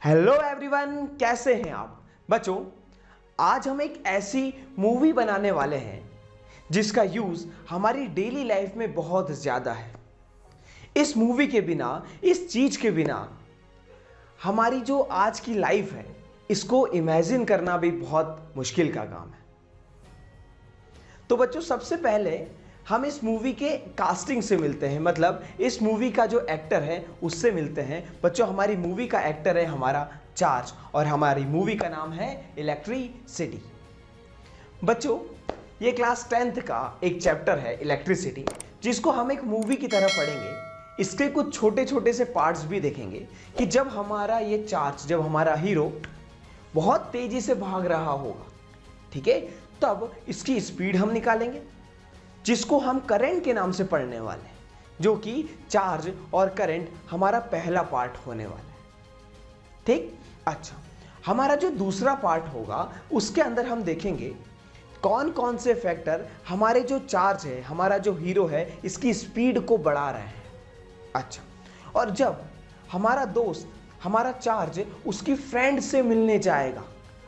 Hello everyone, कैसे हैं आप बच्चों। आज हम एक ऐसी मूवी बनाने वाले हैं जिसका यूज हमारी डेली लाइफ में बहुत ज्यादा है। इस मूवी के बिना, इस चीज के बिना हमारी जो आज की लाइफ है, इसको इमेजिन करना भी बहुत मुश्किल का काम है। तो बच्चों, सबसे पहले हम इस मूवी के कास्टिंग से मिलते हैं, मतलब इस मूवी का जो एक्टर है उससे मिलते हैं। बच्चों, हमारी मूवी का एक्टर है हमारा चार्ज और हमारी मूवी का नाम है इलेक्ट्रिसिटी। बच्चों, ये क्लास 10th का एक चैप्टर है इलेक्ट्रिसिटी, जिसको हम एक मूवी की तरह पढ़ेंगे। इसके कुछ छोटे छोटे से पार्ट्स भी देखेंगे कि जब हमारा ये चार्ज, जब हमारा हीरो बहुत तेजी से भाग रहा होगा, ठीक है, तब इसकी स्पीड हम निकालेंगे, जिसको हम करंट के नाम से पढ़ने वाले हैं, जो कि चार्ज और करंट हमारा पहला पार्ट होने वाला है। ठीक, अच्छा, हमारा जो दूसरा पार्ट होगा उसके अंदर हम देखेंगे कौन कौन से फैक्टर हमारे जो चार्ज है, हमारा जो हीरो है, इसकी स्पीड को बढ़ा रहे हैं। अच्छा, और जब हमारा दोस्त, हमारा चार्ज उसकी फ्रेंड से मिलने जाएगा,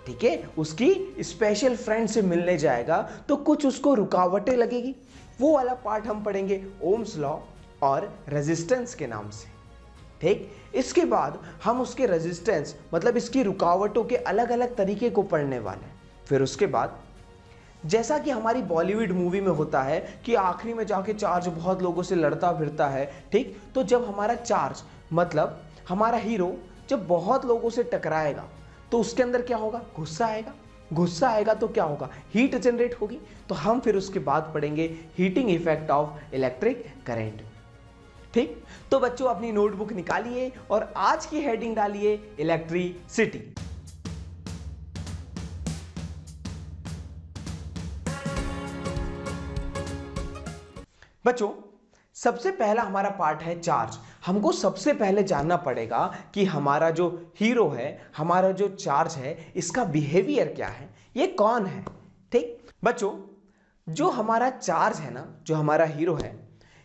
ठीक है, उसकी स्पेशल फ्रेंड से मिलने जाएगा, तो कुछ उसको रुकावटें लगेगी। वो वाला पार्ट हम पढ़ेंगे ओम्स लॉ और रेजिस्टेंस के नाम से। ठीक, इसके बाद हम उसके रेजिस्टेंस, मतलब इसकी रुकावटों के अलग अलग तरीके को पढ़ने वाले हैं। फिर उसके बाद, जैसा कि हमारी बॉलीवुड मूवी में होता है कि आखिरी में जाके चार्ज बहुत लोगों से लड़ता फिरता है, ठीक, तो जब हमारा चार्ज, मतलब हमारा हीरो जब बहुत लोगों से टकराएगा तो उसके अंदर क्या होगा, गुस्सा आएगा। गुस्सा आएगा तो क्या होगा, हीट जनरेट होगी। तो हम फिर उसके बाद पढ़ेंगे heating effect of electric current. ठीक, तो बच्चों अपनी नोटबुक निकालिए और आज की हेडिंग डालिए इलेक्ट्रिसिटी। बच्चों, सबसे पहला हमारा पार्ट है चार्ज। हमको सबसे पहले जानना पड़ेगा कि हमारा जो हीरो है, हमारा जो चार्ज है, इसका बिहेवियर क्या है, ये कौन है। ठीक बच्चों, जो हमारा चार्ज है ना, जो हमारा हीरो है,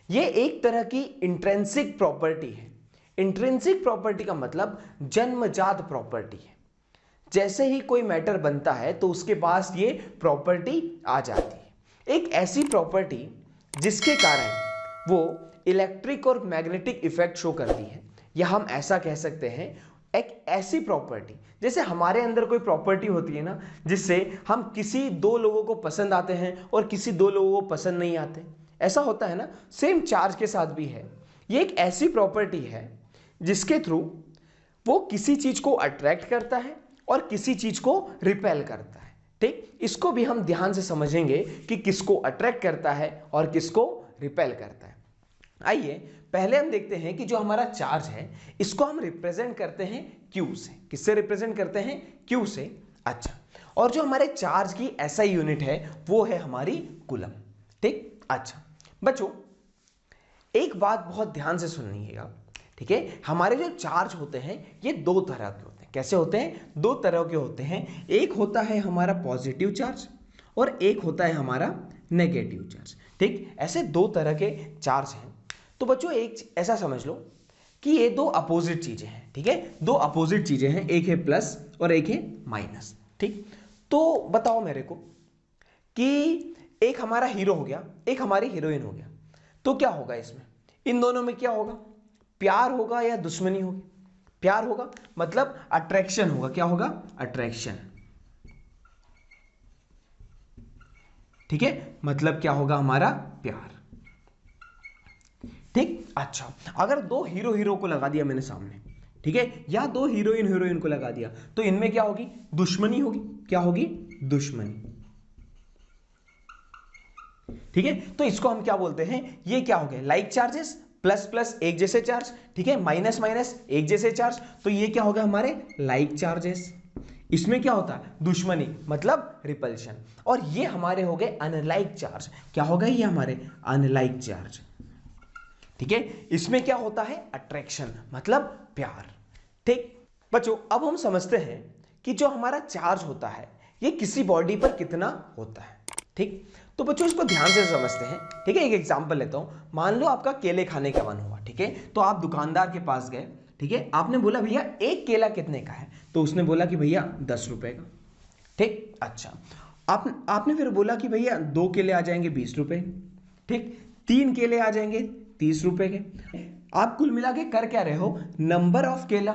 ये एक तरह की इंट्रिंसिक प्रॉपर्टी है। इंट्रिंसिक प्रॉपर्टी का मतलब जन्मजात प्रॉपर्टी है। जैसे ही कोई मैटर बनता है तो उसके पास ये प्रॉपर्टी आ जाती है। एक ऐसी प्रॉपर्टी जिसके कारण वो इलेक्ट्रिक और मैग्नेटिक इफेक्ट शो करती है, या हम ऐसा कह सकते हैं एक ऐसी प्रॉपर्टी, जैसे हमारे अंदर कोई प्रॉपर्टी होती है ना, जिससे हम किसी दो लोगों को पसंद आते हैं और किसी दो लोगों को पसंद नहीं आते, ऐसा होता है ना। सेम चार्ज के साथ भी है। ये एक ऐसी प्रॉपर्टी है जिसके थ्रू वो किसी चीज को अट्रैक्ट करता है और किसी चीज को रिपेल करता है। ठीक, इसको भी हम ध्यान से समझेंगे कि किसको अट्रैक्ट करता है और किसको रिपेल करता है। आइए पहले हम देखते हैं कि जो हमारा चार्ज है, इसको हम रिप्रेजेंट करते हैं Q से। किससे रिप्रेजेंट करते हैं, Q से। अच्छा, और जो हमारे चार्ज की SI यूनिट है वो है हमारी कूलम। ठीक, अच्छा बच्चों, एक बात बहुत ध्यान से सुनिएगा, ठीक है। हमारे जो चार्ज होते हैं ये दो तरह के होते हैं। कैसे होते हैं, दो तरह के होते हैं। एक होता है हमारा पॉजिटिव चार्ज और एक होता है हमारा नेगेटिव चार्ज। ठीक, ऐसे दो तरह के चार्ज हैं। तो बच्चों, एक ऐसा समझ लो कि ये दो अपोजिट चीजें हैं, ठीक है, दो अपोजिट चीजें हैं, एक है प्लस और एक है माइनस। ठीक, तो बताओ मेरे को कि एक हमारा हीरो हो गया, एक हमारी हीरोइन हो गया, तो क्या होगा इसमें, इन दोनों में क्या होगा, प्यार होगा या दुश्मनी होगी। प्यार होगा, मतलब अट्रैक्शन होगा। क्या होगा, अट्रैक्शन। ठीक है, मतलब क्या होगा, हमारा प्यार। ठीक, अच्छा, अगर दो हीरो हीरो को लगा दिया मैंने सामने, ठीक है, या दो हीरोइन हीरोइन को लगा दिया, तो इनमें क्या होगी, दुश्मनी होगी। क्या होगी, दुश्मनी। ठीक है, तो इसको हम क्या बोलते हैं, ये क्या हो गया, लाइक चार्जेस, प्लस प्लस एक जैसे चार्ज, ठीक है, माइनस माइनस एक जैसे चार्ज, तो ये क्या होगा, हमारे लाइक चार्जेस। इसमें क्या होता है, दुश्मनी, मतलब रिपल्शन। और ये हमारे हो गए अनलाइक चार्ज। क्या होगा, ये हमारे अनलाइक चार्ज। ठीक है, इसमें क्या होता है, अट्रैक्शन, मतलब प्यार। ठीक बच्चों, अब हम समझते हैं कि जो हमारा चार्ज होता है ये किसी बॉडी पर कितना होता है। ठीक, तो बच्चों इसको ध्यान से समझते हैं। ठीक है, एक एग्जांपल लेता हूं। मान लो आपका केले खाने का मन हुआ, ठीक है, तो आप दुकानदार के पास गए, ठीक है, आपने बोला भैया एक केला कितने का है, तो उसने बोला कि भैया 10 रुपए का। ठीक, अच्छा, आपने फिर बोला कि भैया 2 केले आ जाएंगे 20 रुपए, ठीक, 3 केले आ जाएंगे 30 रुपए के। आप कुल मिला के कर क्या रहे हो, नंबर ऑफ केला,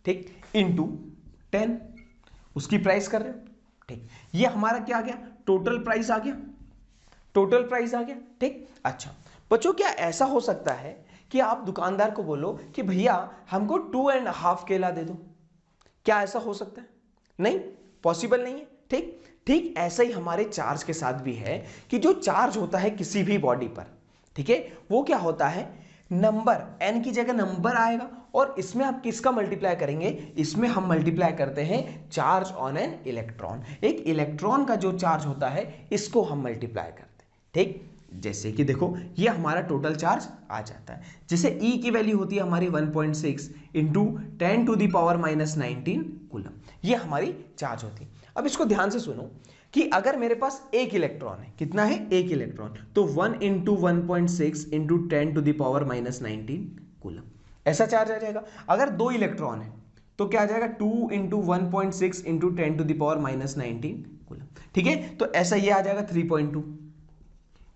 ठीक, इंटू 10, उसकी प्राइस कर रहे हो। ठीक, ये हमारा क्या आ गया, टोटल प्राइस आ गया, टोटल प्राइस आ गया। ठीक, अच्छा बच्चों, क्या ऐसा हो सकता है कि आप दुकानदार को बोलो कि भैया हमको 2.5 केला दे दो? क्या ऐसा हो सकता है? नहीं, पॉसिबल नहीं है। ठीक, ठीक ऐसा ही हमारे चार्ज के साथ भी है कि जो चार्ज होता है किसी भी बॉडी पर, ठीक है, वो क्या होता है, नंबर, n की जगह नंबर आएगा, और इसमें आप किसका मल्टीप्लाई करेंगे, इसमें हम मल्टीप्लाई करते हैं चार्ज ऑन एन इलेक्ट्रॉन। एक इलेक्ट्रॉन का जो चार्ज होता है इसको हम मल्टीप्लाई करते हैं। ठीक, जैसे कि देखो ये हमारा टोटल चार्ज आ जाता है, जैसे E की वैल्यू होती है हमारी 1.6 इंटू 10⁻⁻19 कूलम, ये हमारी चार्ज होती है। अब इसको ध्यान से सुनो कि अगर मेरे पास एक इलेक्ट्रॉन है, कितना है, एक इलेक्ट्रॉन, तो 1 इंटू 1.6 इंटू 10⁻⁻19 कूलम, ऐसा चार्ज आ जाएगा। अगर 2 इलेक्ट्रॉन है तो क्या आ जाएगा, 2 इंटू 1.6 इंटू 10⁻⁻19 कूलम। ठीक है, तो ऐसा ये आ जाएगा 3.2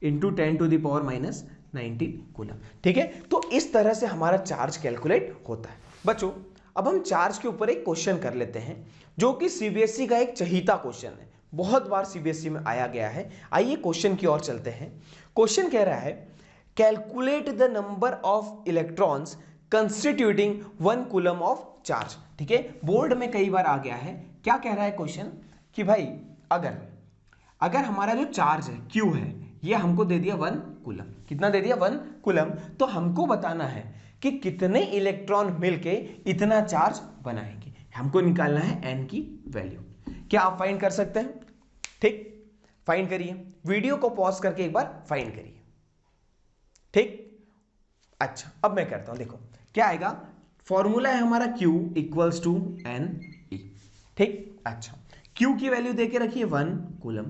इंटू 10⁻⁻19 कूलम। ठीक है, तो इस तरह से हमारा चार्ज कैलकुलेट होता है। बच्चों, अब हम चार्ज के ऊपर एक क्वेश्चन कर लेते हैं जो कि सीबीएसई का एक चहीता क्वेश्चन है, बहुत बार सीबीएसई में आया गया है। आइए क्वेश्चन की ओर चलते हैं। क्वेश्चन कह रहा है, calculate the number of electrons constituting 1 coulomb of charge. ठीक है, बोर्ड में कई बार आ गया है। क्या कह रहा है क्वेश्चन कि भाई अगर हमारा जो चार्ज है Q है, ये हमको दे दिया 1 कूलम, कितना दे दिया, 1 कूलम, तो हमको बताना है कि कितने इलेक्ट्रॉन मिलके इतना चार्ज बनाएंगे। हमको निकालना है n की वैल्यू। क्या आप फाइंड कर सकते हैं? ठीक, फाइंड करिए, वीडियो को पॉज करके एक बार फाइंड करिए। ठीक, अच्छा अब मैं करता हूं, देखो क्या आएगा, फॉर्मूला है हमारा Q equals to N E. ठीक, अच्छा Q की वैल्यू देके रखिए 1 कूलम।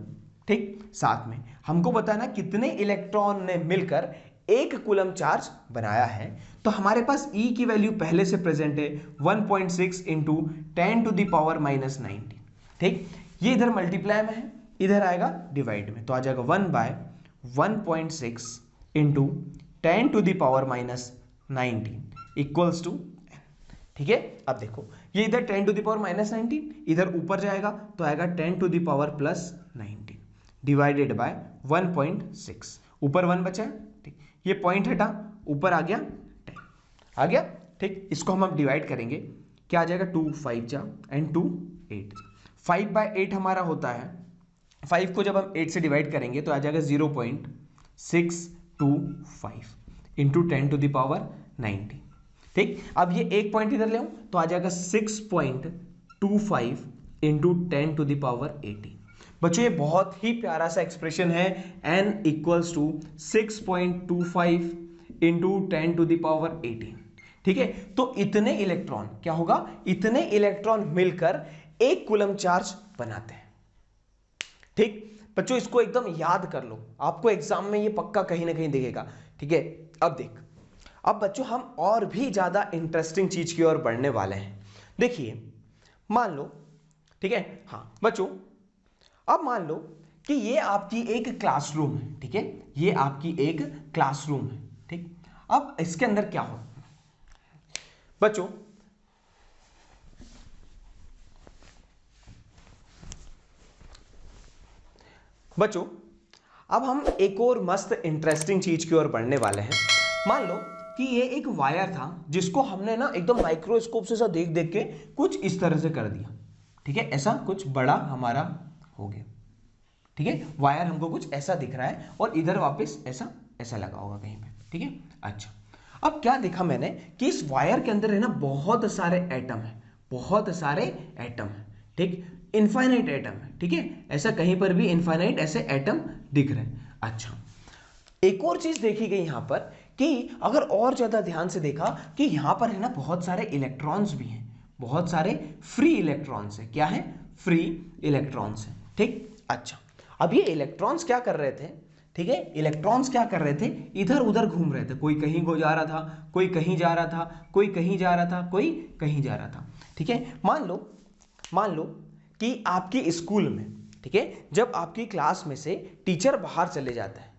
ठीक, साथ में हमको बताना कितने इलेक्ट्रॉन ने मिलकर 1 कूलम चार्ज बनाया है। तो हमारे पास E की वैल्यू पहले से प्रेजेंट है 1.6 इंटू 10⁻⁻19। ठीक, ये इधर मल्टीप्लाई में है, इधर आएगा डिवाइड में, तो आ जाएगा 1/1.6 इंटू 10⁻⁻19 इक्वल्स टू। ठीक है, अब देखो ये इधर 10⁻⁻19, इधर ऊपर जाएगा तो आएगा 10⁻+19 डिवाइडेड बाय 1.6, ऊपर 1 बचा है। ठीक, ये पॉइंट हटा, ऊपर आ गया 10 आ गया। ठीक, इसको हम अब डिवाइड करेंगे, क्या आ जाएगा, 2 5 जा एंड 2 8, 5/8 हमारा होता है। 5 को जब हम 8 से डिवाइड करेंगे तो आ जाएगा 0.625 इंटू 10⁻19। ठीक, अब ये एक पॉइंट इधर ले आऊं तो आ जाएगा 6.25 इंटू 10⁻18। बच्चों ये बहुत ही प्यारा सा एक्सप्रेशन है, n इक्वल्स टू 6.25 इंटू 10⁻18। ठीक है, तो इतने इलेक्ट्रॉन क्या होगा, इतने इलेक्ट्रॉन मिलकर 1 कूलम चार्ज बनाते हैं। ठीक बच्चों, इसको एकदम याद कर लो, आपको एग्जाम में ये पक्का कहीं ना कहीं दिखेगा। ठीक है, अब देख, अब बच्चों हम और भी ज्यादा इंटरेस्टिंग चीज की ओर बढ़ने वाले हैं। देखिए, मान लो, ठीक है, हाँ बच्चों, अब मान लो कि ये आपकी एक क्लासरूम है। ठीक है, ये आपकी एक क्लासरूम है। ठीक, अब इसके अंदर क्या हो बच्चों, अब हम एक और मस्त इंटरेस्टिंग चीज की ओर बढ़ने वाले हैं। मान लो कि ये एक वायर था जिसको हमने ना एकदम माइक्रोस्कोप से देख देख के कुछ इस तरह से कर दिया। ठीक है, ऐसा कुछ बड़ा हमारा हो गया। ठीक है, वायर हमको कुछ ऐसा दिख रहा है और इधर वापस ऐसा ऐसा लगा होगा कहीं पे। ठीक है, अच्छा अब क्या देखा मैंने कि इस वायर के अंदर है ना बहुत सारे एटम है, बहुत सारे एटम है। ठीक, इनफाइनाइट एटम है। ठीक है, ऐसा कहीं पर भी इनफाइनाइट ऐसे एटम दिख रहे हैं। अच्छा, एक और चीज देखी गई यहां पर कि अगर और ज्यादा ध्यान से देखा कि यहां पर है ना बहुत सारे इलेक्ट्रॉन्स भी हैं, बहुत सारे फ्री इलेक्ट्रॉन्स है। क्या है, फ्री इलेक्ट्रॉन्स है। ठीक, अच्छा अब ये इलेक्ट्रॉन्स क्या कर रहे थे, ठीक है, इलेक्ट्रॉन्स क्या कर रहे थे, इधर उधर घूम रहे थे, कोई कहीं को जा रहा था, कोई कहीं जा रहा था, कोई कहीं जा रहा था, कोई कहीं जा रहा था। ठीक है, मान लो कि आपके स्कूल में, ठीक है, जब आपकी क्लास में से टीचर बाहर चले जाता है,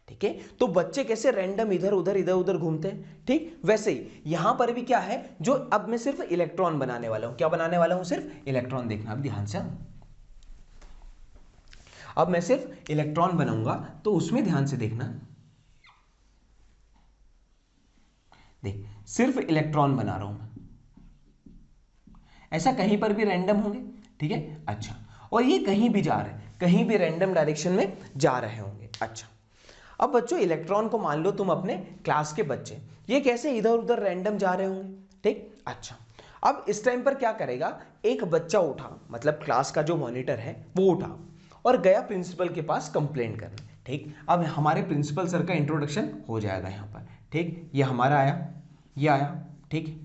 ठीक है, तो बच्चे कैसे रैंडम इधर उधर घूमते हैं। ठीक, वैसे ही यहां पर भी क्या है, जो अब मैं सिर्फ इलेक्ट्रॉन बनाने वाला हूं। क्या बनाने वाला हूं, सिर्फ इलेक्ट्रॉन। देखना अब ध्यान से, अब मैं सिर्फ इलेक्ट्रॉन बनाऊंगा, तो उसमें ध्यान से देखना। देख, सिर्फ इलेक्ट्रॉन बना रहा हूं मैं, ऐसा कहीं पर भी रैंडम होंगे। ठीक है, अच्छा, और ये कहीं भी जा रहे हैं, कहीं भी रैंडम डायरेक्शन में जा रहे होंगे। अच्छा, अब बच्चों इलेक्ट्रॉन को मान लो तुम अपने क्लास के बच्चे, ये कैसे इधर उधर रैंडम जा रहे होंगे। ठीक, अच्छा, अब इस टाइम पर क्या करेगा, एक बच्चा उठा, मतलब क्लास का जो मॉनिटर है वो उठा और गया प्रिंसिपल के पास कंप्लेंट करने। ठीक, अब हमारे प्रिंसिपल सर का इंट्रोडक्शन हो जाएगा यहाँ पर। ठीक, ये हमारा आया, ये आया, ठीक,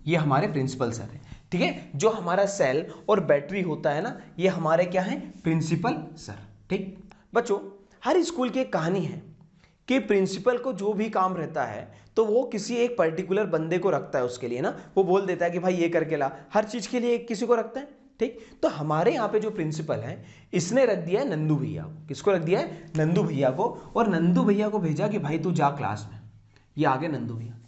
ये हमारे प्रिंसिपल सर है। ठीक है, जो हमारा सेल और बैटरी होता है ना, ये हमारे क्या है, प्रिंसिपल सर। ठीक, बच्चों हर स्कूल की एक कहानी है कि प्रिंसिपल को जो भी काम रहता है तो वो किसी एक पर्टिकुलर बंदे को रखता है उसके लिए ना, वो बोल देता है कि भाई ये करके ला, हर चीज के लिए किसी को रखता है। ठीक, तो हमारे यहाँ पे जो प्रिंसिपल है इसने रख दिया है नंदू भैया को। किसको रख दिया है, नंदू भैया को, और नंदू भैया को भेजा कि भाई तू जा क्लास में। ये आगे नंदू भैया।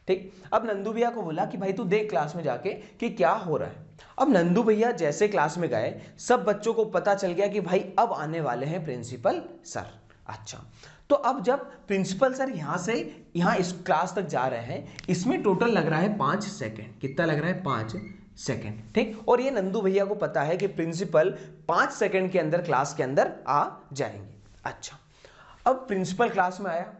ठीक, अब नंदू भैया को बोला कि भाई तू देख क्लास में जाके कि क्या हो रहा है। अब नंदू भैया जैसे क्लास में गए, सब बच्चों को पता चल गया कि भाई अब आने वाले हैं प्रिंसिपल सर। अच्छा, तो अब जब प्रिंसिपल सर यहां से यहां इस क्लास तक जा रहे हैं, इसमें टोटल लग रहा है 5 सेकेंड। कितना लग रहा है, 5 सेकेंड। ठीक, और ये नंदू भैया को पता है कि प्रिंसिपल 5 सेकेंड के अंदर क्लास के अंदर आ जाएंगे। अच्छा, अब प्रिंसिपल क्लास में आया,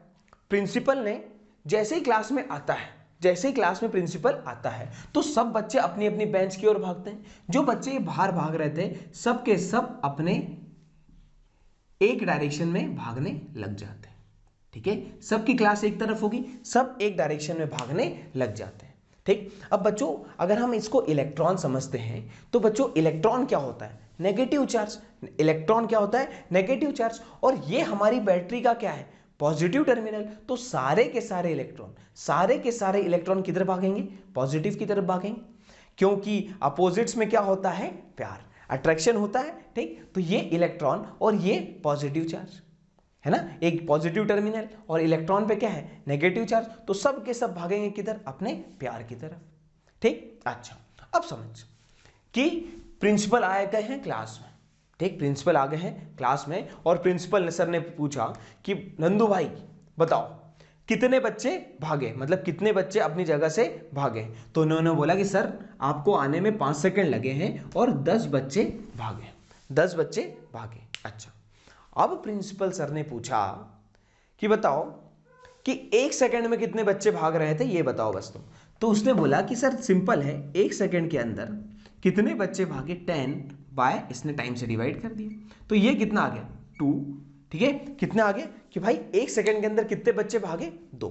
प्रिंसिपल ने जैसे ही क्लास में आता है, जैसे ही क्लास में प्रिंसिपल आता है, तो सब बच्चे अपनी अपनी बेंच की ओर भागते हैं। जो बच्चे बाहर भाग रहे थे, सब के सब अपने एक डायरेक्शन में भागने लग जाते हैं। ठीक है, सबकी क्लास एक तरफ होगी, सब एक डायरेक्शन में भागने लग जाते हैं। ठीक, अब बच्चों अगर हम इसको इलेक्ट्रॉन समझते हैं, तो बच्चों इलेक्ट्रॉन क्या होता है, नेगेटिव चार्ज। इलेक्ट्रॉन क्या होता है, नेगेटिव चार्ज, और ये हमारी बैटरी का क्या है, पॉजिटिव टर्मिनल। तो सारे के सारे इलेक्ट्रॉन किधर भागेंगे, पॉजिटिव की तरफ भागेंगे, क्योंकि अपोजिट्स में क्या होता है, प्यार, अट्रैक्शन होता है। ठीक, तो ये इलेक्ट्रॉन और ये पॉजिटिव चार्ज है ना, एक पॉजिटिव टर्मिनल और इलेक्ट्रॉन पे क्या है, नेगेटिव चार्ज, तो सब के सब भागेंगे किधर, अपने प्यार की तरफ। ठीक, अच्छा, अब समझ कि प्रिंसिपल आए गए हैं क्लास में। ठीक, प्रिंसिपल आ गए हैं क्लास में, और प्रिंसिपल सर ने पूछा कि नंदू भाई बताओ कितने बच्चे भागे, मतलब कितने बच्चे अपनी जगह से भागे। तो उन्होंने बोला कि सर आपको आने में 5 सेकंड लगे हैं और 10 बच्चे भागे, 10 बच्चे भागे। अच्छा, अब प्रिंसिपल सर ने पूछा कि बताओ कि 1 सेकंड में कितने बच्चे भाग रहे थे, ये बताओ बस तुम। तो उसने बोला कि सर सिंपल है, 1 सेकंड के अंदर कितने बच्चे भागे, 10 बाय, इसने टाइम से डिवाइड कर दिया, तो ये कितना आ गया, 2। ठीक है, कितने आ गए कि भाई 1 सेकंड के अंदर कितने बच्चे भागे, 2।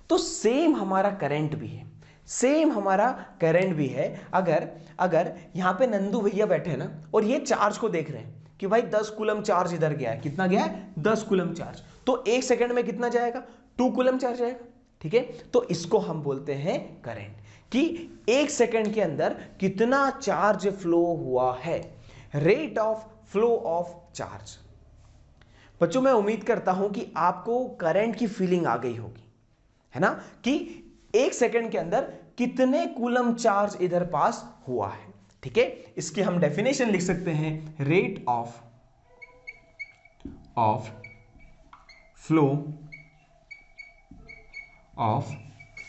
तो सेम हमारा करंट भी है, सेम हमारा करंट भी है। अगर यहां पे नंदू भैया बैठे हैं ना, और ये चार्ज को देख रहे हैं कि भाई 10 कूलम चार्ज इधर गया है, कितना गया है, 10 कूलम चार्ज, तो 1 सेकंड में कितना जाएगा, 2 कूलम चार्ज जाएगा। ठीक है, तो इसको हम बोलते हैं करंट, कि 1 सेकंड के अंदर कितना चार्ज फ्लो हुआ है, rate of flow of charge. बच्चों मैं उम्मीद करता हूं कि आपको करंट की फीलिंग आ गई होगी, है ना, कि 1 सेकंड के अंदर कितने कूलम चार्ज इधर पास हुआ है। ठीक है, इसकी हम डेफिनेशन लिख सकते हैं, rate of flow of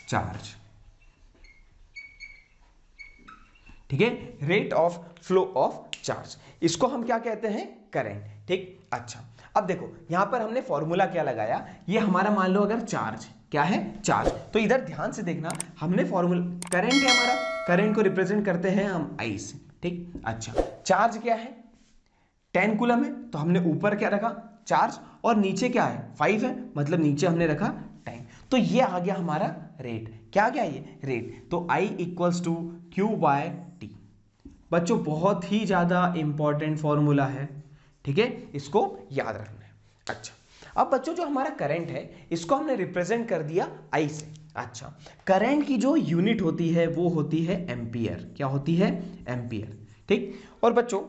charge. ठीक है, rate of flow of charge, इसको हम क्या कहते हैं, करंट। ठीक, अच्छा, अब देखो यहां पर हमने फॉर्मूला क्या लगाया, ये हमारा मान लो अगर चार्ज क्या है, चार्ज, तो इधर ध्यान से देखना, हमने फॉर्मूला, करंट है हमारा, करंट को रिप्रेजेंट करते हैं हम आई से। ठीक, अच्छा, चार्ज क्या है, 10 कूलम है, तो हमने ऊपर क्या रखा, चार्ज, और नीचे क्या है, 5 है, मतलब नीचे हमने रखा टाइम। तो ये आ गया हमारा रेट, क्या गया ये, रेट। तो I equals to Q by T. बच्चों बहुत ही ज्यादा इंपॉर्टेंट फॉर्मूला है, ठीक है, इसको याद रखना है। अच्छा, अब बच्चों जो हमारा करंट है इसको हमने रिप्रेजेंट कर दिया आई से। अच्छा, करंट की जो यूनिट होती है वो होती है एम्पियर। क्या होती है? एम्पियर। ठीक। और बच्चों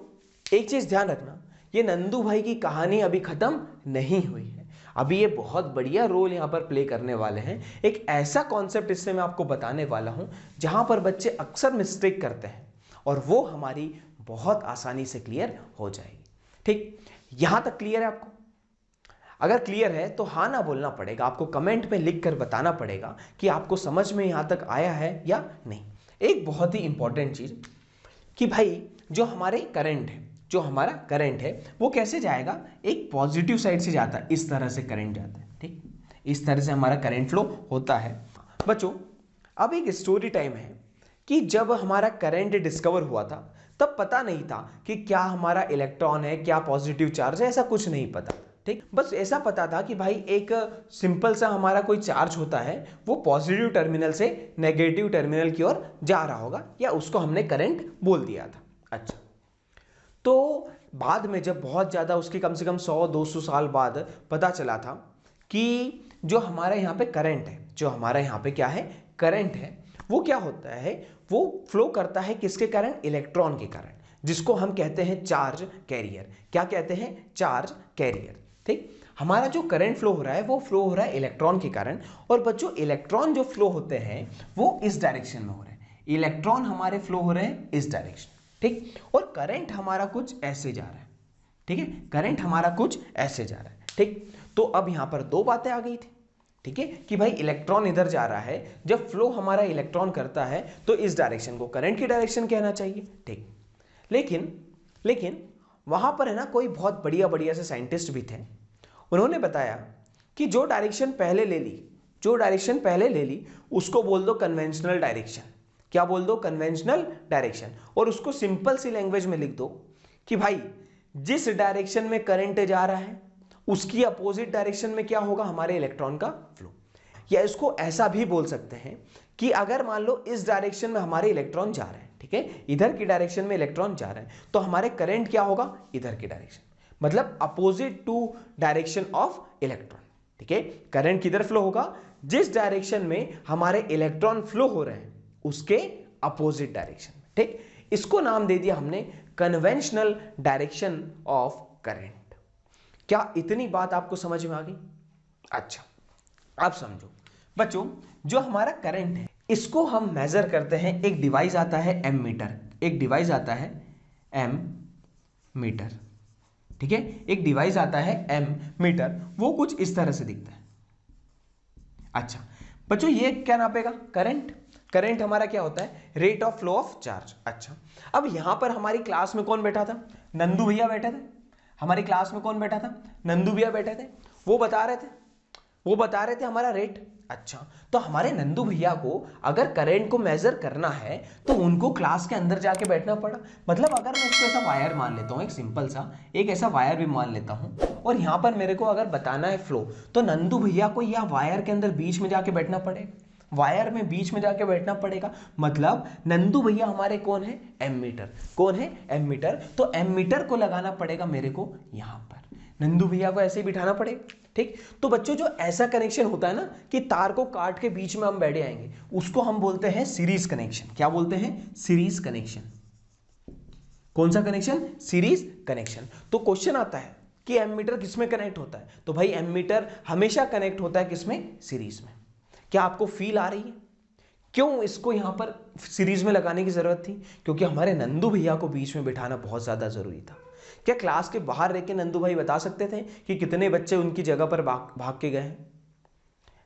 एक चीज ध्यान रखना, ये नंदू भाई की कहानी अभी खत्म नहीं हुई है, अभी ये बहुत बढ़िया रोल यहाँ पर प्ले करने वाले हैं। एक ऐसा कॉन्सेप्ट इससे मैं आपको बताने वाला हूँ जहाँ पर बच्चे अक्सर मिस्टेक करते हैं और वो हमारी बहुत आसानी से क्लियर हो जाएगी। ठीक, यहाँ तक क्लियर है आपको? अगर क्लियर है तो हाँ ना बोलना पड़ेगा, आपको कमेंट में लिख कर बताना पड़ेगा कि आपको समझ में यहाँ तक आया है या नहीं। एक बहुत ही इंपॉर्टेंट चीज़ कि भाई जो हमारे करंट है, जो हमारा करंट है वो कैसे जाएगा? एक पॉजिटिव साइड से जाता है, इस तरह से करंट जाता है। ठीक, इस तरह से हमारा करंट फ्लो होता है। बच्चों अब एक स्टोरी टाइम है कि जब हमारा करंट डिस्कवर हुआ था तब पता नहीं था कि क्या हमारा इलेक्ट्रॉन है, क्या पॉजिटिव चार्ज है, ऐसा कुछ नहीं पता। ठीक, बस ऐसा पता था कि भाई एक सिंपल सा हमारा कोई चार्ज होता है वो पॉजिटिव टर्मिनल से नेगेटिव टर्मिनल की ओर जा रहा होगा, या उसको हमने करंट बोल दिया था। अच्छा, तो बाद में जब बहुत ज़्यादा उसके कम से कम 100-200 साल बाद पता चला था कि जो हमारे यहाँ पे करंट है, जो हमारे यहाँ पे क्या है, करंट है, वो क्या होता है, वो फ्लो करता है किसके कारण? इलेक्ट्रॉन के कारण, जिसको हम कहते हैं चार्ज कैरियर। क्या कहते हैं? Charge carrier. ठीक, हमारा जो करंट फ्लो हो रहा है वो फ्लो हो रहा है इलेक्ट्रॉन के कारण। और बच्चों इलेक्ट्रॉन जो फ्लो होते हैं वो इस डायरेक्शन में हो रहे हैं, इलेक्ट्रॉन हमारे फ्लो हो रहे हैं इस डायरेक्शन। ठीक, और करंट हमारा कुछ ऐसे जा रहा है। ठीक है, करंट हमारा कुछ ऐसे जा रहा है। ठीक, तो अब यहां पर दो बातें आ गई थी। ठीक है, कि भाई इलेक्ट्रॉन इधर जा रहा है, जब फ्लो हमारा इलेक्ट्रॉन करता है तो इस डायरेक्शन को करंट की डायरेक्शन कहना चाहिए। ठीक, लेकिन वहां पर है ना कोई बहुत बढ़िया बढ़िया से साइंटिस्ट भी थे, उन्होंने बताया कि जो डायरेक्शन पहले ले ली, जो डायरेक्शन पहले ले ली उसको बोल दो कन्वेंशनल डायरेक्शन। क्या बोल दो? Conventional direction. और उसको सिंपल सी लैंग्वेज में लिख दो कि भाई जिस डायरेक्शन में करंट जा रहा है उसकी अपोजिट डायरेक्शन में क्या होगा? हमारे इलेक्ट्रॉन का फ्लो। या इसको ऐसा भी बोल सकते हैं कि अगर मान लो इस डायरेक्शन में हमारे इलेक्ट्रॉन जा रहे हैं, ठीक है, इधर की डायरेक्शन में इलेक्ट्रॉन जा रहे हैं, तो हमारे करंट क्या होगा? इधर की डायरेक्शन, मतलब opposite to direction of electron. ठीक है, करंट किधर फ्लो होगा? जिस डायरेक्शन में हमारे इलेक्ट्रॉन फ्लो हो रहे हैं उसके अपोजिट डायरेक्शन में। ठीक, इसको नाम दे दिया हमने कन्वेंशनल डायरेक्शन ऑफ करंट। क्या इतनी बात आपको समझ में आ गई? अच्छा, अब समझो बच्चों, जो हमारा करंट है इसको हम मेजर करते हैं, एक डिवाइस आता है एमीटर, एक डिवाइस आता है एमीटर। ठीक है, एक डिवाइस आता है एमीटर, वो कुछ इस तरह से दिखता है। अच्छा बच्चों, ये क्या नापेगा? करंट। करंट हमारा क्या होता है? Rate of flow of charge. अच्छा, अब यहां पर हमारी क्लास में कौन बैठा था? नंदू भैया बैठे थे। हमारी क्लास में कौन बैठा था? नंदू भैया बैठे थे। वो बता रहे थे हमारा रेट। अच्छा, तो हमारे नंदू भैया को अगर करंट को मेजर करना है तो उनको क्लास के अंदर जाके बैठना पड़ा। मतलब अगर मैं इसको ऐसा वायर मान लेता हूं, एक सिंपल सा एक ऐसा वायर भी मान लेता हूं, और यहां पर मेरे को अगर बताना है फ्लो, तो नंदू भैया को या वायर के अंदर बीच में जाके बैठना पड़ेगा, वायर में बीच में जाके बैठना पड़ेगा। मतलब नंदू भैया हमारे कौन है? एमीटर। कौन है? एमीटर। तो एमीटर को लगाना पड़ेगा मेरे को यहां पर, नंदू भैया को ऐसे ही बिठाना पड़ेगा। ठीक, तो बच्चों जो ऐसा कनेक्शन होता है ना कि तार को काट के बीच में हम बैठ जाएंगे, उसको हम बोलते हैं सीरीज कनेक्शन। क्या बोलते हैं? Series connection. कौन सा कनेक्शन? Series connection. तो क्वेश्चन आता है कि एमीटर किसमें कनेक्ट होता है? तो भाई एमीटर हमेशा कनेक्ट होता है किसमें? सीरीज में। क्या आपको फील आ रही है क्यों इसको यहां पर सीरीज में लगाने की जरूरत थी? क्योंकि हमारे नंदू भैया को बीच में बिठाना बहुत ज्यादा जरूरी था। क्या क्लास के बाहर रह के नंदू भाई बता सकते थे कि कितने बच्चे उनकी जगह पर भाग के गए हैं?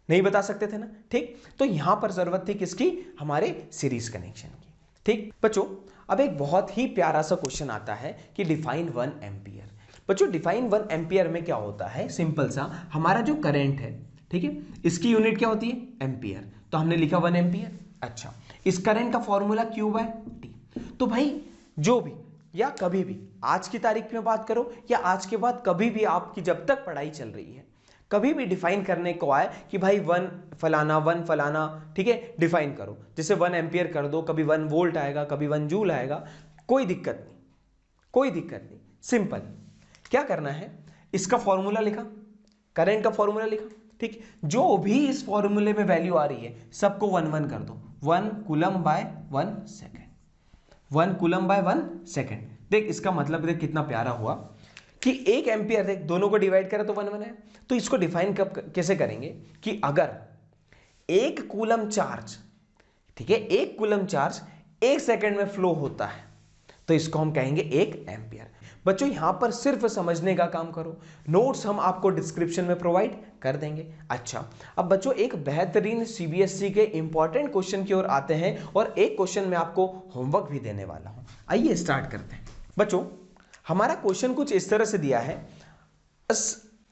नहीं बता सकते थे ना। ठीक, तो यहां पर जरूरत थी किसकी? हमारे सीरीज कनेक्शन की। ठीक बच्चों, अब एक बहुत ही प्यारा सा क्वेश्चन आता है कि डिफाइन 1 एम्पियर। बच्चों डिफाइन 1 एम्पियर में क्या होता है? सिंपल सा, हमारा जो करंट है, ठीक है, इसकी यूनिट क्या होती है? एम्पियर। तो हमने लिखा 1 एम्पियर। अच्छा, इस करंट का फॉर्मूला Q बाय टी। तो भाई जो भी या कभी भी आज की तारीख में बात करो या आज के बाद कभी भी आपकी जब तक पढ़ाई चल रही है, कभी भी डिफाइन करने को आए कि भाई 1 फलाना, ठीक है, डिफाइन करो, जैसे 1 एम्पियर कर दो, कभी 1 वोल्ट आएगा, कभी 1 जूल आएगा, कोई दिक्कत नहीं, कोई दिक्कत नहीं। सिंपल क्या करना है, इसका फॉर्मूला लिखा, करंट का फॉर्मूला लिखा, ठीक। जो भी इस फॉर्मूले में वैल्यू आ रही है सबको 1 1 कर दो, 1 coulomb by 1 second, 1 coulomb by 1 second. देख इसका मतलब देख कितना प्यारा हुआ कि 1 एम्पियर, देख दोनों को डिवाइड करें तो 1 1 है। तो इसको डिफाइन कब कैसे करेंगे कि अगर 1 कूलम चार्ज, ठीक है, 1 कूलम चार्ज 1 सेकेंड में फ्लो होता है तो इसको हम कहेंगे 1 एम्पियर। बच्चों यहां पर सिर्फ समझने का काम करो, नोट्स हम आपको डिस्क्रिप्शन में प्रोवाइड कर देंगे। अच्छा, अब बच्चों एक बेहतरीन सीबीएसई के इंपॉर्टेंट क्वेश्चन की ओर आते हैं और एक क्वेश्चन मैं आपको होमवर्क भी देने वाला हूं। आइए स्टार्ट करते हैं। बच्चों हमारा क्वेश्चन कुछ इस तरह से दिया है,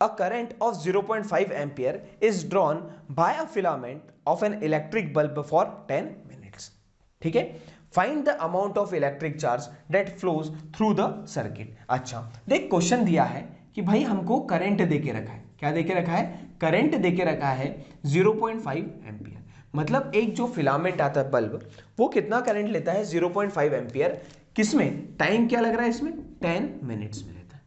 a current of 0.5 ampere is drawn by a filament of an electric bulb for 10 minutes, ठीक है। Find the amount of electric charge that flows through the circuit. अच्छा देख क्वेश्चन दिया है कि भाई हमको करंट देके रखा है, क्या देके रखा है, करंट देके रखा है 0.5 एम्पियर। मतलब एक जो फिलामेंट आता है बल्ब, वो कितना करंट लेता है 0.5 एम्पियर, किसमें, टाइम क्या लग रहा है इसमें, 10 मिनट्स में लेता है,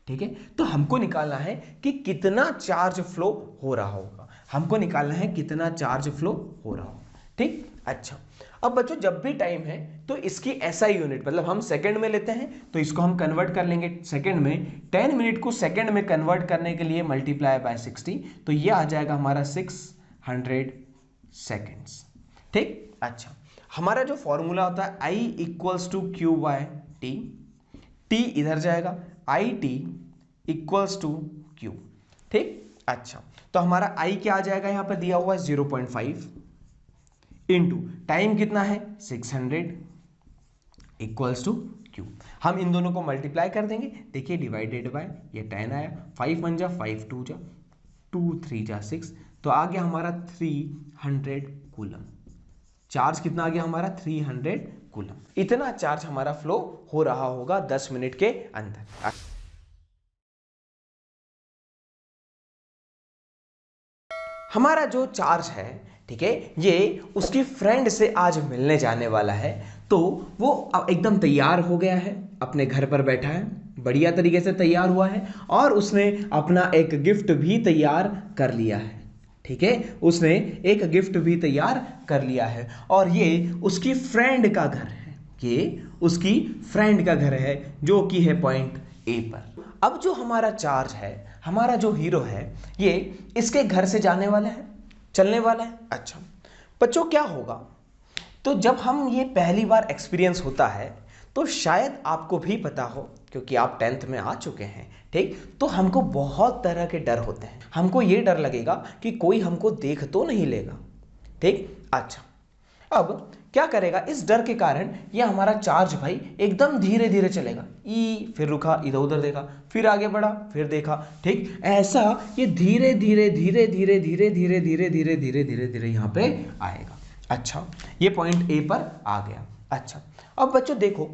ठीक है। तो हमको निकालना है कि कितना चार्ज फ्लो हो रहा होगा, हमको निकालना है कितना चार्ज फ्लो हो रहा होगा, ठीक। अच्छा अब बच्चों जब भी टाइम है तो इसकी ऐसा यूनिट, मतलब हम सेकंड में लेते हैं तो इसको हम कन्वर्ट कर लेंगे सेकंड में, 10 मिनट को सेकंड में कन्वर्ट करने के लिए मल्टीप्लाई बाय 60, तो ये आ जाएगा हमारा 600 सेकेंड्स, ठीक। अच्छा हमारा जो फॉर्मूला होता है I equals to Q by T, T इधर जाएगा, I T equals to Q, ठीक। अच्छा तो हमारा I क्या आ जाएगा, यहां पर दिया हुआ है 0.5 इंटू टाइम कितना है 600 इक्वल्स टू क्यू। हम इन दोनों को मल्टीप्लाई कर देंगे, देखिए डिवाइडेड बाय ये 10 आया, 5 1 जा 5 2 जा 2 3 जा 6, तो आ गया हमारा 300 कूलम। चार्ज कितना आ गया हमारा 300 कूलम। इतना चार्ज हमारा फ्लो हो रहा होगा 10 मिनट के अंदर। हमारा जो चार्ज है, ठीक है, ये उसकी फ्रेंड से आज मिलने जाने वाला है, तो वो अब एकदम तैयार हो गया है, अपने घर पर बैठा है, बढ़िया तरीके से तैयार हुआ है और उसने अपना एक गिफ्ट भी तैयार कर लिया है, ठीक है, उसने एक गिफ्ट भी तैयार कर लिया है और ये उसकी फ्रेंड का घर है, ये उसकी फ्रेंड का घर है जो कि है पॉइंट ए पर। अब जो हमारा चार्ज है, हमारा जो हीरो है, ये इसके घर से जाने वाला है, चलने वाला है। अच्छा बच्चों क्या होगा, तो जब हम ये पहली बार एक्सपीरियंस होता है तो शायद आपको भी पता हो क्योंकि आप 10th में आ चुके हैं, ठीक, तो हमको बहुत तरह के डर होते हैं। हमको ये डर लगेगा कि कोई हमको देख तो नहीं लेगा, ठीक। अच्छा अब क्या करेगा, इस डर के कारण ये हमारा चार्ज भाई एकदम धीरे धीरे चलेगा, ई फिर रुका, इधर उधर देखा, फिर आगे बढ़ा, फिर देखा, ठीक, ऐसा ये धीरे धीरे धीरे धीरे धीरे धीरे धीरे धीरे धीरे धीरे धीरे यहाँ पे आएगा। अच्छा ये पॉइंट ए पर आ गया। अच्छा अब बच्चों देखो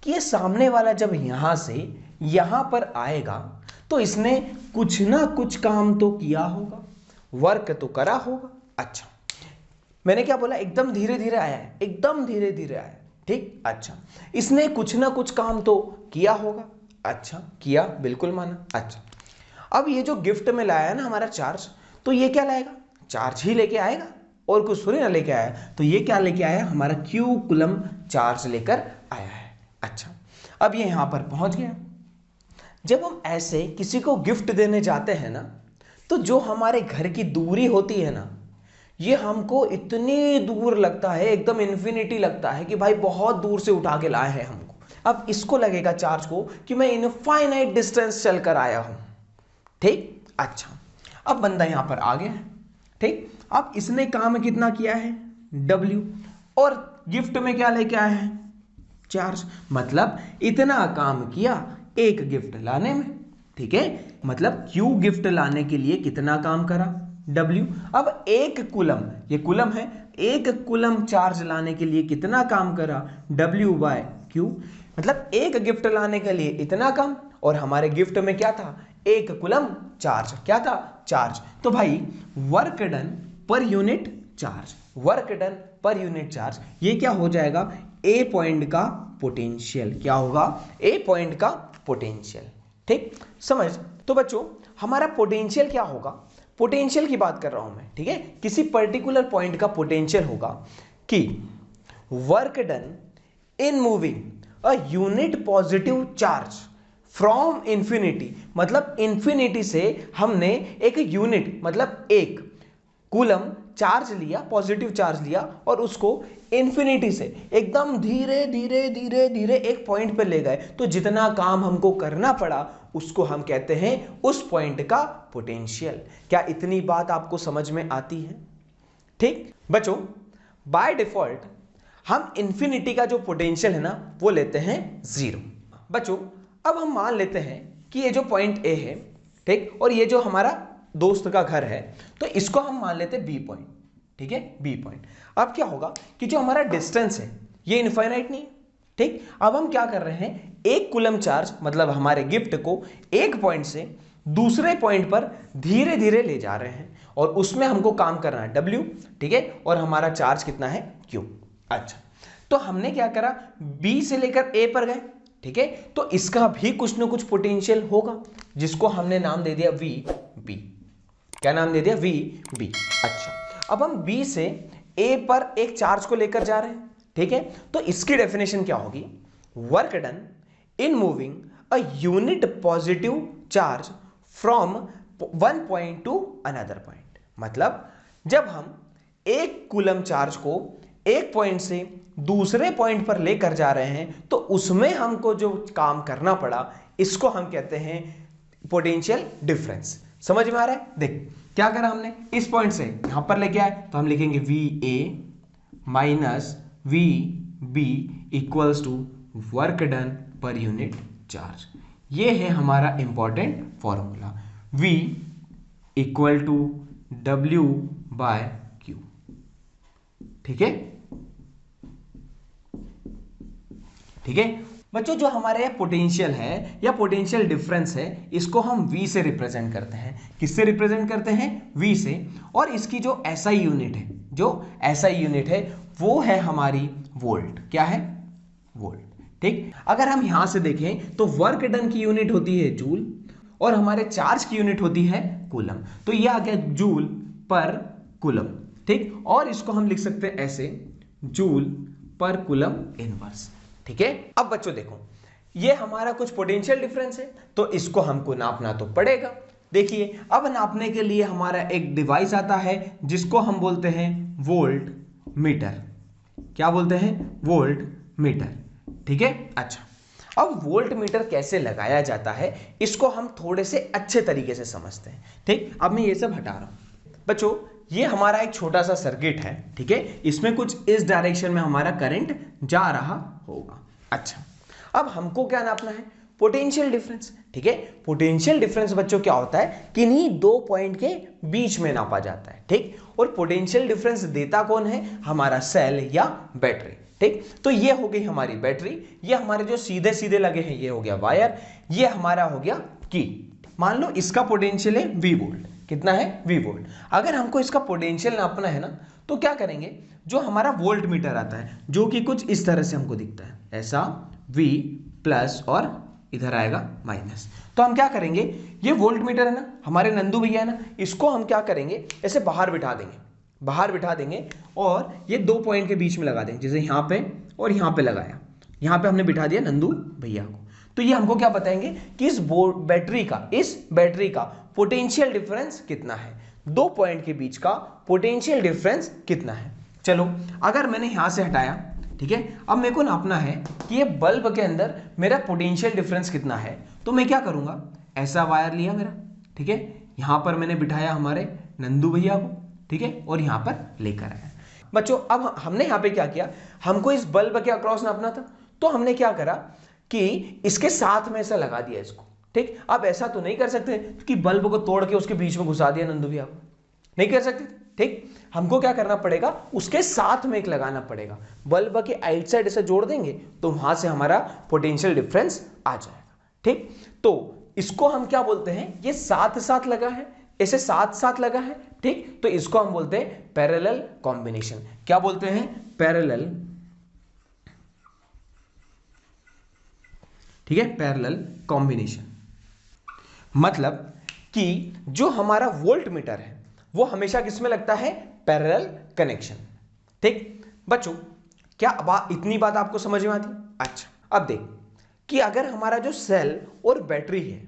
कि ये सामने वाला जब यहाँ से यहाँ पर आएगा तो इसने कुछ ना कुछ काम तो किया होगा, वर्क तो करा होगा। अच्छा मैंने क्या बोला, एकदम धीरे धीरे आया है, एकदम धीरे धीरे आया है, ठीक। अच्छा इसने कुछ ना कुछ काम तो किया होगा। अच्छा किया, बिल्कुल माना। अच्छा अब ये जो गिफ्ट में लाया है ना हमारा चार्ज, तो ये क्या लाएगा, चार्ज ही लेके आएगा और कुछ थोड़ी ना लेके आया, तो ये क्या लेके आया, हमारा क्यू कूलम चार्ज लेकर आया है। अच्छा अब ये यहां पर पहुंच गया। जब हम ऐसे किसी को गिफ्ट देने जाते हैं ना, तो जो हमारे घर की दूरी होती है ना, ये हमको इतनी दूर लगता है, एकदम इन्फिनिटी लगता है कि भाई बहुत दूर से उठा के लाए हैं हमको। अब इसको लगेगा चार्ज को कि मैं इनफाइनाइट डिस्टेंस चलकर आया हूं, ठीक। अच्छा अब बंदा यहां पर आ गया है, ठीक। अब इसने काम कितना किया है, W, और गिफ्ट में क्या लेके आया है, चार्ज, मतलब इतना काम किया एक गिफ्ट लाने में, ठीक है। मतलब Q गिफ्ट लाने के लिए कितना काम करा, W। अब एक कूलम, ये कूलम है, एक कूलम चार्ज लाने के लिए कितना काम करा, W बाय Q। मतलब एक गिफ्ट लाने के लिए इतना काम, और हमारे गिफ्ट में क्या था, एक कूलम चार्ज, क्या था, चार्ज। तो भाई work done per unit charge, work done per unit charge, ये क्या हो जाएगा, ए पॉइंट का पोटेंशियल, क्या होगा, ए पॉइंट का पोटेंशियल, ठीक। समझ। तो बच्चों हमारा पोटेंशियल क्या होगा, पोटेंशियल की बात कर रहा हूं मैं, ठीक है, किसी पर्टिकुलर पॉइंट का पोटेंशियल होगा कि work done in moving a unit positive charge from infinity, मतलब इंफिनिटी से हमने एक यूनिट मतलब एक कूलम चार्ज लिया, पॉजिटिव चार्ज लिया और उसको इंफिनिटी से एकदम धीरे धीरे धीरे धीरे एक पॉइंट पर ले गए, तो जितना काम हमको करना पड़ा उसको हम कहते हैं उस पॉइंट का पोटेंशियल। क्या इतनी बात आपको समझ में आती है? ठीक बच्चों, बाय डिफॉल्ट हम इंफिनिटी का जो पोटेंशियल है ना वो लेते हैं 0। बच्चों अब हम मान लेते हैं कि ये जो पॉइंट ए है, ठीक, और ये जो हमारा दोस्त का घर है, तो इसको हम मान लेते हैं बी पॉइंट, ठीक है, बी पॉइंट। अब क्या होगा कि जो हमारा डिस्टेंस है ये इनफाइनाइट नहीं, ठीक। अब हम क्या कर रहे हैं, एक कूलम चार्ज मतलब हमारे गिफ्ट को एक पॉइंट से दूसरे पॉइंट पर धीरे धीरे ले जा रहे हैं और उसमें हमको काम करना है W, ठीक है, और हमारा चार्ज कितना है Q। अच्छा, तो हमने क्या करा, B से लेकर A पर गए, ठीक है, तो इसका भी कुछ ना कुछ पोटेंशियल होगा जिसको हमने नाम दे दिया VB। क्या नाम दे दिया? VB। अच्छा, अब हम B से A पर एक चार्ज को लेकर जा रहे हैं, ठीक है, तो इसकी डेफिनेशन क्या होगी, work done in moving a unit positive charge from one point two another point. मतलब जब हम एक कूलम चार्ज को एक पॉइंट से दूसरे पॉइंट पर लेकर जा रहे हैं तो उसमें हमको जो काम करना पड़ा इसको हम कहते हैं पोटेंशियल डिफरेंस। समझ में आ रहा है? देख क्या करा हमने, इस पॉइंट से यहां पर लेके आए तो हम लिखेंगे VA minus VB equals to work done per unit charge. ये है हमारा important formula, V equal to W by Q। ठीक है, ठीक है बच्चों, जो हमारे पोटेंशियल है या पोटेंशियल डिफरेंस है इसको हम V से रिप्रेजेंट करते हैं। किससे रिप्रेजेंट करते हैं? V से। और इसकी जो SI यूनिट है, जो SI यूनिट है वो है हमारी वोल्ट। क्या है? वोल्ट। ठीक, अगर हम यहां से देखें तो वर्क डन की यूनिट होती है जूल और हमारे चार्ज की यूनिट होती है कूलम, तो ये आ गया जूल पर कूलम। ठीक, और इसको हम लिख सकते हैं ऐसे, जूल पर कूलम इनवर्स। ठीक है, अब बच्चों देखो ये हमारा कुछ पोटेंशियल डिफरेंस है तो इसको हमको नापना तो पड़ेगा। देखिए अब नापने के लिए हमारा एक डिवाइस आता है जिसको हम बोलते हैं वोल्ट मीटर। क्या बोलते हैं? Volt meter. ठीक है, अच्छा, अब वोल्ट मीटर कैसे लगाया जाता है इसको हम थोड़े से अच्छे तरीके से समझते हैं। ठीक, अब मैं ये सब हटा रहा हूं। बच्चों ये हमारा एक छोटा सा सर्किट है, ठीक है, इसमें कुछ इस डायरेक्शन में हमारा करंट जा रहा होगा। अच्छा, अब हमको क्या नापना है? Potential difference. ठीक है, पोटेंशियल डिफरेंस बच्चों क्या होता है, किन्हीं दो पॉइंट के बीच में नापा जाता है। ठीक, और पोटेंशियल डिफरेंस देता कौन है? हमारा सेल या बैटरी। ठीक, तो ये हो गई हमारी बैटरी, ये हमारे जो सीधे सीधे लगे हैं ये हो गया वायर, ये हमारा हो गया की। मान लो इसका पोटेंशियल है V वोल्ट। कितना है? V volt. अगर हमको इसका पोटेंशियल नापना है ना तो क्या करेंगे, जो हमारा वोल्ट मीटर आता है जो कि कुछ इस तरह से हमको दिखता है, ऐसा V प्लस और इधर आएगा माइनस, तो हम क्या करेंगे, ये वोल्ट मीटर है ना, हमारे नंदू भैया है ना, इसको हम क्या करेंगे, ऐसे बाहर बिठा देंगे, बाहर बिठा देंगे और ये दो पॉइंट के बीच में लगा देंगे, जैसे यहाँ पे और यहाँ पे लगाया, यहाँ पे हमने बिठा दिया नंदू भैया को। तो ये हमको क्या बताएंगे कि इस बैटरी का पोटेंशियल डिफरेंस कितना है, दो पॉइंट के बीच का पोटेंशियल डिफरेंस कितना है। चलो अगर मैंने यहां से हटाया, ठीक है, अब मेरे को नापना है कि ये बल्ब के अंदर मेरा पोटेंशियल डिफरेंस कितना है, तो मैं क्या करूंगा, ऐसा वायर लिया मेरा, ठीक है, यहां पर मैंने बिठाया हमारे नंदू भैया को, ठीक है, और यहां पर लेकर आया। बच्चों अब हमने यहां पे क्या किया, हमको इस बल्ब के अक्रॉस नापना था, तो हमने क्या करा कि इसके साथ में ऐसा लगा दिया इसको। ठीक, अब ऐसा तो नहीं कर सकते कि बल्ब को तोड़ के उसके बीच में घुसा दिया नंदू भैया को, नहीं कर सकते। ठीक, हमको क्या करना पड़ेगा, उसके साथ में एक लगाना पड़ेगा, बल्ब के आइट साइड ऐसे जोड़ देंगे तो वहां से हमारा पोटेंशियल डिफरेंस आ जाएगा। ठीक, तो इसको हम क्या बोलते हैं, ये साथ साथ लगा है, ऐसे साथ साथ लगा है। ठीक, तो इसको हम बोलते हैं पैरेलल कॉम्बिनेशन। क्या बोलते हैं? पैरेलल, ठीक है, पैरेलल कॉम्बिनेशन। मतलब कि जो हमारा वोल्ट मीटर है वो हमेशा किसमें लगता है, पैरेलल कनेक्शन। ठीक बच्चों, क्या इतनी बात आपको समझ में आती? अच्छा, अब देख कि अगर हमारा जो सेल और बैटरी है,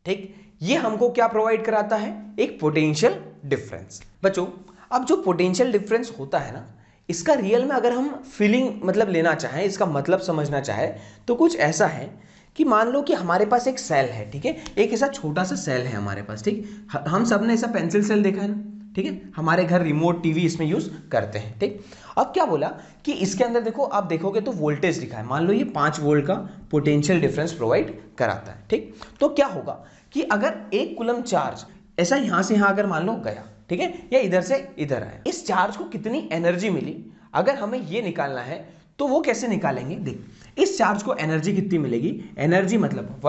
ठीक, ये हमको क्या प्रोवाइड कराता है, एक पोटेंशियल डिफरेंस। बच्चों, अब जो पोटेंशियल डिफरेंस होता है ना, इसका रियल में अगर हम फीलिंग मतलब लेना चाहें, इसका मतलब समझना चाहे तो कुछ ऐसा है कि मान लो कि हमारे पास एक सेल है, ठीक है, एक ऐसा छोटा सा सेल है हमारे पास, ठीक, हम सब ने ऐसा पेंसिल सेल देखा है ना, ठीक है, हमारे घर रिमोट टीवी इसमें यूज करते हैं। ठीक, अब क्या बोला कि इसके अंदर देखो, आप देखोगे तो वोल्टेज लिखा है, मान लो ये 5 वोल्ट का पोटेंशियल डिफरेंस प्रोवाइड कराता है। ठीक, तो क्या होगा कि अगर 1 कूलम चार्ज ऐसा यहां से यहां अगर मान लो गया, ठीक है, या इधर से इधर आया, इस चार्ज को कितनी एनर्जी मिली, अगर हमें ये निकालना है तो वो कैसे निकालेंगे। देख, इस चार्ज को एनर्जी कितनी मिलेगी, एनर्जी मतलब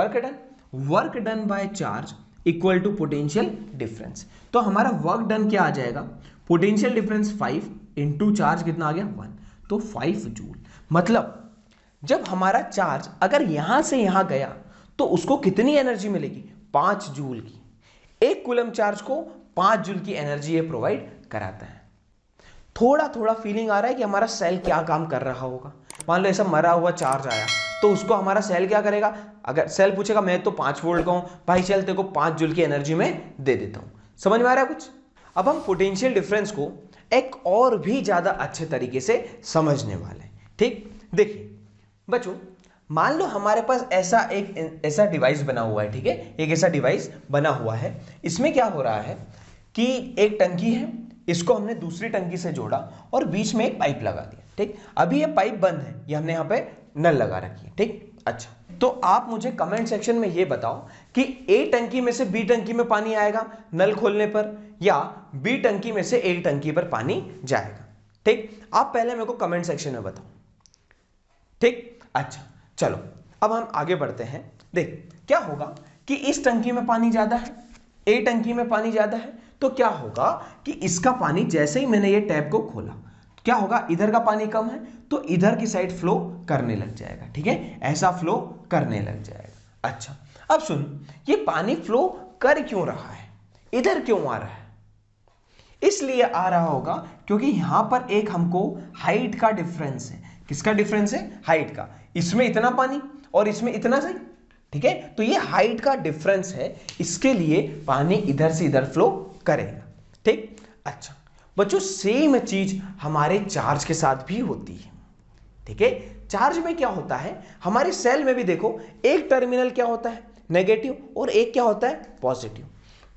work done by charge equal to potential difference. तो हमारा वर्क डन क्या आ जाएगा, पोटेंशियल डिफरेंस 5 इंटू चार्ज कितना आ गया 1, तो 5 जूल। मतलब जब हमारा चार्ज अगर यहां से यहां गया तो उसको कितनी एनर्जी मिलेगी, 5 जूल की। 1 कूलम चार्ज को 5 जूल की एनर्जी ये प्रोवाइड कराता है। थोड़ा थोड़ा फीलिंग आ रहा है कि हमारा सेल क्या काम कर रहा होगा। मान लो ऐसा मरा हुआ चार्ज आया तो उसको हमारा सेल क्या करेगा, अगर सेल पूछेगा मैं तो 5 वोल्ट का हूं भाई, चल तेरे को 5 जूल की एनर्जी में दे देता हूं। समझ में आ रहा है कुछ? अब हम पोटेंशियल डिफरेंस को एक और भी ज्यादा अच्छे तरीके से समझने वाले हैं। ठीक, देखिए बच्चों, मान लो हमारे पास ऐसा डिवाइस बना हुआ है, ठीक है, एक ऐसा डिवाइस बना हुआ है। इसमें क्या हो रहा है कि एक टंकी है, इसको हमने दूसरी टंकी से जोड़ा और बीच में एक पाइप लगा दिया। ठीक, अभी ये पाइप बंद है, ये हमने यहाँ पे नल लगा रखी है। ठीक, अच्छा, तो आप मुझे कमेंट सेक्शन में ये बताओ कि ए टंकी में से बी टंकी में पानी आएगा नल खोलने पर, या बी टंकी में से ए टंकी पर पानी जाएगा। ठीक, आप पहले मेरे को कमेंट सेक्शन में बताओ। ठीक, अच्छा, चलो अब हम आगे बढ़ते हैं। देख क्या होगा कि इस टंकी में पानी ज्यादा है, ए टंकी में पानी ज्यादा है, तो क्या होगा कि इसका पानी जैसे ही मैंने ये टैप को खोला, क्या होगा, इधर का पानी कम है तो इधर की साइड फ्लो करने लग जाएगा। ठीक है, ऐसा फ्लो करने लग जाएगा। अच्छा, अब सुन, ये पानी फ्लो कर क्यों रहा है, इधर क्यों आ रहा है? इसलिए आ रहा होगा क्योंकि यहां पर एक हमको हाइट का डिफरेंस है। किसका डिफरेंस है? हाइट का। इसमें इतना पानी और इसमें इतना सही, ठीक है, तो ये हाइट का डिफरेंस है, इसके लिए पानी इधर से इधर फ्लो करेगा। ठीक, अच्छा बच्चों, सेम चीज हमारे चार्ज के साथ भी होती है। ठीक है, चार्ज में क्या होता है, हमारे सेल में भी देखो, एक टर्मिनल क्या होता है, नेगेटिव, और एक क्या होता है, पॉजिटिव।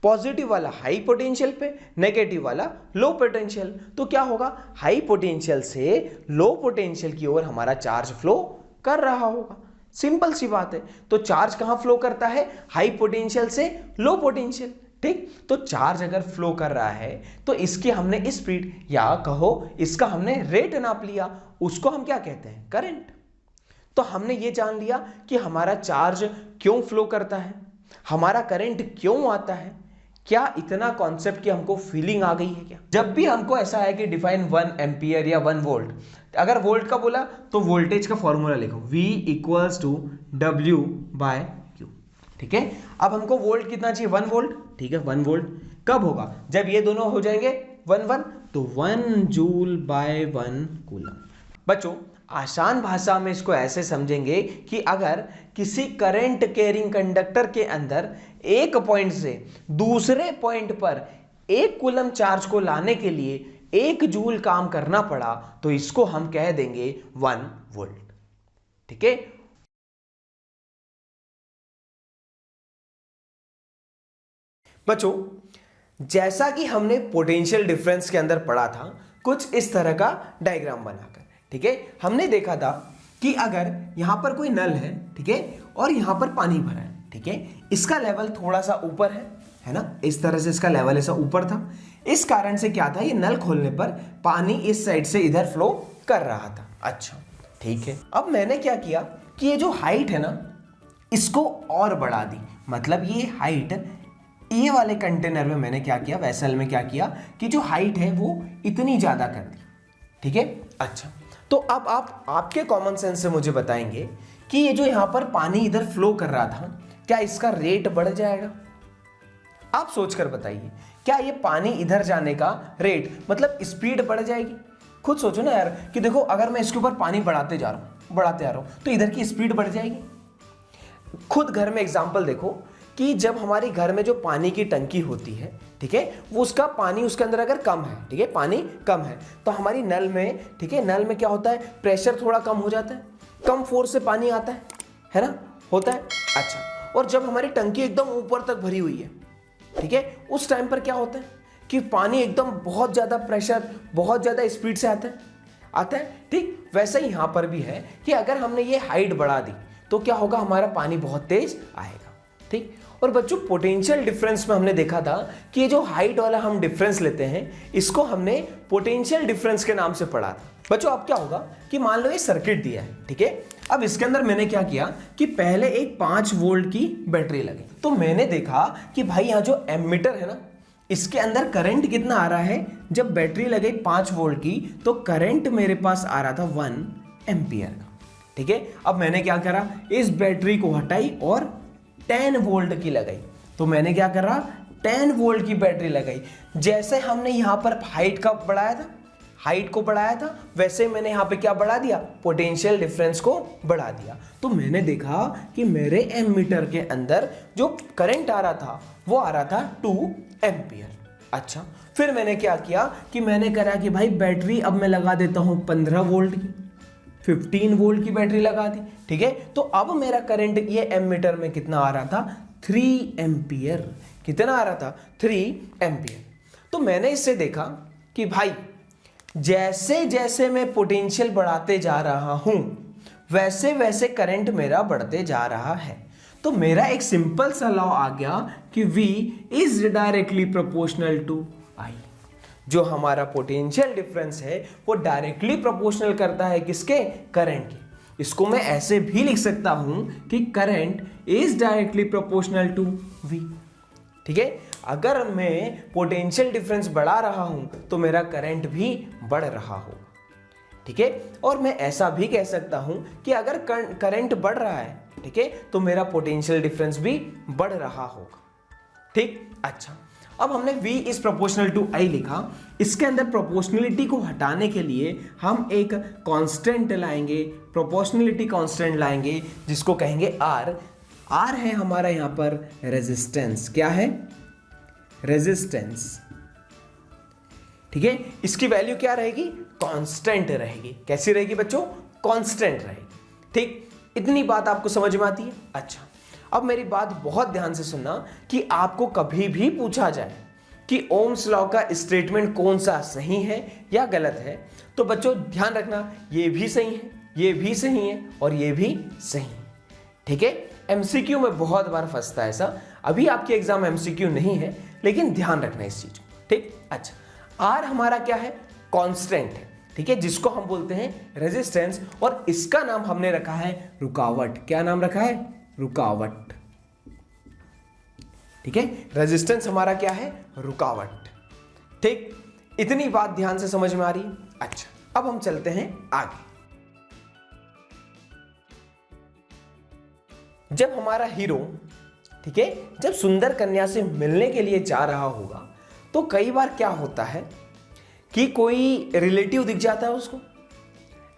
पॉजिटिव वाला हाई पोटेंशियल पे, नेगेटिव वाला लो पोटेंशियल। तो क्या होगा, हाई पोटेंशियल से लो पोटेंशियल की ओर हमारा चार्ज फ्लो कर रहा होगा। सिंपल सी बात है। तो चार्ज कहां फ्लो करता है, हाई पोटेंशियल से लो पोटेंशियल। ठीक, तो चार्ज अगर फ्लो कर रहा है तो इसकी हमने स्पीड, या कहो इसका हमने रेट नाप लिया, उसको हम क्या कहते हैं, करंट। तो हमने ये जान लिया कि हमारा चार्ज क्यों फ्लो करता है, हमारा करंट क्यों आता है। क्या इतना कॉन्सेप्ट की हमको फीलिंग आ गई है क्या? जब भी हमको ऐसा है कि डिफाइन 1 एम्पियर या 1 वोल्ट, अगर वोल्ट का बोला तो वोल्टेज का फॉर्मूला लिखो, V equals to W by Q। ठीक है, अब हमको वोल्ट कितना चाहिए, 1 वोल्ट। ठीक है, 1 वोल्ट कब होगा, जब ये दोनों हो जाएंगे 1 1, तो 1 जूल बाय 1 कूलम। बच्चों, आसान भाषा में इसको ऐसे समझेंगे कि अगर किसी करंट कैरिंग कंडक्टर के अंदर एक पॉइंट से दूसरे पॉइंट पर 1 कूलम चार्ज को लाने के लिए 1 जूल काम करना पड़ा, तो इसको हम कह देंगे 1 वोल्ट। ठीक है, बच्चों, जैसा कि हमने पोटेंशियल डिफरेंस के अंदर पढ़ा था, कुछ इस तरह का डायग्राम बनाकर, ठीक है, हमने देखा था कि अगर यहां पर कोई नल है, ठीक है, और यहां पर पानी भरा है, ठीक है, इसका लेवल थोड़ा सा ऊपर है ना, इस तरह से इसका लेवल ऐसा ऊपर था। इस कारण से क्या था, ये नल खोलने पर पानी इस साइड से इधर फ्लो कर रहा था। अच्छा, ठीक है, अब मैंने क्या किया कि ये जो हाइट है ना, इसको और बढ़ा दी। मतलब ये हाइट, ये वाले कंटेनर में मैंने क्या किया, वेसल में क्या किया कि जो हाइट है वो इतनी ज्यादा कर दी। ठीक है, अच्छा, तो अब आप आपके कॉमन सेंस से मुझे बताएंगे कि ये जो यहां पर पानी इधर फ्लो कर रहा था, क्या इसका रेट बढ़ जाएगा? आप सोचकर बताइए, क्या ये पानी इधर जाने का रेट मतलब स्पीड बढ़ जाएगी? खुद सोचो ना यार कि देखो अगर मैं इसके ऊपर पानी बढ़ाते जा रहा हूँ तो इधर की स्पीड बढ़ जाएगी। खुद घर में एग्जांपल देखो कि जब हमारे घर में जो पानी की टंकी होती है, ठीक है, वो उसका पानी उसके अंदर अगर कम है, ठीक है, पानी कम है तो हमारी नल में, ठीक है, नल में क्या होता है, प्रेशर थोड़ा कम हो जाता है, कम फोर्स से पानी आता है ना, होता है। अच्छा, और जब हमारी टंकी एकदम ऊपर तक भरी हुई है, ठीक है, उस टाइम पर क्या होता है कि पानी एकदम बहुत ज़्यादा प्रेशर, बहुत ज़्यादा स्पीड से आता है। ठीक वैसे ही यहाँ पर भी है कि अगर हमने ये हाइट बढ़ा दी तो क्या होगा, हमारा पानी बहुत तेज आएगा। ठीक, और बच्चों पोटेंशियल डिफरेंस में हमने देखा था कि ये जो हाइट वाला हम डिफरेंस लेते हैं इसको हमने पोटेंशियल डिफरेंस के नाम से पढ़ा था। बच्चों अब क्या होगा कि मान लो ये सर्किट दिया है, ठीक है, अब इसके अंदर मैंने क्या किया कि पहले एक 5 वोल्ट की बैटरी लगी, तो मैंने देखा कि भाई यहाँ जो एमीटर है ना, इसके अंदर करंट कितना आ रहा है। जब बैटरी लगे 5 वोल्ट की तो करंट मेरे पास आ रहा था 1 एम्पियर का। ठीक है, अब मैंने क्या करा, इस बैटरी को हटाई और 10 वोल्ट की लगाई। तो मैंने क्या करा, 10 वोल्ट की बैटरी लगाई। जैसे हमने यहाँ पर हाइट का बढ़ाया था, हाइट को बढ़ाया था, वैसे मैंने यहाँ पे क्या बढ़ा दिया, पोटेंशियल डिफरेंस को बढ़ा दिया। तो मैंने देखा कि मेरे एमीटर के अंदर जो करंट आ रहा था वो आ रहा था 2 एम्पियर। अच्छा, फिर मैंने क्या किया कि मैंने करा कि भाई बैटरी अब मैं लगा देता हूं 15 वोल्ट की, 15 वोल्ट की बैटरी लगा दी। ठीक है, तो अब मेरा करंट ये एमीटर में कितना आ रहा था, 3 एम्पियर। कितना आ रहा था, 3 एम्पियर। तो मैंने इससे देखा कि भाई जैसे जैसे मैं पोटेंशियल बढ़ाते जा रहा हूं वैसे वैसे करंट मेरा बढ़ते जा रहा है। तो मेरा एक सिंपल सा लॉ आ गया कि V is directly proportional to I। जो हमारा पोटेंशियल डिफरेंस है वो डायरेक्टली प्रोपोर्शनल करता है किसके, करंट के। इसको मैं ऐसे भी लिख सकता हूं कि current is directly proportional to V। ठीक है, अगर मैं पोटेंशियल डिफरेंस बढ़ा रहा हूं तो मेरा करंट भी बढ़ रहा होगा। ठीक है, और मैं ऐसा भी कह सकता हूं कि अगर करंट बढ़ रहा है, ठीक है, तो मेरा पोटेंशियल डिफरेंस भी बढ़ रहा होगा। ठीक, अच्छा, अब हमने V is proportional to I लिखा। इसके अंदर प्रोपोर्शनलिटी को हटाने के लिए हम एक कांस्टेंट लाएंगे, प्रोपोर्शनलिटी कांस्टेंट लाएंगे जिसको कहेंगे R। R है हमारा यहां पर रेजिस्टेंस। क्या है, रेजिस्टेंस। ठीक है, इसकी वैल्यू क्या रहेगी, कांस्टेंट रहेगी। कैसी रहेगी बच्चों, कांस्टेंट रहेगी। ठीक, इतनी बात आपको समझ में आती है। अच्छा, अब मेरी बात बहुत ध्यान से सुनना कि आपको कभी भी पूछा जाए कि ओम्स लॉ का स्टेटमेंट कौन सा सही है या गलत है, तो बच्चों ध्यान रखना ये भी सही है, ये भी सही है और ये भी सही है। ठीक है, एमसीक्यू में बहुत बार फंसता है ऐसा। अभी आपके एग्जाम एमसीक्यू नहीं है लेकिन ध्यान रखना इस चीज को। ठीक, अच्छा, आर हमारा क्या है, कांस्टेंट है। ठीक है, जिसको हम बोलते हैं रेजिस्टेंस, और इसका नाम हमने रखा है रुकावट। क्या नाम रखा है, रुकावट। ठीक है, रेजिस्टेंस हमारा क्या है, रुकावट। ठीक, इतनी बात ध्यान से समझ में आ रही है। अच्छा, अब हम चलते हैं आगे। जब हमारा हीरो, ठीक है, जब सुंदर कन्या से मिलने के लिए जा रहा होगा तो कई बार क्या होता है कि कोई रिलेटिव दिख जाता है उसको,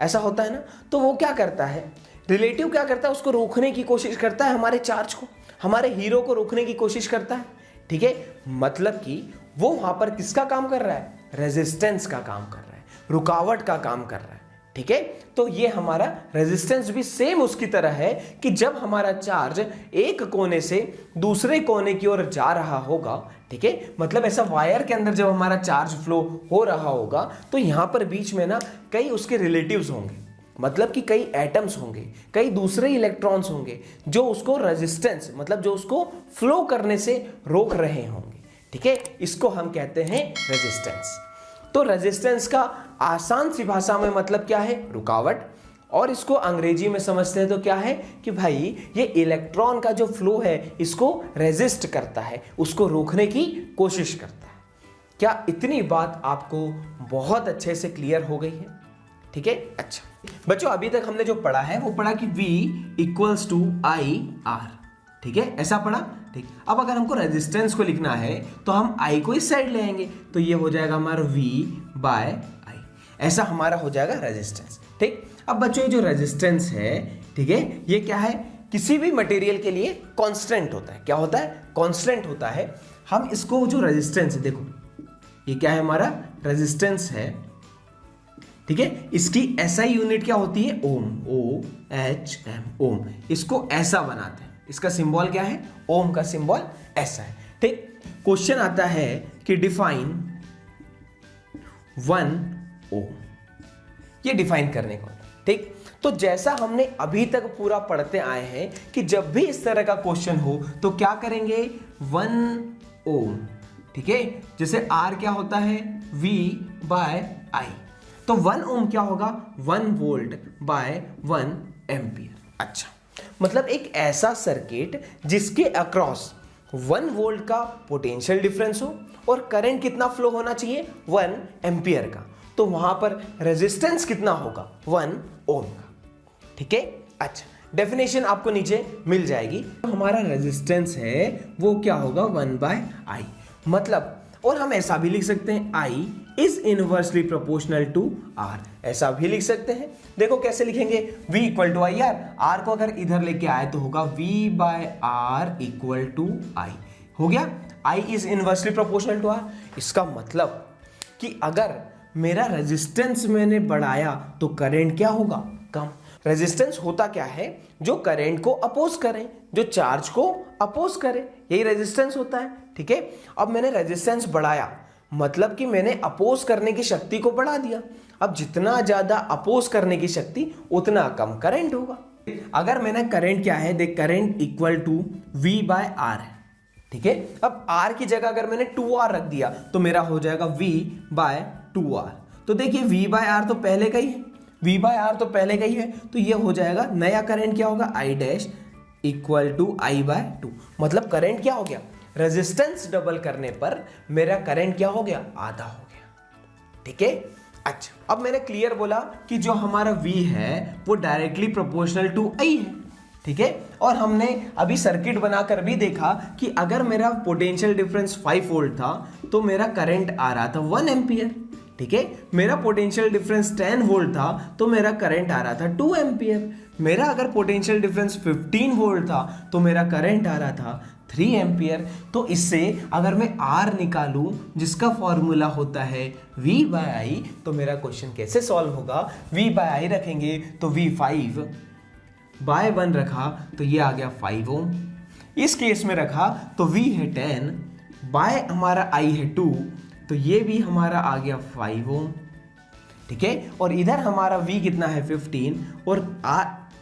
ऐसा होता है ना। तो वो क्या करता है, रिलेटिव क्या करता है, उसको रोकने की कोशिश करता है, हमारे चार्ज को, हमारे हीरो को रोकने की कोशिश करता है। ठीक है, मतलब कि वो वहां पर किसका काम कर रहा है, रेजिस्टेंस का काम कर रहा है, रुकावट का काम कर रहा है। ठीक है, तो ये हमारा रेजिस्टेंस भी सेम उसकी तरह है कि जब हमारा चार्ज एक कोने से दूसरे कोने की ओर जा रहा होगा, ठीक है, मतलब ऐसा वायर के अंदर जब हमारा चार्ज फ्लो हो रहा होगा तो यहां पर बीच में ना कई उसके रिलेटिव्स होंगे, मतलब कि कई एटम्स होंगे, कई दूसरे इलेक्ट्रॉन्स होंगे जो उसको रेजिस्टेंस, मतलब जो उसको फ्लो करने से रोक रहे होंगे। ठीक है, इसको हम कहते हैं रेजिस्टेंस। तो रेजिस्टेंस का आसान सी भाषा में मतलब क्या है, रुकावट। और इसको अंग्रेजी में समझते हैं तो क्या है कि भाई ये इलेक्ट्रॉन का जो फ्लो है इसको रेजिस्ट करता है, उसको रोकने की कोशिश करता है। क्या इतनी बात आपको बहुत अच्छे से क्लियर हो गई है? ठीक है, अच्छा बच्चों, अभी तक हमने जो पढ़ा है वो पढ़ा कि V equals to I R। ठीक है, ऐसा पढ़ा। ठीक, अब अगर हमको रेजिस्टेंस को लिखना है तो हम I को इस साइड ले आएंगे, तो ये हो जाएगा हमारा V बाय I, ऐसा हमारा हो जाएगा रेजिस्टेंस। ठीक, अब बच्चों ये जो रेजिस्टेंस है, ठीक है, ये क्या है, किसी भी मटेरियल के लिए कांस्टेंट होता है। क्या होता है, कांस्टेंट होता है। हम इसको जो रेजिस्टेंस है, देखो ये क्या है, हमारा रेजिस्टेंस है, ठीक है, इसकी SI यूनिट क्या होती है, ओम, OHM, ओम। इसको ऐसा बनाते हैं, इसका सिंबल क्या है, ओम का सिंबल ऐसा है। ठीक, क्वेश्चन आता है कि डिफाइन 1 ओम, ये डिफाइन करने को। ठीक, तो जैसा हमने अभी तक पूरा पढ़ते आए हैं कि जब भी इस तरह का क्वेश्चन हो तो क्या करेंगे, 1 ओम, ठीक है, जैसे R क्या होता है, V बाय I, तो 1 ओम क्या होगा, 1 वोल्ट बाय 1 एम्पियर। अच्छा, मतलब एक ऐसा सर्किट जिसके अक्रॉस 1 वोल्ट का पोटेंशियल डिफरेंस हो और करंट कितना फ्लो होना चाहिए, 1 एम्पियर का, तो वहां पर रेजिस्टेंस कितना होगा, 1 ओम का। ठीक है, अच्छा, डेफिनेशन आपको नीचे मिल जाएगी। तो हमारा रेजिस्टेंस है वो क्या होगा, 1 बाय I, मतलब, और हम ऐसा भी लिख सकते हैं I is inversely proportional to R, ऐसा भी लिख सकते हैं। देखो कैसे लिखेंगे, V equal to I R, R को अगर इधर लेके आए तो होगा V by R equal to I, हो गया, I is inversely proportional to R। इसका मतलब कि अगर मेरा रेजिस्टेंस मैंने बढ़ाया तो करंट क्या होगा, कम। रेजिस्टेंस होता क्या है, जो करंट को अपोज करे, जो चार्ज को अपोज करे, यही रेजिस्टेंस होता है। ठीक है, अब मैंने रेजिस्टेंस बढ़ाया, मतलब कि मैंने अपोज करने की शक्ति को बढ़ा दिया। अब जितना ज्यादा अपोज करने की शक्ति उतना कम करंट होगा। अगर मैंने करंट क्या है, देख, current equal to V by R है, ठीक है। अब R की जगह अगर मैंने 2R रख दिया तो मेरा हो जाएगा V बाय 2R। तो देखिए V बाय R तो पहले का ही है, V बाय R तो पहले का ही है, तो ये हो जाएगा नया करंट क्या होगा, I dash equal to I by 2। मतलब करंट क्या हो गया, रेजिस्टेंस डबल करने पर मेरा करंट क्या हो गया, आधा हो गया। ठीक है, अच्छा, अब मैंने क्लियर बोला कि जो हमारा V है वो डायरेक्टली प्रोपोर्शनल टू I है। ठीक है, और हमने अभी सर्किट बनाकर भी देखा कि अगर मेरा पोटेंशियल डिफरेंस 5 वोल्ट था तो मेरा करंट आ रहा था 1 एम्पियर। ठीक है, मेरा पोटेंशियल डिफरेंस 10 वोल्ट था तो मेरा करंट आ रहा था 2 एम्पियर। मेरा अगर पोटेंशियल डिफरेंस 15 वोल्ट था तो मेरा करंट आ रहा था 3 एम्पियर। तो इससे अगर मैं R निकालूं जिसका फॉर्मूला होता है V बाय I, तो मेरा क्वेश्चन कैसे सॉल्व होगा, V बाय I रखेंगे तो V 5 बाय 1 रखा तो ये आ गया 5 ओम। इस केस में रखा तो V है 10 बाय हमारा I है 2, तो ये भी हमारा आ गया 5 ओम। ठीक है, और इधर हमारा V कितना है 15 और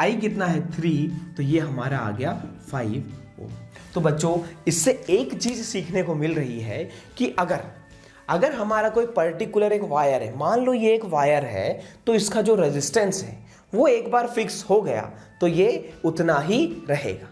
I कितना है 3, तो ये हमारा आ गया 5 ओम। तो बच्चों इससे एक चीज सीखने को मिल रही है कि अगर हमारा कोई पर्टिकुलर एक वायर है, मान लो ये एक वायर है, तो इसका जो रेजिस्टेंस है वो एक बार फिक्स हो गया तो ये उतना ही रहेगा।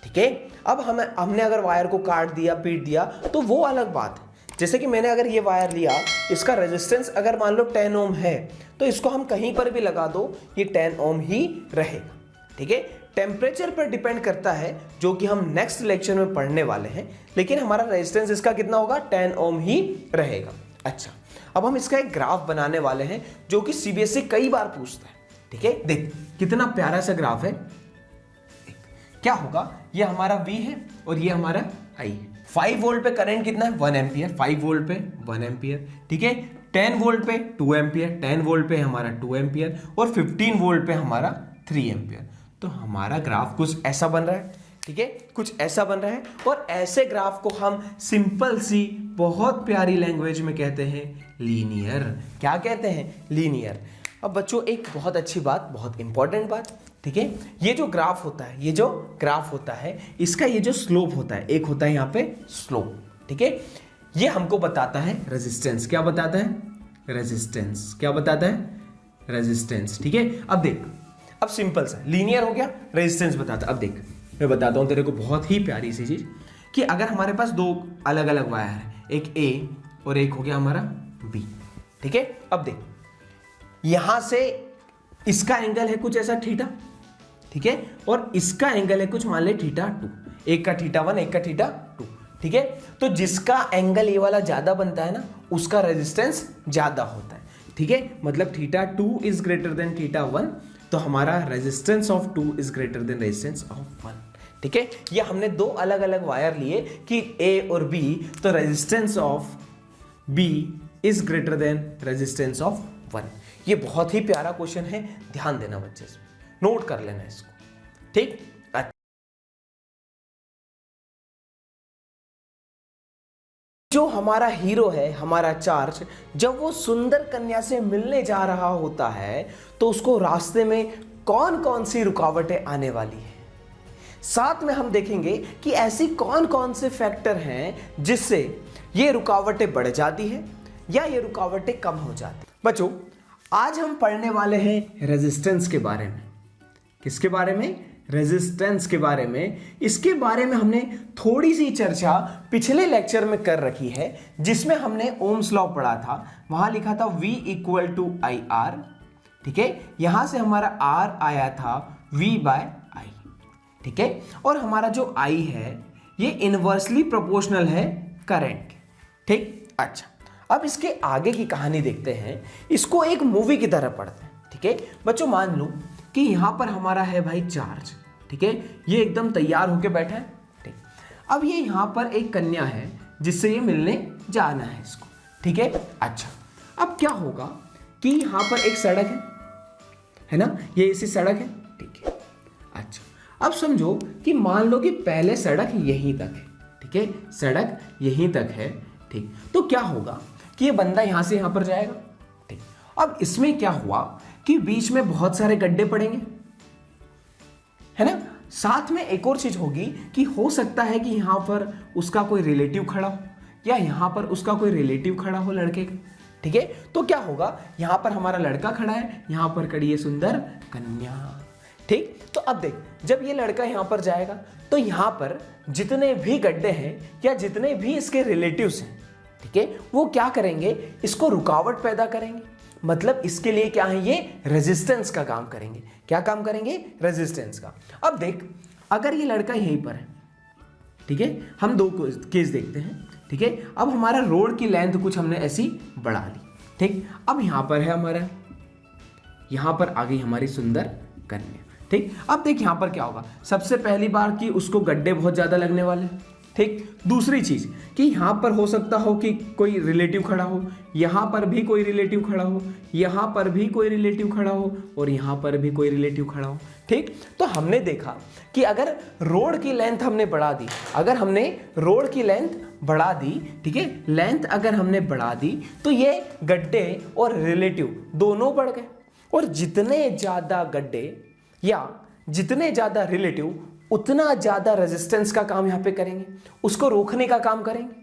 ठीक है, अब हमने अगर वायर को काट दिया, पीट दिया, तो वो अलग बात है। जैसे कि मैंने अगर ये वायर लिया, इसका रेजिस्टेंस अगर मान लो 10 ओम है, तो इसको हम कहीं पर भी लगा दो ये 10 ओम ही रहेगा। ठीक है, टेम्परेचर पर डिपेंड करता है जो कि हम नेक्स्ट लेक्चर में पढ़ने वाले हैं, लेकिन हमारा रेजिस्टेंस इसका कितना होगा, 10 ओम ही रहेगा। अच्छा, अब हम इसका एक ग्राफ बनाने वाले हैं जो कि सीबीएसई कई बार पूछता है। ठीक है, देख कितना प्यारा सा ग्राफ है। क्या होगा, ये हमारा V है और ये हमारा I है। 5 वोल्ट पे करंट कितना है, 1 एम्पियर, 5 वोल्ट पे 1 एम्पियर। ठीक है, 10 वोल्ट पे 2 एम्पियर, 10 वोल्ट पे हमारा 2 एम्पियर और 15 वोल्ट पे हमारा 3 एम्पियर। तो हमारा ग्राफ कुछ ऐसा बन रहा है। ठीक है, कुछ ऐसा बन रहा है, और ऐसे ग्राफ को हम सिंपल सी बहुत प्यारी लैंग्वेज में कहते हैं लीनियर। क्या कहते हैं, लीनियर। अब बच्चों एक बहुत अच्छी बात, बहुत इंपॉर्टेंट बात, ठीक है, ये जो ग्राफ होता है, इसका ये जो स्लोप होता है, एक होता है यहाँ पे स्लोप। ठीक है, ये हमको बताता है रेजिस्टेंस। क्या बताता है, रेजिस्टेंस। क्या बताता है, रेजिस्टेंस। ठीक है, अब देख, अब सिंपल सा लीनियर हो गया, रेजिस्टेंस बताता। अब देख मैं बताता हूं तेरे को बहुत ही प्यारी सी चीज कि अगर हमारे पास दो अलग अलग वायर है, एक A और एक हो गया हमारा B। ठीक है, अब देख यहां से इसका एंगल है कुछ ऐसा थीटा, ठीक है, और इसका एंगल है कुछ मान ले थीटा 2। एक का थीटा 1 एक का थीटा 2, ठीक है। तो जिसका एंगल ये वाला ज्यादा बनता है ना उसका रेजिस्टेंस ज्यादा होता है, ठीक है। मतलब theta 2 is greater than theta 1, तो हमारा resistance of 2 is greater than resistance of 1, ठीक है। ये हमने दो अलग अलग वायर लिए कि A और B, तो resistance of B is greater than resistance of 1। ये बहुत ही प्यारा क्वेश्चन है, ध्यान देना बच्चे, नोट कर लेना इसको, ठीक। जो हमारा हीरो है, हमारा चार्ज, जब वो सुंदर कन्या से मिलने जा रहा होता है तो उसको रास्ते में कौन कौन सी रुकावटें आने वाली है। साथ में हम देखेंगे कि ऐसी कौन कौन से फैक्टर हैं जिससे ये रुकावटें बढ़ जाती है या ये रुकावटें कम हो जाती। बच्चों, आज हम पढ़ने वाले हैं रेजिस्टेंस के बारे में। किसके बारे में? रेजिस्टेंस के बारे में। इसके बारे में हमने थोड़ी सी चर्चा पिछले लेक्चर में कर रखी है, जिसमें हमने ओम्स लॉ पढ़ा था। वहां लिखा था V equal to I R, ठीक है। यहां से हमारा R आया था V बाय आई, ठीक है। और हमारा जो I है ये इनवर्सली प्रोपोर्शनल है करंट, ठीक। अच्छा, अब इसके आगे की कहानी देखते हैं, इसको एक मूवी की तरह पढ़ते हैं, ठीक है। बच्चों, मान लो कि यहां पर हमारा है भाई चार्ज, ठीक है। ये एकदम तैयार होके बैठा है, ठीक। अब ये यहां पर एक कन्या है जिससे ये मिलने जाना है इसको, ठीक है। अच्छा, अब क्या होगा कि यहां पर एक सड़क है ना, ये इसी सड़क है, ठीक है। अच्छा, अब समझो कि मान लो कि पहले सड़क यहीं तक है, ठीक है। सड़क यहीं तक है, ठीक। तो क्या होगा कि ये बंदा यहां से यहां पर जाएगा, ठीक। अब इसमें क्या हुआ कि बीच में बहुत सारे गड्ढे पड़ेंगे, है ना। साथ में एक और चीज होगी कि हो सकता है कि यहां पर उसका कोई रिलेटिव खड़ा हो या यहां पर उसका कोई रिलेटिव खड़ा हो लड़के का, ठीक है। तो क्या होगा, यहां पर हमारा लड़का खड़ा है, यहां पर खड़ी है सुंदर कन्या, ठीक। तो अब देख, जब ये लड़का यहां पर जाएगा तो यहां पर जितने भी गड्ढे हैं या जितने भी इसके रिलेटिव्स हैं, ठीक है, वो क्या करेंगे, इसको रुकावट पैदा करेंगे। मतलब इसके लिए क्या है, ये रेजिस्टेंस का काम करेंगे। क्या काम करेंगे? रेजिस्टेंस का। अब देख, अगर ये लड़का यहीं पर है, ठीक है, हम दो केस देखते हैं, ठीक है। अब हमारा रोड की लेंथ कुछ हमने ऐसी बढ़ा ली, ठीक। अब यहां पर है हमारा, यहां पर आ गई हमारी सुंदर कन्या, ठीक। अब देख यहां पर क्या होगा, सबसे पहली बार कि उसको गड्ढे बहुत ज्यादा लगने वाले, ठीक। दूसरी चीज कि यहां पर हो सकता हो कि कोई रिलेटिव खड़ा हो, यहां पर भी कोई रिलेटिव खड़ा हो, यहां पर भी कोई रिलेटिव खड़ा हो और यहां पर भी कोई रिलेटिव खड़ा हो, ठीक। तो हमने देखा कि अगर रोड की लेंथ हमने बढ़ा दी, अगर हमने रोड की लेंथ बढ़ा दी, ठीक है, लेंथ अगर हमने बढ़ा दी तो ये गड्ढे और रिलेटिव दोनों बढ़ गए। और जितने ज्यादा गड्ढे या जितने ज्यादा रिलेटिव उतना ज्यादा रेजिस्टेंस का काम यहां पे करेंगे, उसको रोकने का काम करेंगे,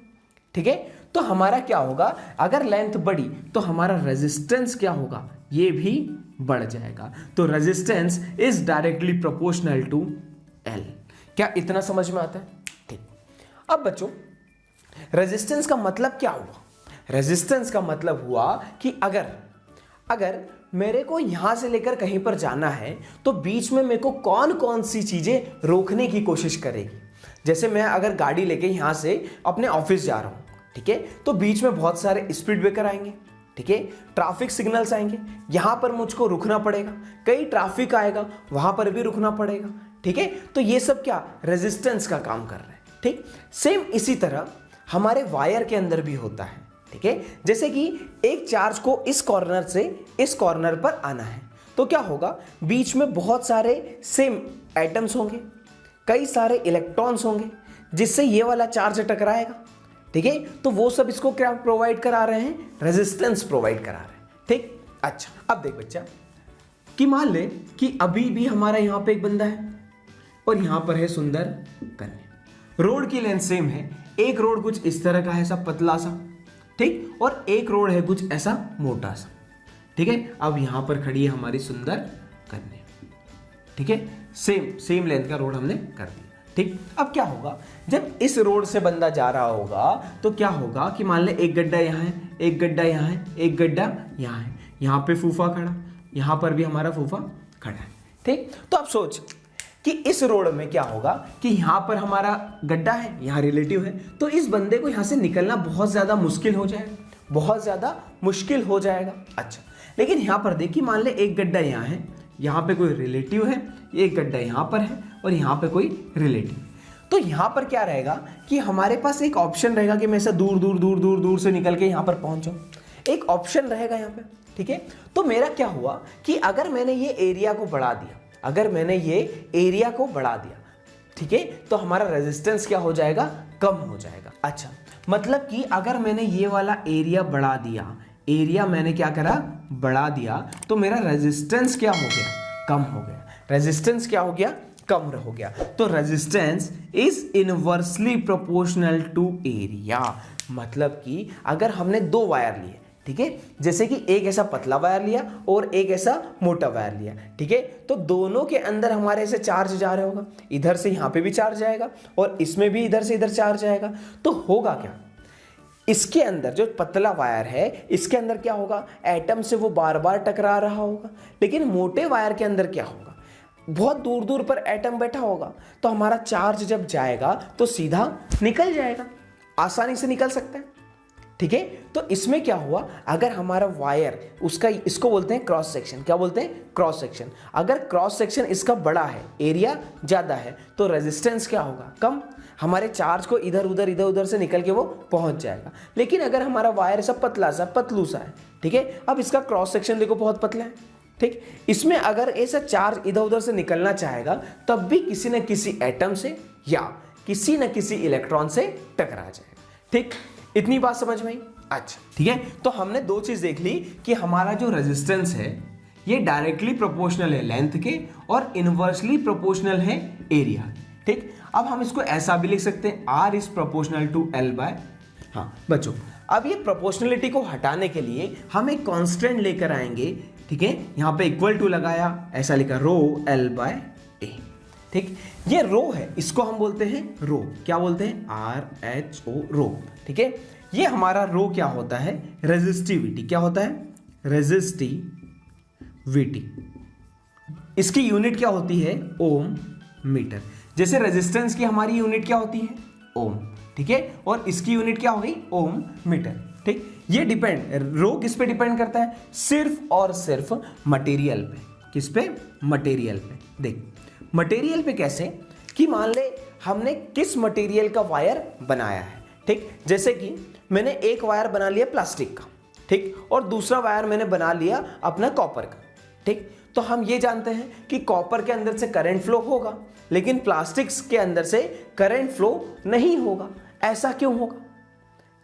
ठीक है। तो हमारा क्या होगा, अगर लेंथ बढ़ी तो हमारा रेजिस्टेंस क्या होगा, ये भी बढ़ जाएगा। तो resistance is directly proportional to L. क्या इतना समझ में आता है? ठीक। अब बच्चों, रेजिस्टेंस का मतलब क्या हुआ? रेजिस्टेंस का मतलब हुआ कि अगर मेरे को यहां से लेकर कहीं पर जाना है तो बीच में मेरे को कौन कौन सी चीजें रोकने की कोशिश करेगी। जैसे मैं अगर गाड़ी लेके यहां से अपने ऑफिस जा रहा हूं, ठीक है, तो बीच में बहुत सारे स्पीड ब्रेकर आएंगे, ठीक है, ट्रैफिक सिग्नल्स आएंगे, यहां पर मुझको रुकना पड़ेगा, कई ट्रैफिक आएगा वहां पर भी रुकना पड़ेगा, ठीक है। तो ये सब क्या, रेजिस्टेंस का काम कर रहे हैं, ठीक। सेम इसी तरह हमारे वायर के अंदर भी होता है, ठीक है। जैसे कि एक चार्ज को इस कॉर्नर से इस कॉर्नर पर आना है तो क्या होगा, बीच में बहुत सारे सेम एटम्स होंगे, कई सारे इलेक्ट्रॉन्स होंगे, जिससे ये वाला चार्ज टकराएगा, ठीक है। तो वो सब इसको क्या प्रोवाइड करा रहे हैं, रेजिस्टेंस प्रोवाइड करा रहे हैं, ठीक। अच्छा, अब देख बच्चा कि मान ले कि अभी भी हमारा यहां पे एक बंदा है और यहां पर है सुंदर कन्या। रोड की लेंथ सेम है, एक रोड कुछ इस तरह का है, ऐसा पतला सा, ठीक, और एक रोड है कुछ ऐसा मोटा सा, ठीक है। अब यहां पर खड़ी है हमारी सुंदर कन्या, ठीक है, सेम लेंथ का रोड हमने कर दिया, ठीक। अब क्या होगा, जब इस रोड से बंदा जा रहा होगा तो क्या होगा कि मान ले एक गड्ढा यहां है, एक गड्ढा यहां है, एक गड्ढा यहां है, यहां पे फूफा खड़ा, यहां पर भी हमारा फूफा खड़ा है, ठीक। तो अब सोच, कि इस रोड में क्या होगा कि यहां पर हमारा गड्ढा है, यहां रिलेटिव है, तो इस बंदे को यहां से निकलना बहुत ज्यादा मुश्किल हो जाएगा, बहुत ज्यादा मुश्किल हो जाएगा। अच्छा, लेकिन यहां पर देखिए, मान ले एक गड्ढा यहां है, यहां पे कोई रिलेटिव है, एक गड्ढा यहां पर है और यहां पे कोई रिलेटिव। तो यहां पर क्या रहेगा कि हमारे पास एक ऑप्शन रहेगा कि मैं ऐसा दूर दूर दूर दूर दूर से निकल के यहां पर पहुंच जाऊं, एक ऑप्शन रहेगा यहां पे। ठीक है, तो मेरा क्या हुआ कि अगर मैंने ये एरिया को बढ़ा दिया, अगर मैंने ये एरिया को बढ़ा दिया, ठीक है, तो हमारा रेजिस्टेंस क्या हो जाएगा, कम हो जाएगा। अच्छा, मतलब कि अगर मैंने ये वाला एरिया बढ़ा दिया, एरिया मैंने क्या करा, बढ़ा दिया, तो मेरा रेजिस्टेंस क्या हो गया, कम हो गया। रेजिस्टेंस क्या हो गया, कम हो गया। तो resistance is inversely proportional to area. मतलब कि अगर हमने दो वायर लिए, ठीक है, जैसे कि एक ऐसा पतला वायर लिया और एक ऐसा मोटा वायर लिया, ठीक है, तो दोनों के अंदर हमारे ऐसे चार्ज जा रहा होगा, इधर से यहां पे भी चार्ज जाएगा और इसमें भी इधर से इधर चार्ज जाएगा। तो होगा क्या, इसके अंदर जो पतला वायर है, इसके अंदर क्या होगा, एटम से वो बार बार टकरा रहा होगा। लेकिन मोटे वायर के अंदर क्या होगा, बहुत दूर दूर पर एटम बैठा होगा, तो हमारा चार्ज जब जाएगा तो सीधा निकल जाएगा, आसानी से निकल सकता है। ठीक है, तो इसमें क्या हुआ, अगर हमारा वायर उसका, इसको बोलते हैं क्रॉस सेक्शन, क्या बोलते हैं, क्रॉस सेक्शन। अगर क्रॉस सेक्शन इसका बड़ा है, एरिया ज्यादा है, तो रेजिस्टेंस क्या होगा, कम, हमारे चार्ज को इधर उधर से निकल के वो पहुंच जाएगा। लेकिन अगर हमारा वायर सब पतला सा, पतलू सा है, ठीक है, अब इसका क्रॉस सेक्शन देखो बहुत पतला है, ठीक, इसमें अगर ऐसा चार्ज इधर उधर से निकलना चाहेगा, तब भी किसी न किसी एटम से या किसी न किसी इलेक्ट्रॉन से टकरा जाएगा। ठीक, इतनी बात समझ में आई। अच्छा, ठीक है, तो हमने दो चीज देख ली कि हमारा जो रेजिस्टेंस है ये डायरेक्टली प्रोपोर्शनल है लेंथ के और इनवर्सली प्रोपोर्शनल है एरिया। ठीक, अब हम इसको ऐसा भी लिख सकते हैं, R is proportional to L by. हाँ बच्चों, अब ये प्रोपोर्शनलिटी को हटाने के लिए हम एक कांस्टेंट लेकर आएंगे। ठीक है, यहां पे इक्वल टू लगाया, ऐसा लिखा रो L बाय A। ठीक, ये रो है, इसको हम बोलते हैं रो, क्या बोलते हैं, RHO, रो। ठीक है, ये हमारा रो क्या होता है, रेजिस्टिविटी, क्या होता है, रेजिस्टिविटी। इसकी यूनिट क्या होती है, ओम मीटर। जैसे रेजिस्टेंस की हमारी यूनिट क्या होती है, ओम। ठीक है, और इसकी यूनिट क्या हो गई, ओम मीटर। ठीक, ये डिपेंड, रो किस पे डिपेंड करता है, सिर्फ और सिर्फ मटेरियल पे। किस पे, मटेरियल पे। देख, मटेरियल पे कैसे, कि मान ले हमने किस मटेरियल का वायर बनाया है। ठीक, जैसे कि मैंने एक वायर बना लिया प्लास्टिक का, ठीक, और दूसरा वायर मैंने बना लिया अपना कॉपर का। ठीक, तो हम ये जानते हैं कि कॉपर के अंदर से करंट फ्लो होगा, लेकिन प्लास्टिक्स के अंदर से करंट फ्लो नहीं होगा। ऐसा क्यों होगा,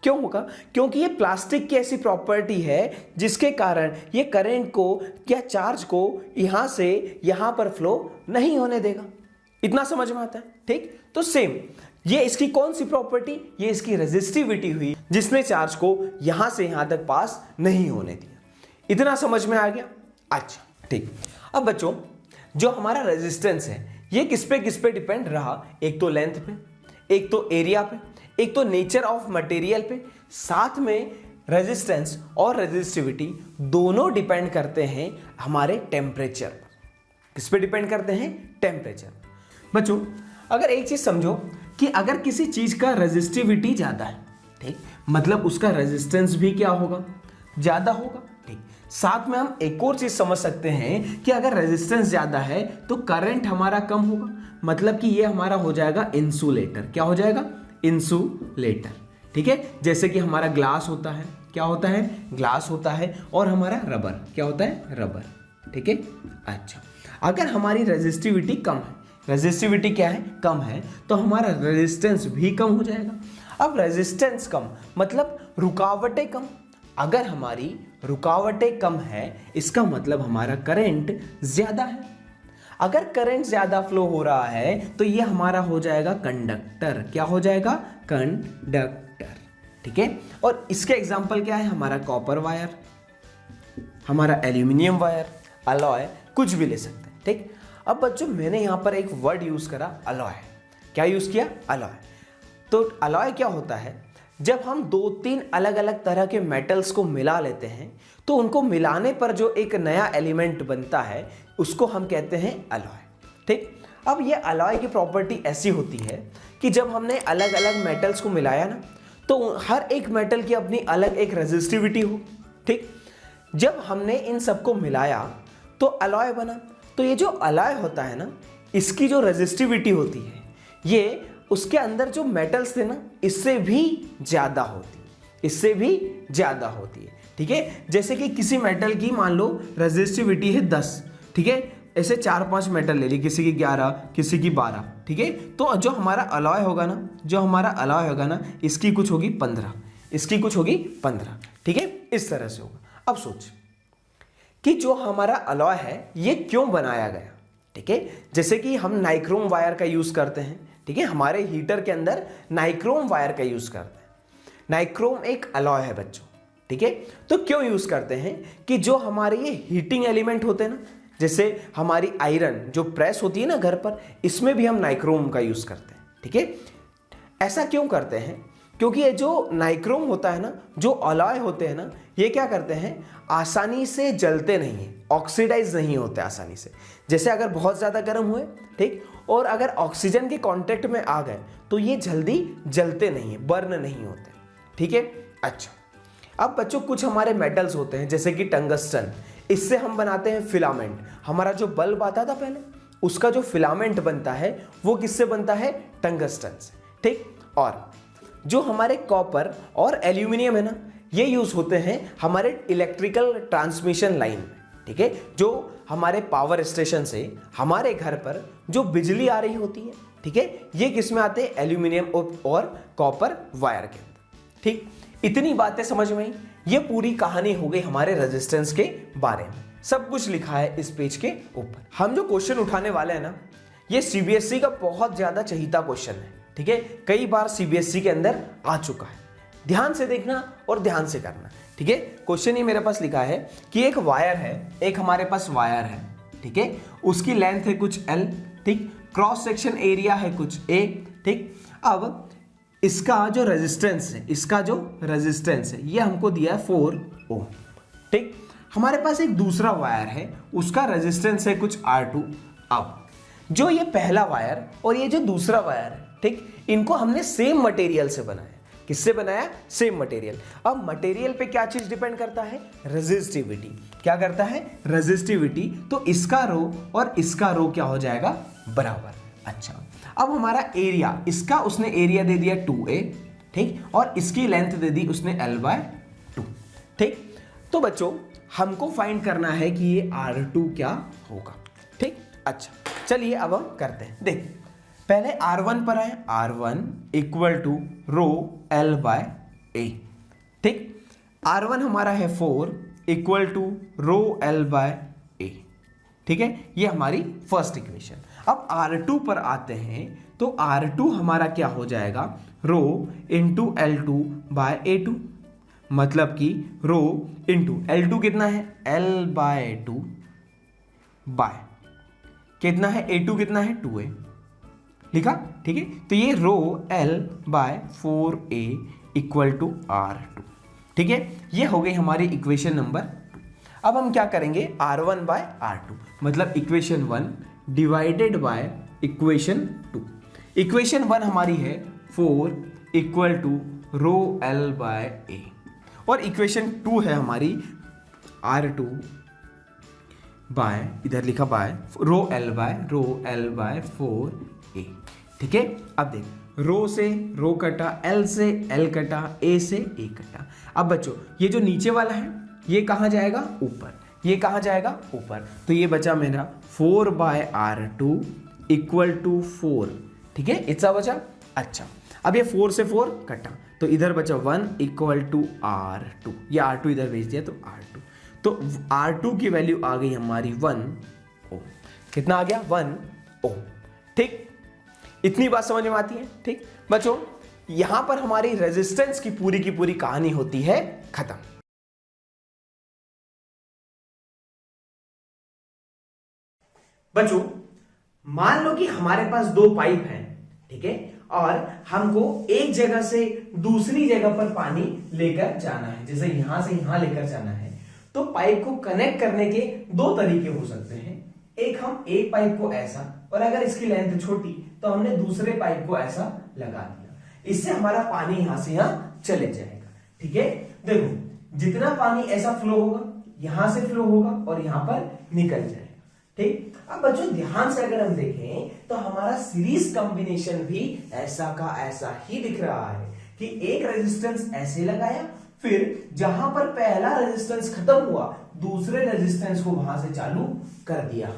क्यों होगा, क्योंकि ये प्लास्टिक की ऐसी प्रॉपर्टी है जिसके कारण ये करंट को या चार्ज को यहां से यहां पर फ्लो नहीं होने देगा। इतना समझ में आता है। ठीक, तो सेम ये इसकी कौन सी प्रॉपर्टी, ये इसकी रेजिस्टिविटी हुई जिसने चार्ज को यहां से यहां तक पास नहीं होने दिया। इतना समझ में आ गया। अच्छा, ठीक, अब बच्चों जो हमारा रेजिस्टेंस है ये किस पे डिपेंड रहा, एक तो लेंथ पे, एक तो एरिया पे, एक तो नेचर ऑफ मटेरियल पे, साथ में रेजिस्टेंस और रेजिस्टिविटी दोनों डिपेंड करते हैं हमारे टेम्परेचर पर। किस पे डिपेंड करते हैं, टेम्परेचर। बच्चों अगर एक चीज समझो कि अगर किसी चीज का रेजिस्टिविटी ज्यादा है, ठीक, मतलब उसका रेजिस्टेंस भी क्या होगा, ज्यादा होगा। ठीक, साथ में हम एक और चीज समझ सकते हैं कि अगर रेजिस्टेंस ज्यादा है तो करंट हमारा कम होगा, मतलब कि ये हमारा हो जाएगा इंसुलेटर। क्या हो जाएगा, इंसुलेटर। ठीक है, जैसे कि हमारा ग्लास होता है, क्या होता है, ग्लास होता है, और हमारा रबर क्या होता है, रबर। ठीक है, अच्छा, अगर हमारी रेजिस्टिविटी कम है, रेजिस्टिविटी क्या है, कम है, तो हमारा रेजिस्टेंस भी कम हो जाएगा। अब रेजिस्टेंस कम मतलब रुकावटें कम। अगर हमारी रुकावटें कम है इसका मतलब हमारा करंट ज्यादा है। अगर करंट ज्यादा फ्लो हो रहा है तो ये हमारा हो जाएगा कंडक्टर। क्या हो जाएगा, कंडक्टर। ठीक है, और इसके एग्जांपल क्या है, हमारा कॉपर वायर, हमारा एल्यूमिनियम वायर, अलॉय, कुछ भी ले सकते हैं। ठीक, अब बच्चों मैंने यहां पर एक वर्ड यूज करा, अलॉय। क्या यूज किया, अलॉय। तो अलॉय क्या होता है, जब हम दो तीन अलग अलग तरह के मेटल्स को मिला लेते हैं तो उनको मिलाने पर जो एक नया एलिमेंट बनता है उसको हम कहते हैं अलॉय। ठीक, अब ये अलॉय की प्रॉपर्टी ऐसी होती है कि जब हमने अलग अलग मेटल्स को मिलाया ना, तो हर एक मेटल की अपनी अलग एक रेजिस्टिविटी हो, ठीक। जब हमने इन सबको मिलाया तो अलॉय बना। तो ये जो अलॉय होता है ना, इसकी जो रेजिस्टिविटी होती है ये उसके अंदर जो मेटल्स थे ना, इससे भी ज़्यादा होती है, इससे भी ज़्यादा होती है, ठीक है। जैसे कि किसी मेटल की मान लो रेजिस्टिविटी है 10, ठीक है। ऐसे 4-5 मेटल ले ली, किसी की 11, किसी की 12, ठीक है। तो जो हमारा अलॉय होगा ना, जो हमारा अलॉय होगा ना, इसकी कुछ होगी 15, इसकी कुछ होगी 15, ठीक है। इस तरह से होगा। अब सोच कि जो हमारा अलॉय है ये क्यों बनाया गया, ठीक है। जैसे कि हम नाइक्रोम वायर का यूज़ करते हैं, ठीक है। हमारे हीटर के अंदर नाइक्रोम वायर का यूज़ करते हैं। नाइक्रोम एक अलॉय है बच्चों, ठीक है। तो क्यों यूज़ करते हैं कि जो हमारे ये हीटिंग एलिमेंट होते हैं ना, जैसे हमारी आयरन जो प्रेस होती है ना घर पर, इसमें भी हम नाइक्रोम का यूज़ करते हैं, ठीक है। ऐसा क्यों करते हैं? क्योंकि ये जो नाइक्रोम होता है ना, जो अलॉय होते हैं ना, ये क्या करते हैं, आसानी से जलते नहीं हैं, ऑक्सीडाइज नहीं होते आसानी से। जैसे अगर बहुत ज़्यादा गर्म हुए, ठीक, और अगर ऑक्सीजन के कांटेक्ट में आ गए तो ये जल्दी जलते नहीं हैं, बर्न नहीं होते, ठीक है। अच्छा, अब बच्चों कुछ हमारे मेटल्स होते हैं जैसे कि टंगस्टन, इससे हम बनाते हैं फिलामेंट। हमारा जो बल्ब आता था पहले, उसका जो फिलामेंट बनता है वो किससे बनता है, टंगस्टन से, ठीक। और जो हमारे कॉपर और एल्यूमिनियम है ना, ये यूज होते हैं हमारे इलेक्ट्रिकल ट्रांसमिशन लाइन में, ठीक है। जो हमारे पावर स्टेशन से हमारे घर पर जो बिजली आ रही होती है, ठीक है, ये किस में आते हैं, एल्यूमिनियम और कॉपर वायर के अंदर, ठीक। इतनी बातें समझ में आई। ये पूरी कहानी हो गई हमारे रेजिस्टेंस के बारे में, सब कुछ लिखा है इस पेज के ऊपर। हम जो क्वेश्चन उठाने वाले हैं ना, ये सीबीएसई का बहुत ज्यादा चहीता क्वेश्चन है, ठीक है। कई बार सीबीएसई के अंदर आ चुका है। ध्यान से देखना और ध्यान से करना, ठीक है। क्वेश्चन ये मेरे पास लिखा है कि एक वायर है, एक हमारे पास वायर है, ठीक है। उसकी लेंथ है कुछ L, ठीक। क्रॉस सेक्शन एरिया है कुछ A, ठीक। अब इसका जो रेजिस्टेंस है, इसका जो रेजिस्टेंस है ये हमको दिया है 4 ओम, ठीक। हमारे पास एक दूसरा वायर है, उसका रेजिस्टेंस है कुछ R2। अब जो ये पहला वायर और ये जो दूसरा वायर है, ठीक, इनको हमने सेम मटेरियल से बनाया। किससे बनाया, सेम मटेरियल। अब मटेरियल पे क्या चीज डिपेंड करता है, रेजिस्टिविटी। क्या करता है, रेजिस्टिविटी। तो इसका रो और इसका रो क्या हो जाएगा, बराबर। अच्छा, अब हमारा एरिया, इसका उसने एरिया दे दिया 2A, ठीक, और इसकी लेंथ दे दी उसने L/2, ठीक। तो बच्चों हमको फाइंड करना है कि ये R2 क्या होगा, ठीक। अच्छा, चलिए अब हम करते हैं। देख, पहले R1 पर आए, R1 equal to row L/A, ठीक। R1 हमारा है 4 इक्वल टू रो L/A, ठीक है। ये हमारी फर्स्ट इक्वेशन। अब R2 पर आते हैं तो R2 हमारा क्या हो जाएगा, रो इंटू L2/A2, मतलब कि रो इंटू L2 कितना है, L/2 बाय कितना है, A2 कितना है, 2A लिखा, ठीक है। तो ये रो L/4A इक्वल टू R2, ठीक है। ये हो गई हमारी इक्वेशन नंबर 2। अब हम क्या करेंगे, R1/R2 मतलब equation 1 divided by equation 2। Equation 1 हमारी है 4 इक्वल टू रो L/A, और इक्वेशन 2 है हमारी R2 बाय, इधर लिखा बाय रो L/4A, ठीक है। अब देख, रो से रो कटा, L से L कटा, A से A कटा। अब बच्चों ये जो नीचे वाला है ये कहाँ जाएगा, ऊपर। ये कहाँ जाएगा, ऊपर। तो ये बचा मेरा 4/R2 इक्वल टू 4, ठीक है, इतना बचा। अच्छा, अब ये 4 से 4 कटा, तो इधर बचा 1 इक्वल टू R2, ये R2 इधर भेज दिया तो R2, तो R2 की वैल्यू आ गई हमारी 1 ओम। कितना आ गया, 1 ओम, ठीक। इतनी बात समझ में आती है, ठीक। बच्चों यहां पर हमारी रेजिस्टेंस की पूरी कहानी होती है खत्म। बच्चों मान लो कि हमारे पास 2 पाइप हैं, ठीक है, और हमको एक जगह से दूसरी जगह पर पानी लेकर जाना है, जैसे यहां से यहां लेकर जाना है। तो पाइप को कनेक्ट करने के 2 तरीके हो सकते हैं। एक हम एक पाइप को ऐसा, और अगर इसकी लेंथ छोटी तो हमने दूसरे पाइप को ऐसा लगा दिया। इससे हमारा पानी यहां से यहां चले जाएगा। ठीक है, देखो जितना पानी ऐसा फ्लो होगा, यहां से फ्लो होगा और यहां पर निकल जाएगा। ठीक, अब बच्चों ध्यान से अगर हम देखें तो हमारा सीरीज कॉम्बिनेशन भी ऐसा का ऐसा ही दिख रहा है कि एक रेजिस्टेंस ऐसे लगाया, फिर जहां पर पहला रेजिस्टेंस खत्म हुआ दूसरे रेजिस्टेंस को वहां से चालू कर दिया।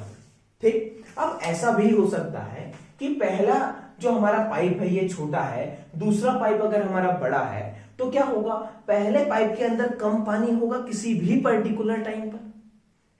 ठीक, अब ऐसा भी हो सकता है कि पहला जो हमारा पाइप है ये छोटा है, दूसरा पाइप अगर हमारा बड़ा है तो क्या होगा, पहले पाइप के अंदर कम पानी होगा किसी भी पर्टिकुलर टाइम पर,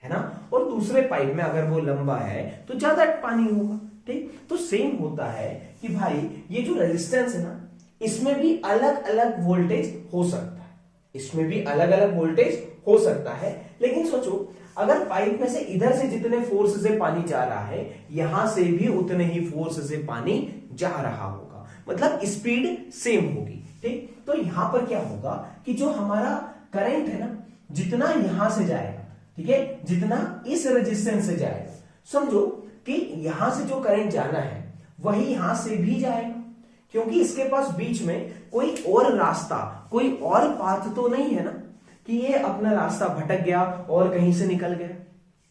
है ना, और दूसरे पाइप में अगर वो लंबा है तो ज्यादा पानी होगा। ठीक, तो सेम होता है कि भाई ये जो रेजिस्टेंस है ना, इसमें भी अलग अलग वोल्टेज हो सकता है, इसमें भी अलग अलग वोल्टेज हो सकता है। लेकिन सोचो अगर पाइप में से इधर से जितने फोर्स से पानी जा रहा है, यहां से भी उतने ही फोर्स से पानी जा रहा होगा, मतलब स्पीड सेम होगी। ठीक, तो यहां पर क्या होगा कि जो हमारा करंट है ना, जितना यहां से जाएगा, ठीक है, जितना इस रेजिस्टेंस से जाएगा, समझो कि यहां से जो करंट जाना है वही यहां से भी जाएगा, क्योंकि इसके पास बीच में कोई और रास्ता, कोई और पाथ तो नहीं है ना कि ये अपना रास्ता भटक गया और कहीं से निकल गया।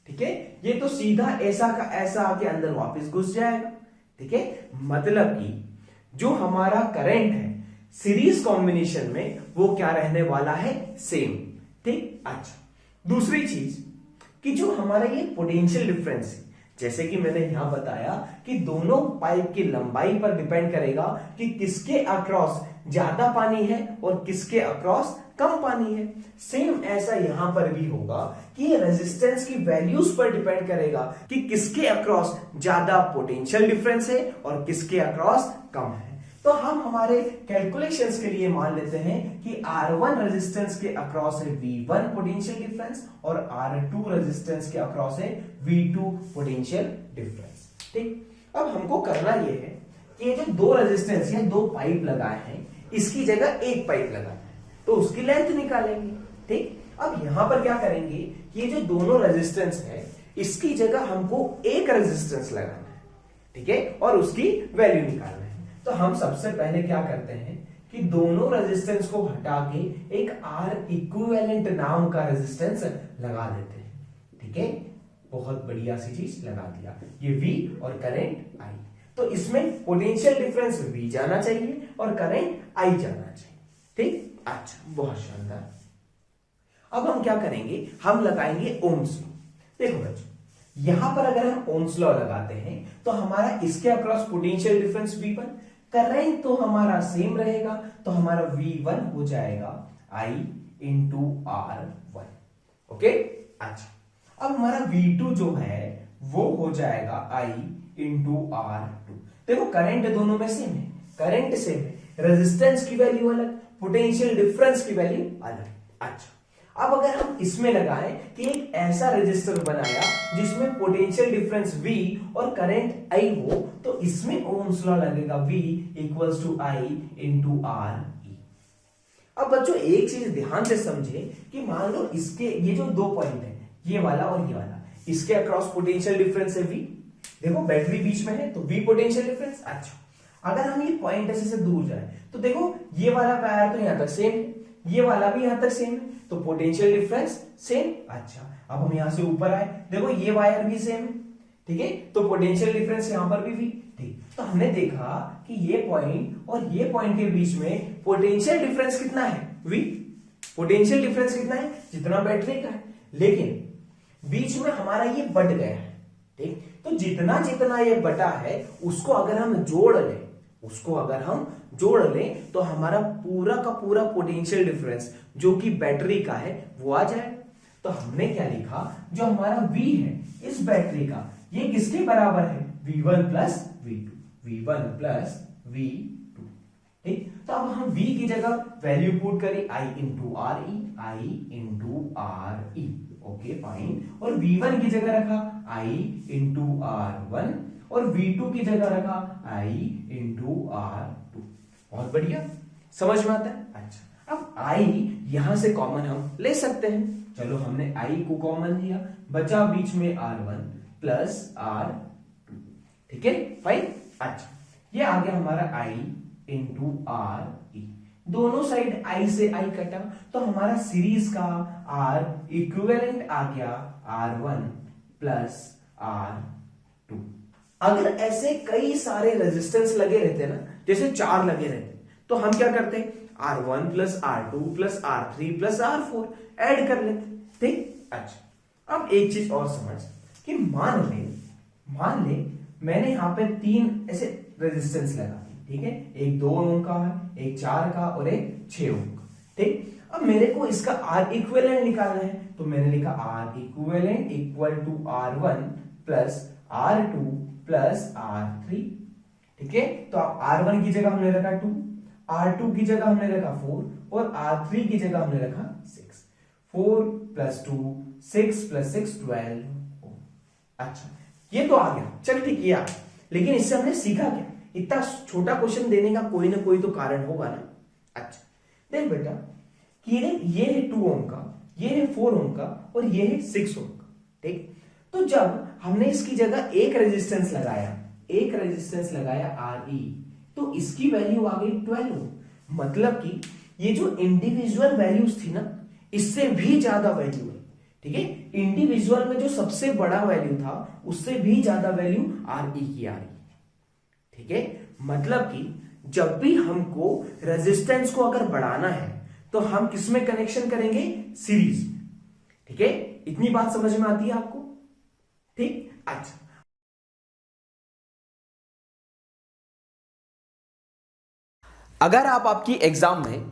ठीक है, ये तो सीधा ऐसा का ऐसा आके अंदर वापस घुस जाएगा। ठीक है, मतलब कि जो हमारा करंट है सीरीज कॉम्बिनेशन में वो क्या रहने वाला है, सेम। ठीक, अच्छा दूसरी चीज कि जो हमारा ये पोटेंशियल डिफरेंस है, जैसे कि मैंने यहां बताया कि दोनों पाइप की लंबाई पर डिपेंड करेगा कि किसके अक्रॉस ज्यादा पानी है और किसके अक्रॉस कम पानी है। सेम ऐसा यहां पर भी होगा कि ये रेजिस्टेंस की वैल्यूज पर डिपेंड करेगा कि किसके अक्रॉस ज्यादा पोटेंशियल डिफरेंस है और किसके अक्रॉस कम है। तो हम हमारे कैलकुलेशंस के लिए मान लेते हैं कि R1 रेजिस्टेंस के अक्रॉस है V1 पोटेंशियल डिफरेंस और R2 रेजिस्टेंस के अक्रॉस है V2 पोटेंशियल डिफरेंस। ठीक, अब हमको करना यह है कि ये जो दो रेजिस्टेंस या दो पाइप लगाए हैं, इसकी जगह एक पाइप लगाना है, तो उसकी लेंथ निकालेंगे। ठीक, अब यहां पर क्या करेंगे कि ये जो दोनों रेजिस्टेंस है इसकी जगह हमको एक रेजिस्टेंस लगाना है। ठीक है, और उसकी वैल्यू निकालना है। तो हम सबसे पहले क्या करते हैं कि दोनों रेजिस्टेंस को हटा के एक R इक्विवेलेंट नाम का रेजिस्टेंस लगा देते हैं। ठीक है, बहुत बढ़िया सी चीज लगा दिया, ये V और करंट I, तो इसमें पोटेंशियल डिफरेंस V जाना चाहिए और करंट I जाना चाहिए। ठीक, अच्छा बहुत शानदार। अब हम क्या करेंगे, हम लगाएंगे ओम्स लॉ। देखो बच्चों, यहां पर अगर हम ओम्स लॉ लगाते हैं तो हमारा इसके across potential difference V1, current तो हमारा सेम रहेगा, तो हमारा V1 हो जाएगा I इंटू R1। ओके, अच्छा अब हमारा V2 जो है वो हो जाएगा I इंटू R2। देखो करंट दोनों में सेम है, करंट सेम है, रेजिस्टेंस की वैल्यू अलग, पोटेंशियल डिफरेंस की वैल्यू अलग। अच्छा अब अगर हम इसमें लगाएं कि एक ऐसा रेजिस्टर बनाया जिसमें पोटेंशियल डिफरेंस V और करंट I हो, तो इसमें ओम्स लॉ लगेगा V equals to I into RE। अब बच्चों एक चीज ध्यान से समझे कि मान लो इसके ये जो दो पॉइंट है, ये वाला और ये वाला, इसके अक्रॉस पोटेंशियल डिफरेंस है V। देखो बैटरी बीच में है तो V पोटेंशियल डिफरेंस। अच्छा अगर हम ये पॉइंट ऐसे से दूर जाए तो देखो ये वाला वायर तो यहां तक सेम है, ये वाला भी यहां तक सेम है, तो पोटेंशियल डिफरेंस सेम। अच्छा अब हम यहां से ऊपर आए, देखो ये वायर भी सेम है, ठीक है, तो पोटेंशियल डिफरेंस यहां पर भी V। ठीक, तो हमने देखा कि ये पॉइंट और ये पॉइंट के बीच में पोटेंशियल डिफरेंस कितना है, V। पोटेंशियल डिफरेंस कितना है, जितना बैटरी का है, लेकिन बीच में हमारा ये बट गया है। ठीक, तो जितना जितना ये बटा है उसको अगर हम जोड़ लें, उसको अगर हम जोड़ लें तो हमारा पूरा का पूरा पोटेंशियल डिफरेंस जो कि बैटरी का है वो आ जाए। तो हमने क्या लिखा, जो हमारा V है इस बैटरी का, ये किसके बराबर है, V1 plus V2, V1 plus V2। ठीक, तो अब हम V की जगह वैल्यू पुट करें I into RE, I into RE। Okay fine, और V1 की जगह रखा I इंटू R1 और V2 की जगह रखा I इंटू R2। बहुत बढ़िया, समझ में आता है। अच्छा अब I यहां से कॉमन हम ले सकते हैं, चलो हमने I को कॉमन लिया, बचा बीच में R1, प्लस आर टू। ठीक है फाइन। अच्छा, ये आ गया हमारा आई इंटू आर ई। दोनों साइड आई से आई कटा तो हमारा सीरीज का आर इक्विवेलेंट आ गया R1 प्लस R2। अगर ऐसे कई सारे रेजिस्टेंस लगे रहते ना, जैसे 4 लगे रहते, तो हम क्या करते R1 plus R2 plus R3 plus R4 add कर लेते। ठीक। अच्छा, अब एक चीज और समझ कि मान ले मैंने यहां पे 3 ऐसे रेजिस्टेंस लगा दी। ठीक है, एक 2 ओम का है, एक 4 का और एक 6 ओम का। ठीक। अब मेरे को इसका R इक्विवेलेंट निकालना है, तो मैंने लिखा R equivalent equal to R1 plus R2 plus R3। ठीक है, तो आप R1 की जगह हमने रखा 2, R2 की जगह हमने रखा 4 और R3 की जगह हमने रखा 6। 4 प्लस 2 6 प्लस 6 12 ओम। अच्छा, ये तो आ गया, चल ठीक है। लेकिन इससे हमने सीखा क्या? इतना छोटा क्वेश्चन देने का कोई ना कोई तो कारण होगा ना। अच्छा, देख बेटा कि ये है 2 ओम का, ये है 4 ओम का और ये है 6 ओम का। ठीक। तो जब हमने इसकी जगह एक रेजिस्टेंस लगाया Re, तो इसकी वैल्यू आ गई 12 ओम। मतलब कि ये जो इंडिविजुअल वैल्यूज थी ना, इससे भी ज्यादा वैल्यू है। ठीक है, इंडिविजुअल में जो सबसे बड़ा वैल्यू था उससे भी ज्यादा वैल्यू Re की आ रही। ठीक है, मतलब कि जब भी हमको रेजिस्टेंस को अगर बढ़ाना है तो हम किसमें कनेक्शन करेंगे? सीरीज। ठीक है, इतनी बात समझ में आती है आपको? ठीक। अच्छा, अगर आप आपकी एग्जाम में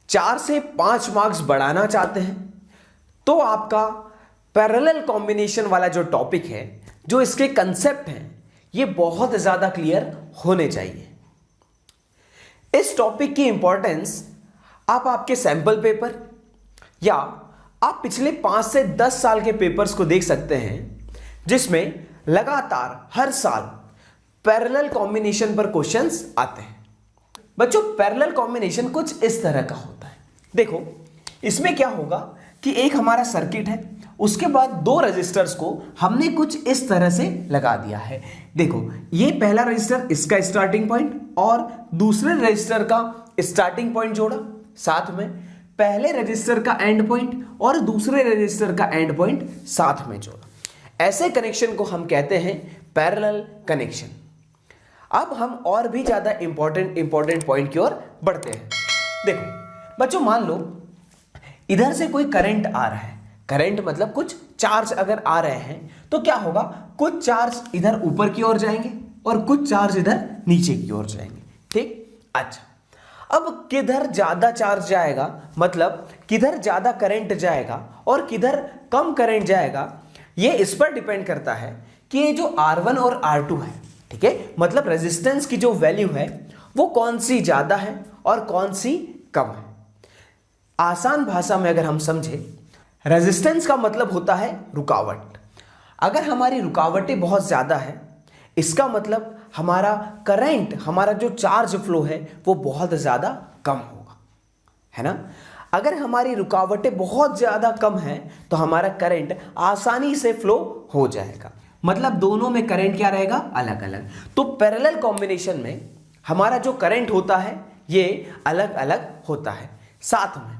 4 से 5 मार्क्स बढ़ाना चाहते हैं तो आपका पैरेलल कॉम्बिनेशन वाला जो टॉपिक है, जो इसके कंसेप्ट हैं, ये बहुत ज्यादा क्लियर होने चाहिए। इस टॉपिक की इंपॉर्टेंस आप आपके सैंपल पेपर या आप पिछले 5 से 10 साल के पेपर्स को देख सकते हैं, जिसमें लगातार हर साल पैरेलल कॉम्बिनेशन पर क्वेश्चंस आते हैं। बच्चों, पैरेलल कॉम्बिनेशन कुछ इस तरह का होता है। देखो, इसमें क्या होगा कि एक हमारा सर्किट है, उसके बाद 2 रजिस्टर्स को हमने कुछ इस तरह से लगा दिया है। देखो, ये पहला रजिस्टर, इसका स्टार्टिंग पॉइंट और दूसरे रजिस्टर का स्टार्टिंग पॉइंट जोड़ा, साथ में पहले रजिस्टर का एंड पॉइंट और दूसरे रजिस्टर का एंड पॉइंट साथ में जोड़ा। ऐसे कनेक्शन को हम कहते हैं पैरेलल कनेक्शन। अब हम और भी ज्यादा इंपॉर्टेंट पॉइंट की ओर बढ़ते हैं। देखो बच्चों, मान लो इधर से कोई करंट आ रहा है। करंट मतलब कुछ चार्ज अगर आ रहे हैं तो क्या होगा? कुछ चार्ज इधर ऊपर की ओर जाएंगे और कुछ चार्ज इधर नीचे की ओर जाएंगे। ठीक। अच्छा, अब किधर ज्यादा चार्ज जाएगा, मतलब किधर ज्यादा करंट जाएगा और किधर कम करंट जाएगा, ये इस पर डिपेंड करता है कि ये जो R1 और R2 है, ठीक है, मतलब रेजिस्टेंस की जो वैल्यू है वो कौन सी ज्यादा है और कौन सी कम है। आसान भाषा में अगर हम समझे, रेजिस्टेंस का मतलब होता है रुकावट। अगर हमारी रुकावटें बहुत ज्यादा है, इसका मतलब हमारा करंट, हमारा जो चार्ज फ्लो है वो बहुत ज्यादा कम होगा, है ना। अगर हमारी रुकावटें बहुत ज्यादा कम है तो हमारा करंट आसानी से फ्लो हो जाएगा। मतलब दोनों में करंट क्या रहेगा? अलग अलग। तो पैरेलल कॉम्बिनेशन में हमारा जो करंट होता है ये अलग अलग होता है। साथ में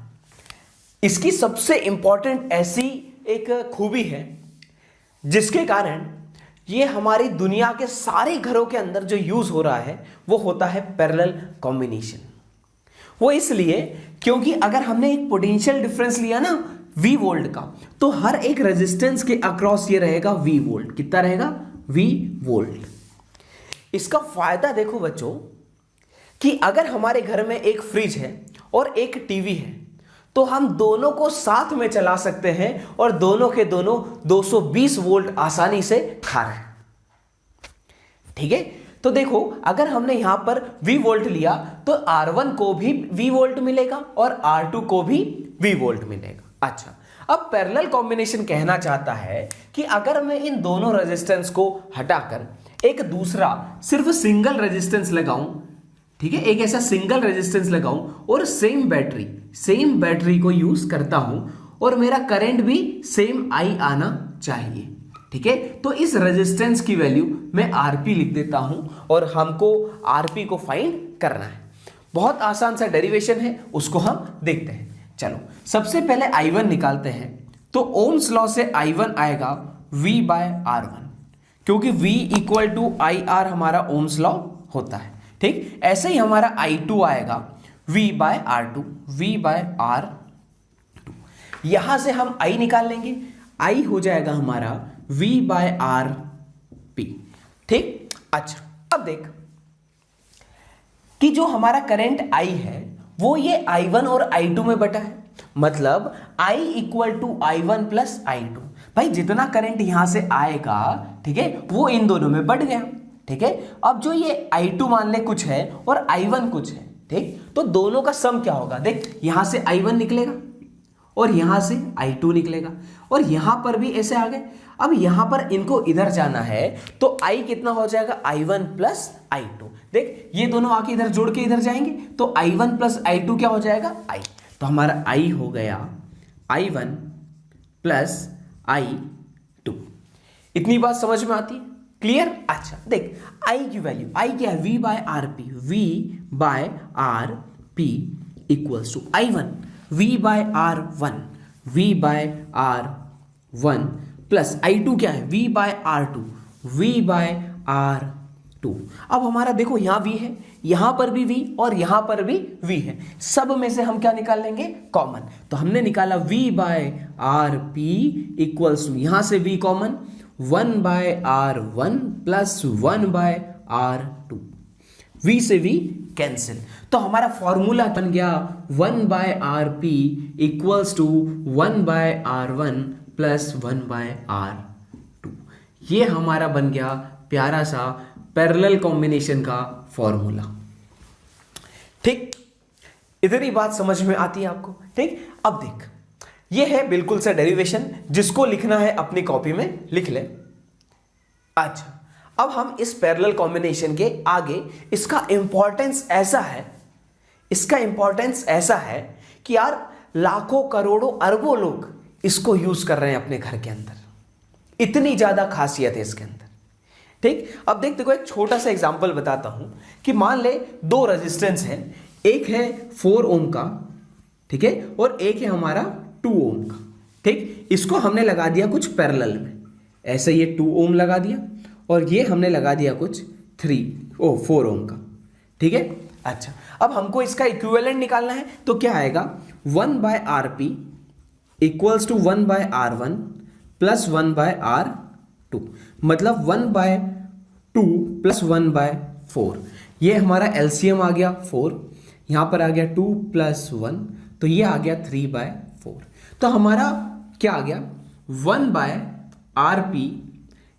इसकी सबसे इंपॉर्टेंट ऐसी एक खूबी है जिसके कारण ये हमारी दुनिया के सारे घरों के अंदर जो यूज हो रहा है वो होता है पैरेलल कॉम्बिनेशन। वो इसलिए क्योंकि अगर हमने एक पोटेंशियल डिफरेंस लिया ना V वोल्ट का, तो हर एक रेजिस्टेंस के अक्रॉस ये रहेगा V वोल्ट। कितना रहेगा? V volt. इसका फायदा देखो बच्चों कि अगर हमारे घर में एक फ्रिज है और एक टीवी है तो हम दोनों को साथ में चला सकते हैं और दोनों के दोनों 220 वोल्ट आसानी से खा रहे हैं। ठीक है, तो देखो अगर हमने यहां पर V वोल्ट लिया तो R1 को भी V वोल्ट मिलेगा और R2 को भी V वोल्ट मिलेगा। अच्छा, अब पैरेलल कॉम्बिनेशन कहना चाहता है कि अगर मैं इन दोनों रेजिस्टेंस को हटाकर एक दूसरा सिर्फ सिंगल रेजिस्टेंस लगाऊं, ठीक है, एक ऐसा सिंगल रेजिस्टेंस लगाऊं और सेम बैटरी को यूज करता हूं और मेरा करंट भी सेम I आना चाहिए, ठीक है, तो इस रेजिस्टेंस की वैल्यू मैं आरपी लिख देता हूं और हमको आरपी को फाइंड करना है। बहुत आसान सा डेरिवेशन है, उसको हम देखते हैं। चलो सबसे पहले I1 निकालते हैं। तो ओम्स लॉ से I1 आएगा V बाय R1, क्योंकि V इक्वल टू IR हमारा ओम्स लॉ होता है। ठीक, ऐसे ही हमारा I2 आएगा V bye R2, V bye R2। यहां से हम I निकाल लेंगे, I हो जाएगा हमारा V बाय आर पी। ठीक, अच्छा अब देख कि जो हमारा करंट I है वो ये I1 और I2 में बटा है, मतलब I equal to I1 plus I2। भाई जितना करंट यहां से आएगा, ठीक है, वो इन दोनों में बढ़ गया। ठीक है, अब जो ये I2 मान ले कुछ है और I1 कुछ है, ठीक, तो दोनों का सम क्या होगा, देख यहां से I1 निकलेगा और यहां से I2 निकलेगा और यहां पर भी ऐसे आ गए। अब यहां पर इनको इधर जाना है तो I कितना हो जाएगा, I1 प्लस I2। देख ये दोनों आके इधर जोड़ के इधर जाएंगे तो I1 प्लस I2 क्या हो जाएगा, I। तो हमारा I हो गया I1 प्लस I2। इतनी बात समझ में आती है, क्लियर। अच्छा देख I की वैल्यू, I क्या है, V by R P. V by R P equals to I1 V by R1, V by R1 plus I2 क्या है, V bye R2, V bye R2। अब हमारा देखो यहां V है, यहां पर भी V और यहां पर भी V है, सब में से हम क्या निकाल लेंगे, कॉमन। तो हमने निकाला V by RP equals to, यहां से V common, 1 by R1 plus 1 by R2। V से V कैंसिल, तो हमारा फॉर्मूला बन गया 1 by RP equals to 1 by R1 plus 1 by R2। ये हमारा बन गया प्यारा सा पैरेलल कॉम्बिनेशन का फॉर्मूला। ठीक, इतनी बात समझ में आती है आपको। ठीक, अब देख ये है बिल्कुल सा डेरिवेशन, जिसको लिखना है अपनी कॉपी में लिख ले। अच्छा अब हम इस पैरेलल कॉम्बिनेशन के आगे, इसका इंपॉर्टेंस ऐसा है, इसका इंपॉर्टेंस ऐसा है कि यार लाखों करोड़ों अरबों लोग इसको यूज कर रहे हैं अपने घर के अंदर, इतनी ज्यादा खासियत है इसके अंदर। ठीक, अब देख देखो एक छोटा सा एग्जांपल बताता हूं कि मान ले दो रेजिस्टेंस है, एक है 4 ओम का, ठीक है, और एक है हमारा 2 ओम का। ठीक, इसको हमने लगा दिया कुछ पैरेलल में, ऐसे ये 2 ओम लगा दिया और ये हमने लगा दिया कुछ 4 ओम का। ठीक है, अच्छा अब हमको इसका इक्विवेलेंट निकालना है, तो क्या आएगा, 1 by R P equals to 1 by R1 plus 1 by R2, मतलब 1 बाय 2 प्लस 1 बाय 4। ये हमारा एलसीएम आ गया 4, यहां पर आ गया 2 प्लस 1, तो ये आ गया 3 बाय 4। तो हमारा क्या आ गया, 1 by RP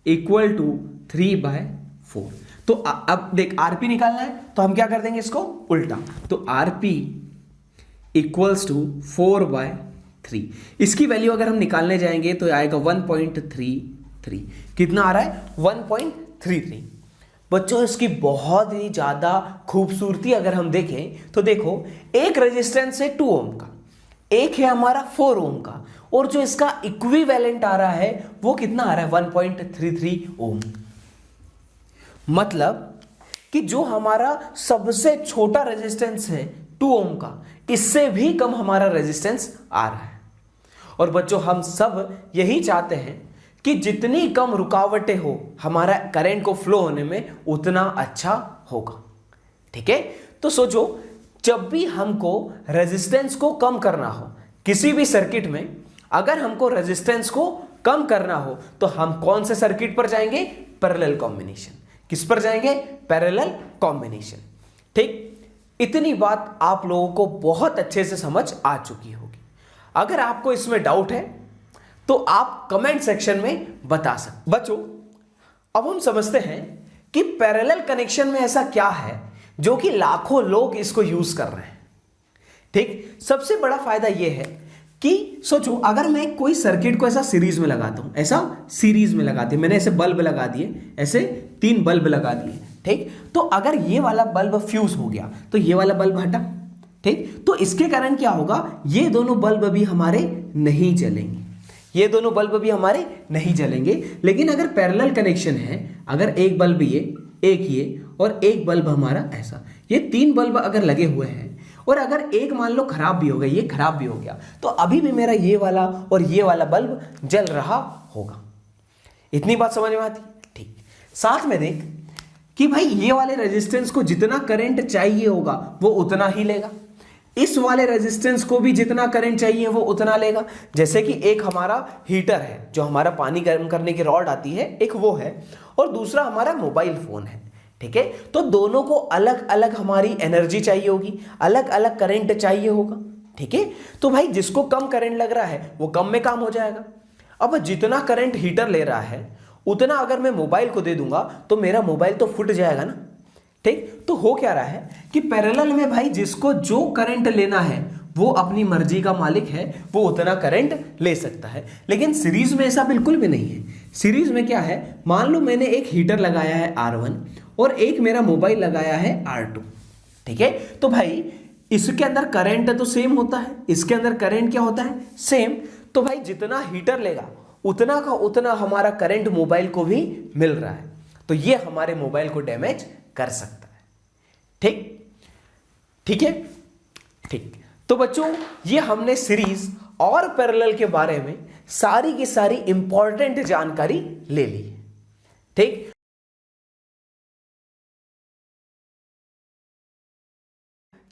equal to 3 by 4। तो अब देख RP निकालना है तो हम क्या कर देंगे, इसको उल्टा, तो RP इक्वल्स टू 4 बाय 3। इसकी वैल्यू अगर हम निकालने जाएंगे तो आएगा 1.33। कितना आ रहा है, 1.33। बच्चों इसकी बहुत ही ज्यादा खूबसूरती अगर हम देखें तो देखो, एक रेजिस्टेंस है 2 ओम का, एक है हमारा 4 ओम का, और जो इसका इक्विवेलेंट आ रहा है वो कितना आ रहा है, 1.33 ओम। मतलब कि जो हमारा सबसे छोटा रेजिस्टेंस है 2 ओम का, इससे भी कम हमारा रेजिस्टेंस आ रहा है। और बच्चों हम सब यही चाहते हैं कि जितनी कम रुकावटें हो हमारा करंट को फ्लो होने में, उतना अच्छा होगा। ठीक है, तो सोचो जब भी हमको रेजिस्टेंस को कम करना हो किसी भी सर्किट में, अगर हमको रेजिस्टेंस को कम करना हो तो हम कौन से सर्किट पर जाएंगे, पैरेलल कॉम्बिनेशन। किस पर जाएंगे, पैरेलल कॉम्बिनेशन। ठीक, इतनी बात आप लोगों को बहुत अच्छे से समझ आ चुकी होगी। अगर आपको इसमें डाउट है तो आप कमेंट सेक्शन में बता सकते। बच्चों अब हम समझते हैं कि पैरेलल कनेक्शन में ऐसा क्या है जो कि लाखों लोग इसको यूज कर रहे हैं। ठीक, सबसे बड़ा फायदा यह है कि सोचो अगर मैं कोई सर्किट को ऐसा सीरीज में लगाता हूं, ऐसा सीरीज में लगा दिया मैंने, ऐसे बल्ब लगा दिए, ऐसे 3 बल्ब लगा दिए। ठीक, तो अगर ये वाला बल्ब फ्यूज हो गया तो ये वाला बल्ब हटा। ठीक, तो इसके कारण क्या होगा, ये दोनों बल्ब भी हमारे नहीं जलेंगे। ये दोनों बल्ब भी हमारे नहीं जलेंगे। लेकिन अगर पैरेलल कनेक्शन है, अगर एक बल्ब ये, एक ये और एक बल्ब हमारा ऐसा, ये 3 बल्ब अगर लगे हुए हैं और अगर एक मान लो खराब भी हो गया, ये खराब भी हो गया, तो अभी भी मेरा ये वाला और ये वाला बल्ब जल रहा होगा। इतनी बात समझ में आती? ठीक। साथ में देख कि भाई ये वाले रेजिस्टेंस को जितना करंट चाहिए होगा वो उतना ही लेगा, इस वाले रेजिस्टेंस को भी जितना करंट चाहिए वो उतना लेगा। जैसे कि एक हमारा हीटर है जो हमारा पानी गर्म करने की रॉड आती है, एक वो है, और दूसरा हमारा मोबाइल फोन है। ठीक है, तो दोनों को अलग अलग हमारी एनर्जी चाहिए होगी, अलग अलग करंट चाहिए होगा। ठीक है, तो भाई जिसको कम करंट लग रहा है वो कम में काम हो जाएगा। अब जितना करंट हीटर ले रहा है उतना अगर मैं मोबाइल को दे दूंगा तो मेरा मोबाइल तो फूट जाएगा ना। ठीक, तो हो क्या रहा है कि पैरेलल में भाई जिसको जो करंट लेना है वो अपनी मर्जी का मालिक है, वो उतना करंट ले सकता है। लेकिन सीरीज में ऐसा बिल्कुल भी नहीं है। सीरीज में क्या है, मान लो मैंने एक हीटर लगाया है R1 और एक मेरा मोबाइल लगाया है R2। ठीक है, तो भाई इसके अंदर करंट तो सेम होता है, इसके अंदर करंट क्या होता है, सेम। तो भाई जितना हीटर लेगा उतना का उतना हमारा करंट मोबाइल को भी मिल रहा है, तो ये हमारे मोबाइल को डैमेज कर सकता है। ठीक, ठीक है, ठीक। तो बच्चों ये हमने सीरीज और पैरेलल के बारे में सारी की सारी इंपॉर्टेंट जानकारी ले ली। ठीक,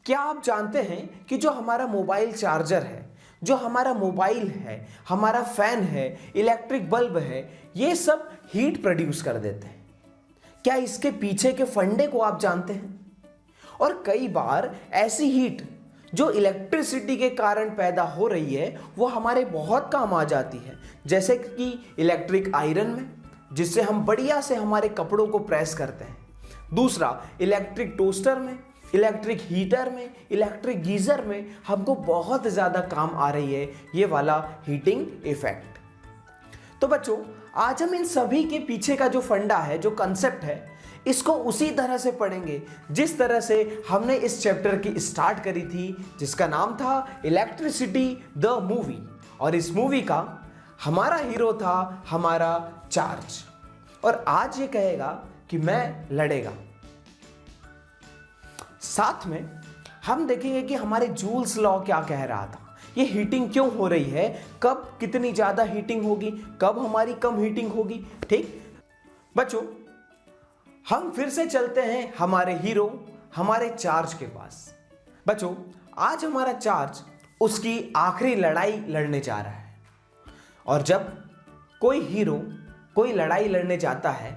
क्या आप जानते हैं कि जो हमारा मोबाइल चार्जर है, जो हमारा मोबाइल है, हमारा फैन है, इलेक्ट्रिक बल्ब है, ये सब हीट प्रोड्यूस कर देते हैं। क्या इसके पीछे के फंडे को आप जानते हैं? और कई बार ऐसी हीट जो इलेक्ट्रिसिटी के कारण पैदा हो रही है वो हमारे बहुत काम आ जाती है। जैसे कि इलेक्ट्रिक आयरन में, जिससे हम बढ़िया से हमारे कपड़ों को प्रेस करते हैं। दूसरा इलेक्ट्रिक टोस्टर में, इलेक्ट्रिक हीटर में, इलेक्ट्रिक गीजर में हमको बहुत ज़्यादा काम आ रही है ये वाला हीटिंग इफेक्ट। तो बच्चों आज हम इन सभी के पीछे का जो फंडा है, जो कंसेप्ट है, इसको उसी तरह से पढ़ेंगे जिस तरह से हमने इस चैप्टर की स्टार्ट करी थी, जिसका नाम था इलेक्ट्रिसिटी द मूवी। और इस मूवी का हमारा हीरो था हमारा चार्ज, और आज ये कहेगा कि मैं लड़ेगा। साथ में हम देखेंगे कि हमारे जूल्स लॉ क्या कह रहा था, ये हीटिंग क्यों हो रही है, कब कितनी ज्यादा हीटिंग होगी, कब हमारी कम हीटिंग होगी। ठीक बच्चों, हम फिर से चलते हैं हमारे हीरो, हमारे चार्ज के पास। बच्चों आज हमारा चार्ज उसकी आखिरी लड़ाई लड़ने जा रहा है, और जब कोई हीरो कोई लड़ाई लड़ने जाता है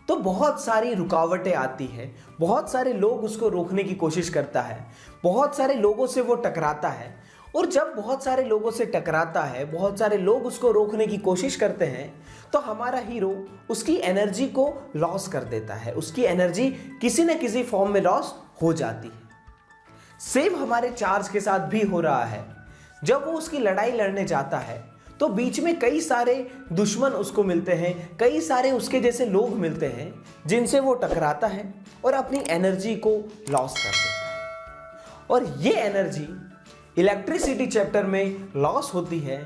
तो बहुत सारी रुकावटें आती है, बहुत सारे लोग उसको रोकने की कोशिश करता है, बहुत सारे लोगों से वो टकराता है। और जब बहुत सारे लोगों से टकराता है, बहुत सारे लोग उसको रोकने की कोशिश करते हैं, तो हमारा हीरो उसकी एनर्जी को लॉस कर देता है, उसकी एनर्जी किसी न किसी फॉर्म में लॉस हो जाती है। सेम हमारे चार्ज के साथ भी हो रहा है। जब वो उसकी लड़ाई लड़ने जाता है तो बीच में कई सारे दुश्मन उसको मिलते हैं, कई सारे उसके जैसे लोग मिलते हैं जिनसे वो टकराता है और अपनी एनर्जी को लॉस कर देता है। और ये एनर्जी इलेक्ट्रिसिटी चैप्टर में लॉस होती है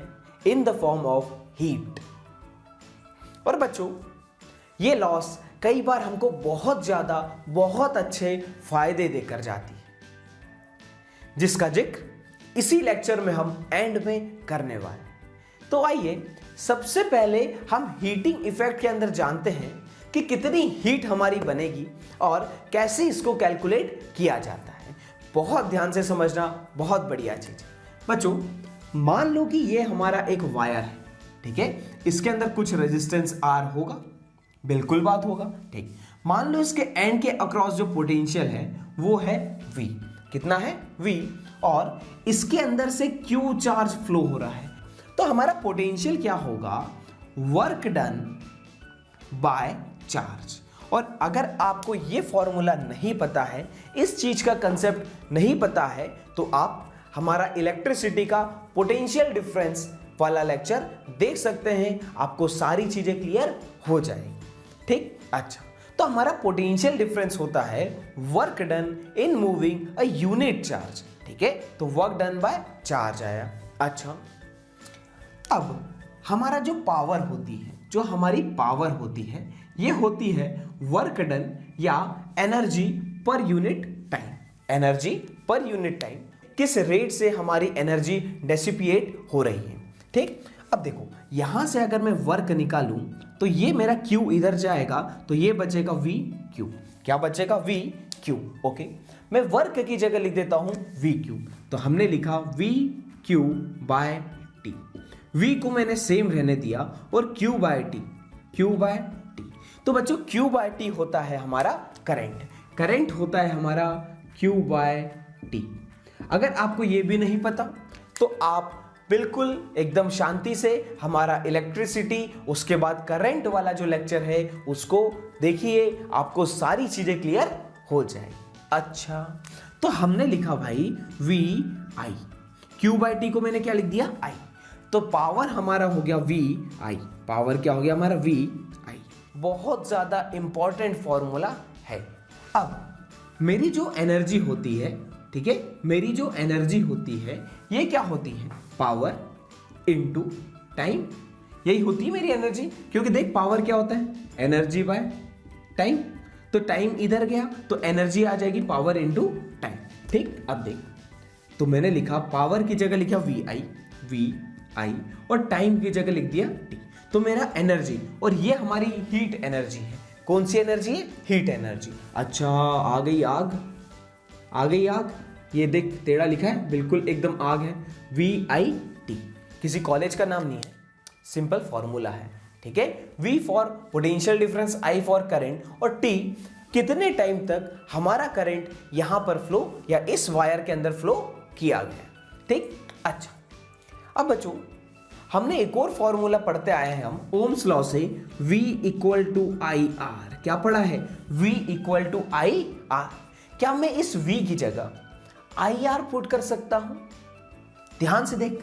in the form of heat. और बच्चों ये लॉस कई बार हमको बहुत ज्यादा बहुत अच्छे फायदे देकर जाती है, जिसका जिक्र इसी लेक्चर में हम एंड में करने वाले। तो आइए सबसे पहले हम हीटिंग इफेक्ट के अंदर जानते हैं कि कितनी हीट हमारी बनेगी और कैसे इसको कैलकुलेट किया जाता है। बहुत ध्यान से समझना, बहुत बढ़िया चीज। बच्चों मान लो कि ये हमारा एक वायर है, ठीक है, इसके अंदर कुछ रेजिस्टेंस R होगा, बिल्कुल बात होगा। ठीक, मान लो इसके एंड के अक्रॉस जो पोटेंशियल है वो है V। कितना है? V। और इसके अंदर से Q चार्ज फ्लो हो रहा है, तो हमारा पोटेंशियल क्या होगा? Work done by charge. और अगर आपको ये फॉर्मूला नहीं पता है, इस चीज का कंसेप्ट नहीं पता है, तो आप हमारा इलेक्ट्रिसिटी का पोटेंशियल डिफरेंस वाला लेक्चर देख सकते हैं, आपको सारी चीजें क्लियर हो जाएगी। ठीक, अच्छा, तो हमारा पोटेंशियल डिफरेंस होता है work done in moving a unit charge. ठीक है, तो वर्क डन बाय चार्ज आया। अच्छा, अब हमारा जो पावर होती है, जो हमारी पावर होती है, ये होती है वर्क डन या energy per unit time. Energy per unit time, किस रेट से हमारी एनर्जी डेसिपिएट हो रही है। ठीक, अब देखो यहां से अगर मैं वर्क निकालूं तो ये मेरा Q इधर जाएगा तो ये बचेगा V Q। क्या बचेगा? V Q। ओके, मैं वर्क की जगह लिख देता हूं V Q। तो हमने लिखा V Q by T। V को मैंने सेम रहने दिया और Q by T, Q by T। तो बच्चों Q बाय T होता है हमारा करंट, करंट होता है हमारा Q बाय T। अगर आपको ये भी नहीं पता तो आप बिल्कुल एकदम शांति से हमारा इलेक्ट्रिसिटी उसके बाद करंट वाला जो लेक्चर है उसको देखिए, आपको सारी चीजें क्लियर हो जाएगी। अच्छा, तो हमने लिखा भाई V I, Q by T को मैंने क्या लिख दिया? I। तो पावर हमारा हो गया V I, पावर क्या हो गया हमारा? V I। बहुत ज्यादा इंपॉर्टेंट फॉर्मूला है। अब मेरी जो एनर्जी होती है, ठीक है, मेरी जो एनर्जी होती है ये क्या होती है? पावर इनटू टाइम, यही होती है मेरी एनर्जी। क्योंकि देख पावर क्या होता है? Energy by time. तो टाइम इधर गया तो एनर्जी आ जाएगी पावर इनटू टाइम। ठीक, अब देख तो मैंने लिखा पावर की जगह लिखा वी आई और टाइम की जगह लिख दिया टी। तो मेरा एनर्जी, और ये हमारी हीट एनर्जी है। कौन सी एनर्जी है? Heat energy. अच्छा, आ गई आग, आ गई आग। ये देख टेढ़ा लिखा है, बिल्कुल एकदम आग है। VIT किसी कॉलेज का नाम नहीं है, सिंपल फॉर्मूला है। ठीक है, V for potential difference, I for current, और T कितने टाइम तक हमारा करंट यहां पर फ्लो या इस वायर के अंदर फ्लो किया गया। ठीक, अच्छा अब बच्चों हमने एक और फॉर्मूला पढ़ते आए हैं हम ओम्स लॉ से, V इक्वल टू IR। क्या पढ़ा है? V equal to IR। क्या मैं इस V की जगह IR पुट कर सकता हूं? ध्यान से देख,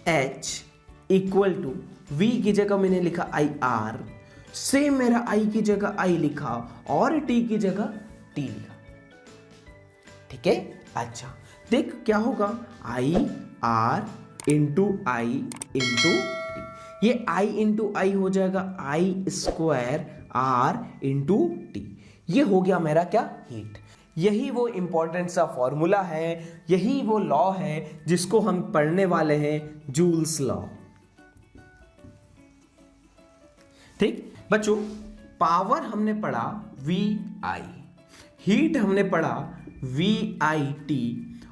H इक्वल टू V की जगह मैंने लिखा IR, सेम मेरा I की जगह I लिखा और T की जगह T लिखा। ठीक है, अच्छा देख क्या होगा? IR into I into T। ये I इंटू I हो जाएगा I square R into T। ये हो गया मेरा क्या? हीट। यही वो इंपॉर्टेंट सा फॉर्मूला है, यही वो लॉ है जिसको हम पढ़ने वाले हैं, जूल्स लॉ। ठीक बच्चों, पावर हमने पढ़ा VI, हीट हमने पढ़ा VIT,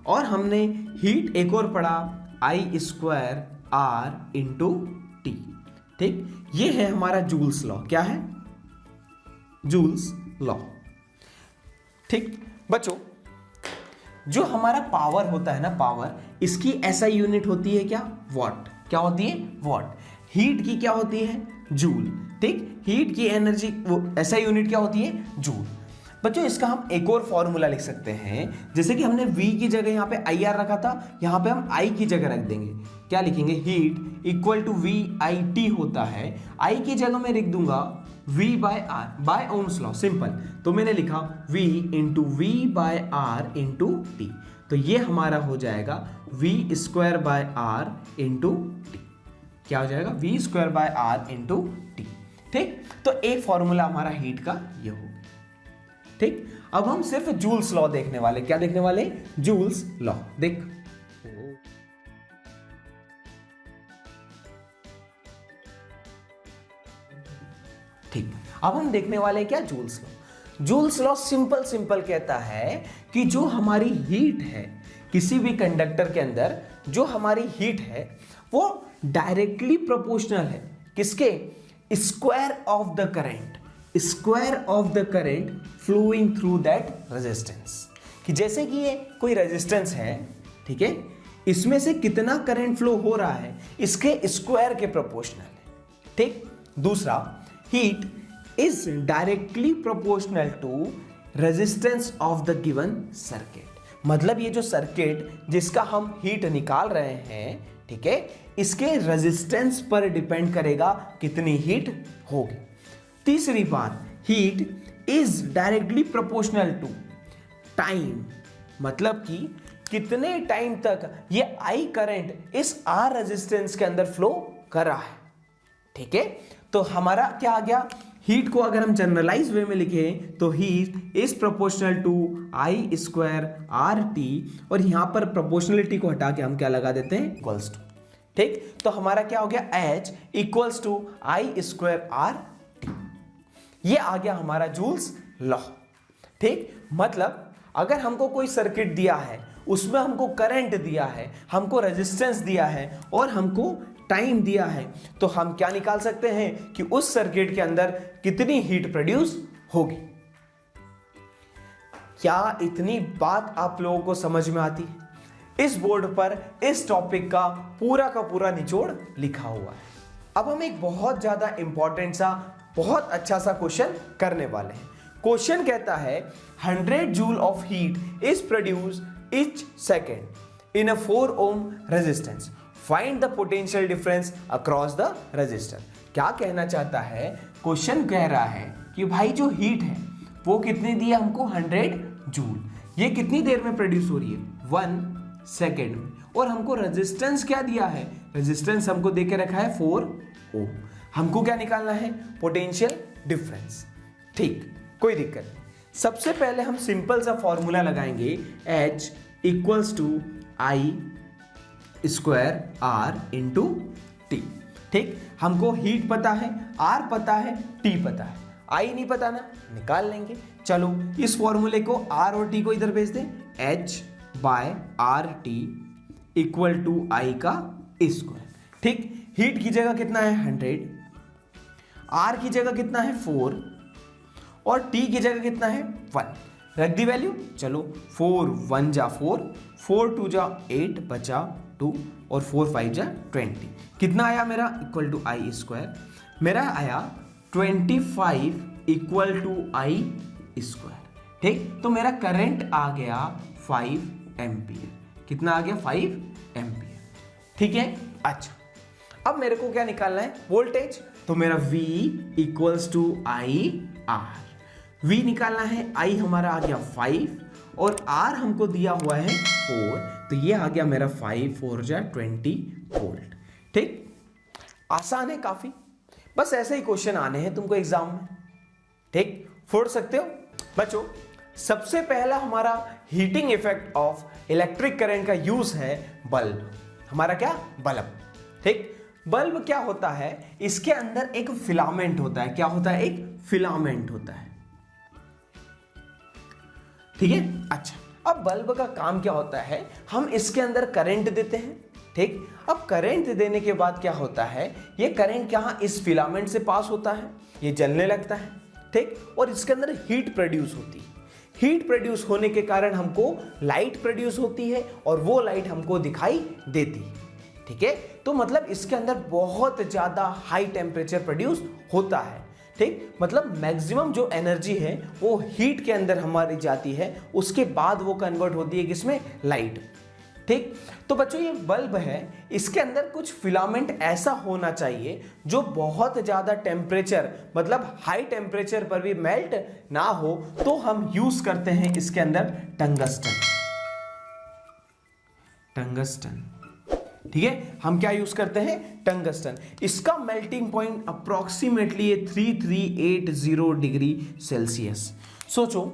और हमने हीट एक और पढ़ा I square R into T। ठीक, ये है हमारा जूल्स लॉ। क्या है? Joules law. ठीक बच्चों, जो हमारा पावर होता है ना, पावर, इसकी SI यूनिट होती है क्या? वॉट। क्या होती है? वॉट। हीट की क्या होती है? जूल। ठीक, हीट की एनर्जी वो SI यूनिट क्या होती है? जूल। बच्चों इसका हम एक और फॉर्मूला लिख सकते हैं, जैसे कि हमने V की जगह यहाँ पे IR रखा था, यहाँ पे हम I की जगह रख देंगे। क्या लिखेंगे? हीट इक्वल टू VIT होता है। I की जगह मैं लिख दूंगा V by R, by Ohm's law, simple. तो मैंने लिखा V into V by R into T। तो ये हमारा हो जाएगा V square by R into T। क्या हो जाएगा? V square by R into T। ठीक, तो एक फॉर्मूला हमारा हीट का ये हो। ठीक, अब हम सिर्फ जूल्स लॉ देखने वाले। क्या देखने वाले? Joules law. देख ठीक, अब हम देखने वाले क्या? Joules law. Joules law simple कहता है कि जो हमारी हीट है किसी भी कंडक्टर के अंदर, जो हमारी हीट है वो डायरेक्टली प्रोपोर्शनल है किसके? Square of the current, square of the current flowing through that resistance. कि जैसे कि ये कोई रेजिस्टेंस है, ठीक है, इसमें से कितना करंट फ्लो हो रहा है इसके स्क्वायर के प्रोपोर्शनल है। ठीक, दूसरा, heat is directly proportional to resistance of the given circuit. मतलब ये जो सर्किट जिसका हम हीट निकाल रहे हैं, ठीक है, इसके रेजिस्टेंस पर डिपेंड करेगा कितनी हीट होगी। तीसरी बात, heat is directly proportional to time. मतलब कि कितने टाइम तक ये I करंट इस R रेजिस्टेंस के अंदर फ्लो कर रहा है। ठीक है, तो हमारा क्या आ गया, हीट को अगर हम जनरलाइज वे में लिखें तो heat is proportional to I square R T, और यहां पर प्रोपोर्शनलिटी को हटा के हम क्या लगा देते हैं, इक्वल्स टू। ठीक, तो हमारा क्या हो गया, H equals to I square R T. ये आ गया हमारा जूल्स लॉ। ठीक, मतलब अगर हमको कोई सर्किट दिया है, उसमें हमको करंट दिया है, हमको रेजिस्टेंस दिया है और हमको टाइम दिया है, तो हम क्या निकाल सकते हैं कि उस सर्किट के अंदर कितनी हीट प्रोड्यूस होगी। क्या इतनी बात आप लोगों को समझ में आती है? इस बोर्ड पर इस टॉपिक का पूरा निचोड़ लिखा हुआ है। अब हम एक बहुत ज्यादा इंपॉर्टेंट सा, बहुत अच्छा सा क्वेश्चन करने वाले हैं। क्वेश्चन कहता है 100 joule of heat is produced each second in a 4 ohm resistance, find the potential difference across the resistor. क्या कहना चाहता है, क्वेश्चन कह रहा है कि भाई जो हीट है वो कितनी दी है हमको, 100 जूल। ये कितनी देर में प्रोड्यूस हो रही है, 1 सेकेंड में। और हमको रेजिस्टेंस क्या दिया है, रेजिस्टेंस हमको दे के रखा है 4 ओम। हमको क्या निकालना है, पोटेंशियल डिफरेंस। ठीक, कोई दिक्कत नहीं। सबसे पहले हम सिंपल सा फॉर्मूला लगाएंगे, H equals to I square R into T. ठीक, हमको हीट पता है, आर पता है, टी पता है, आई नहीं पता ना, निकाल लेंगे। चलो इस फॉर्मूले को, आर और टी को इधर भेज दें, H by R T equal to I का स्क्वायर। ठीक, हीट की जगह कितना है 100, आर की जगह कितना है 4 और टी की जगह कितना है 1। रख दी वैल्यू, चलो 4 1 जा 4, 4 2 जा 8, बचा 2 और 4 5 जा 20। कितना आया मेरा, इक्वल टू आई स्क्वायर। मेरा आया 25 इक्वल टू आई स्क्वायर। ठीक, तो मेरा करंट आ गया 5 एम्पियर। कितना आ गया, 5 एम्पियर। ठीक है, अच्छा अब मेरे को क्या निकालना है, वोल्टेज। तो मेरा V equals to I R. V निकालना है, I हमारा आ गया 5 और R हमको दिया हुआ है 4, तो ये आ गया मेरा 5 4 जा 20 वोल्ट। ठीक, आसान है काफी, बस ऐसे ही क्वेश्चन आने हैं तुमको एग्जाम में। ठीक, फोड़ सकते हो बच्चों। सबसे पहला हमारा heating effect of electric current का यूज है बल्ब। हमारा क्या, बल्ब। ठीक, बल्ब क्या होता है, इसके अंदर एक फिलामेंट होता है। क्या होता है, एक फिलामेंट होता है। ठीक है, अच्छा अब बल्ब का काम क्या होता है, हम इसके अंदर करंट देते हैं। ठीक, अब करंट देने के बाद क्या होता है, ये करंट क्या इस फिलामेंट से पास होता है, ये जलने लगता है। ठीक, और इसके अंदर हीट प्रोड्यूस होती है। हीट प्रोड्यूस होने के कारण हमको लाइट प्रोड्यूस होती है और वो लाइट हमको दिखाई देती है। ठीक है, तो मतलब इसके अंदर बहुत ज्यादा हाई टेम्परेचर प्रोड्यूस होता है। ठीक, मतलब मैक्सिमम जो एनर्जी है वो हीट के अंदर हमारी जाती है, उसके बाद वो कन्वर्ट होती है किसमें, लाइट। ठीक, तो बच्चों ये बल्ब है, इसके अंदर कुछ फिलामेंट ऐसा होना चाहिए जो बहुत ज्यादा टेम्परेचर, मतलब हाई टेम्परेचर पर भी मेल्ट ना हो, तो हम यूज करते हैं इसके अंदर टंगस्टन। टंगस्टन, ठीक है, हम क्या यूज करते हैं, टंगस्टन। इसका melting point approximately 3380 degree Celsius. सोचो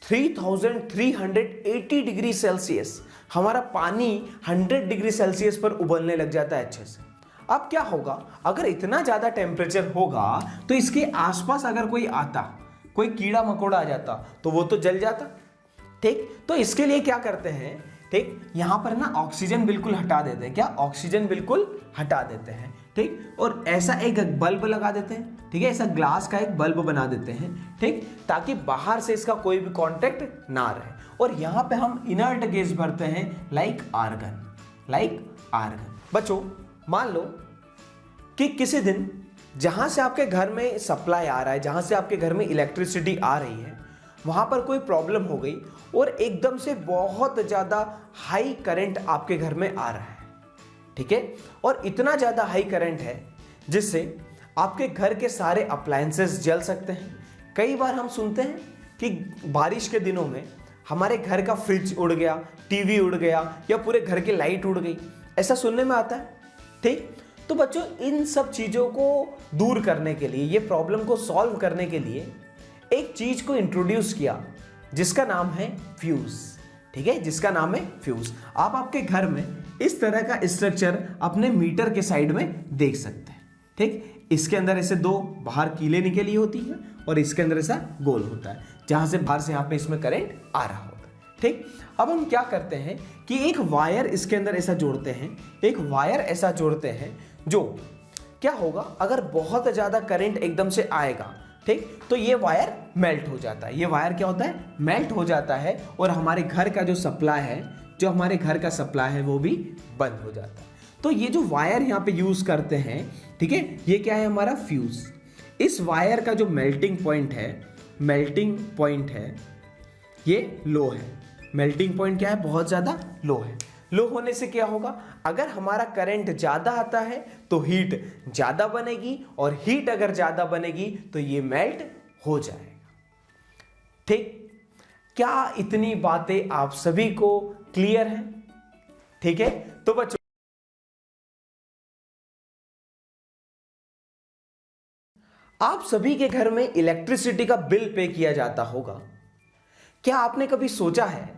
3380 डिग्री सेल्सियस, हमारा पानी 100 डिग्री सेल्सियस पर उबलने लग जाता है अच्छे से। अब क्या होगा, अगर इतना ज्यादा टेम्परेचर होगा तो इसके आसपास अगर कोई आता, कोई कीड़ा मकोड़ा आ जाता तो वो तो जल जाता। ठीक, तो इसके लिए क्या करते हैं, ठीक, यहां पर ना ऑक्सीजन बिल्कुल हटा देते हैं। क्या, ऑक्सीजन बिल्कुल हटा देते हैं। ठीक, और ऐसा एक बल्ब लगा देते हैं। ठीक है, ऐसा ग्लास का एक बल्ब बना देते हैं। ठीक, ताकि बाहर से इसका कोई भी कांटेक्ट ना रहे। और यहां पे हम इनर्ट गैस भरते हैं, लाइक आर्गन। बच्चों मान लो कि किसी दिन जहां से आपके घर में सप्लाई आ रहा है, जहां से आपके घर में इलेक्ट्रिसिटी आ रही है, वहां पर कोई प्रॉब्लम हो गई और एकदम से बहुत ज्यादा हाई करंट आपके घर में आ रहा है। ठीक है, और इतना ज्यादा हाई करंट है जिससे आपके घर के सारे अप्लायंसेस जल सकते हैं। कई बार हम सुनते हैं कि बारिश के दिनों में हमारे घर का फ्रिज उड़ गया, टीवी उड़ गया या पूरे घर की लाइट उड़ गई, ऐसा सुनने में आता है। ठीक, तो बच्चों इन सब चीज़ों को दूर करने के लिए, ये प्रॉब्लम को सॉल्व करने के लिए एक चीज़ को इंट्रोड्यूस किया जिसका नाम है फ्यूज़। ठीक है, जिसका नाम है फ्यूज़। आप आपके घर में इस तरह का स्ट्रक्चर अपने मीटर के साइड में देख सकते हैं। ठीक, इसके अंदर ऐसे दो बाहर कीलें निकली होती हैं और इसके अंदर ऐसा गोल होता है जहां से बाहर से यहाँ पे इसमें करंट आ रहा होता है। ठीक, अब हम क्या करते हैं कि एक वायर इसके अंदर ऐसा जोड़ते हैं, एक वायर ऐसा जोड़ते हैं जो क्या होगा, अगर बहुत ज़्यादा करंट एकदम से आएगा, ठीक, तो ये वायर मेल्ट हो जाता है। ये वायर क्या होता है, मेल्ट हो जाता है और हमारे घर का जो सप्लाई है, जो हमारे घर का सप्लाई है वो भी बंद हो जाता है। तो ये जो वायर यहाँ पे यूज करते हैं, ठीक है, ये क्या है, हमारा फ्यूज। इस वायर का जो मेल्टिंग पॉइंट है ये लो है। मेल्टिंग पॉइंट क्या है, बहुत ज्यादा लो है। लो होने से क्या होगा, अगर हमारा करंट ज्यादा आता है तो हीट ज्यादा बनेगी और हीट अगर ज्यादा बनेगी तो ये मेल्ट हो जाएगा। ठीक, क्या इतनी बातें आप सभी को क्लियर है? ठीक है, तो बच्चों आप सभी के घर में इलेक्ट्रिसिटी का बिल पे किया जाता होगा। क्या आपने कभी सोचा है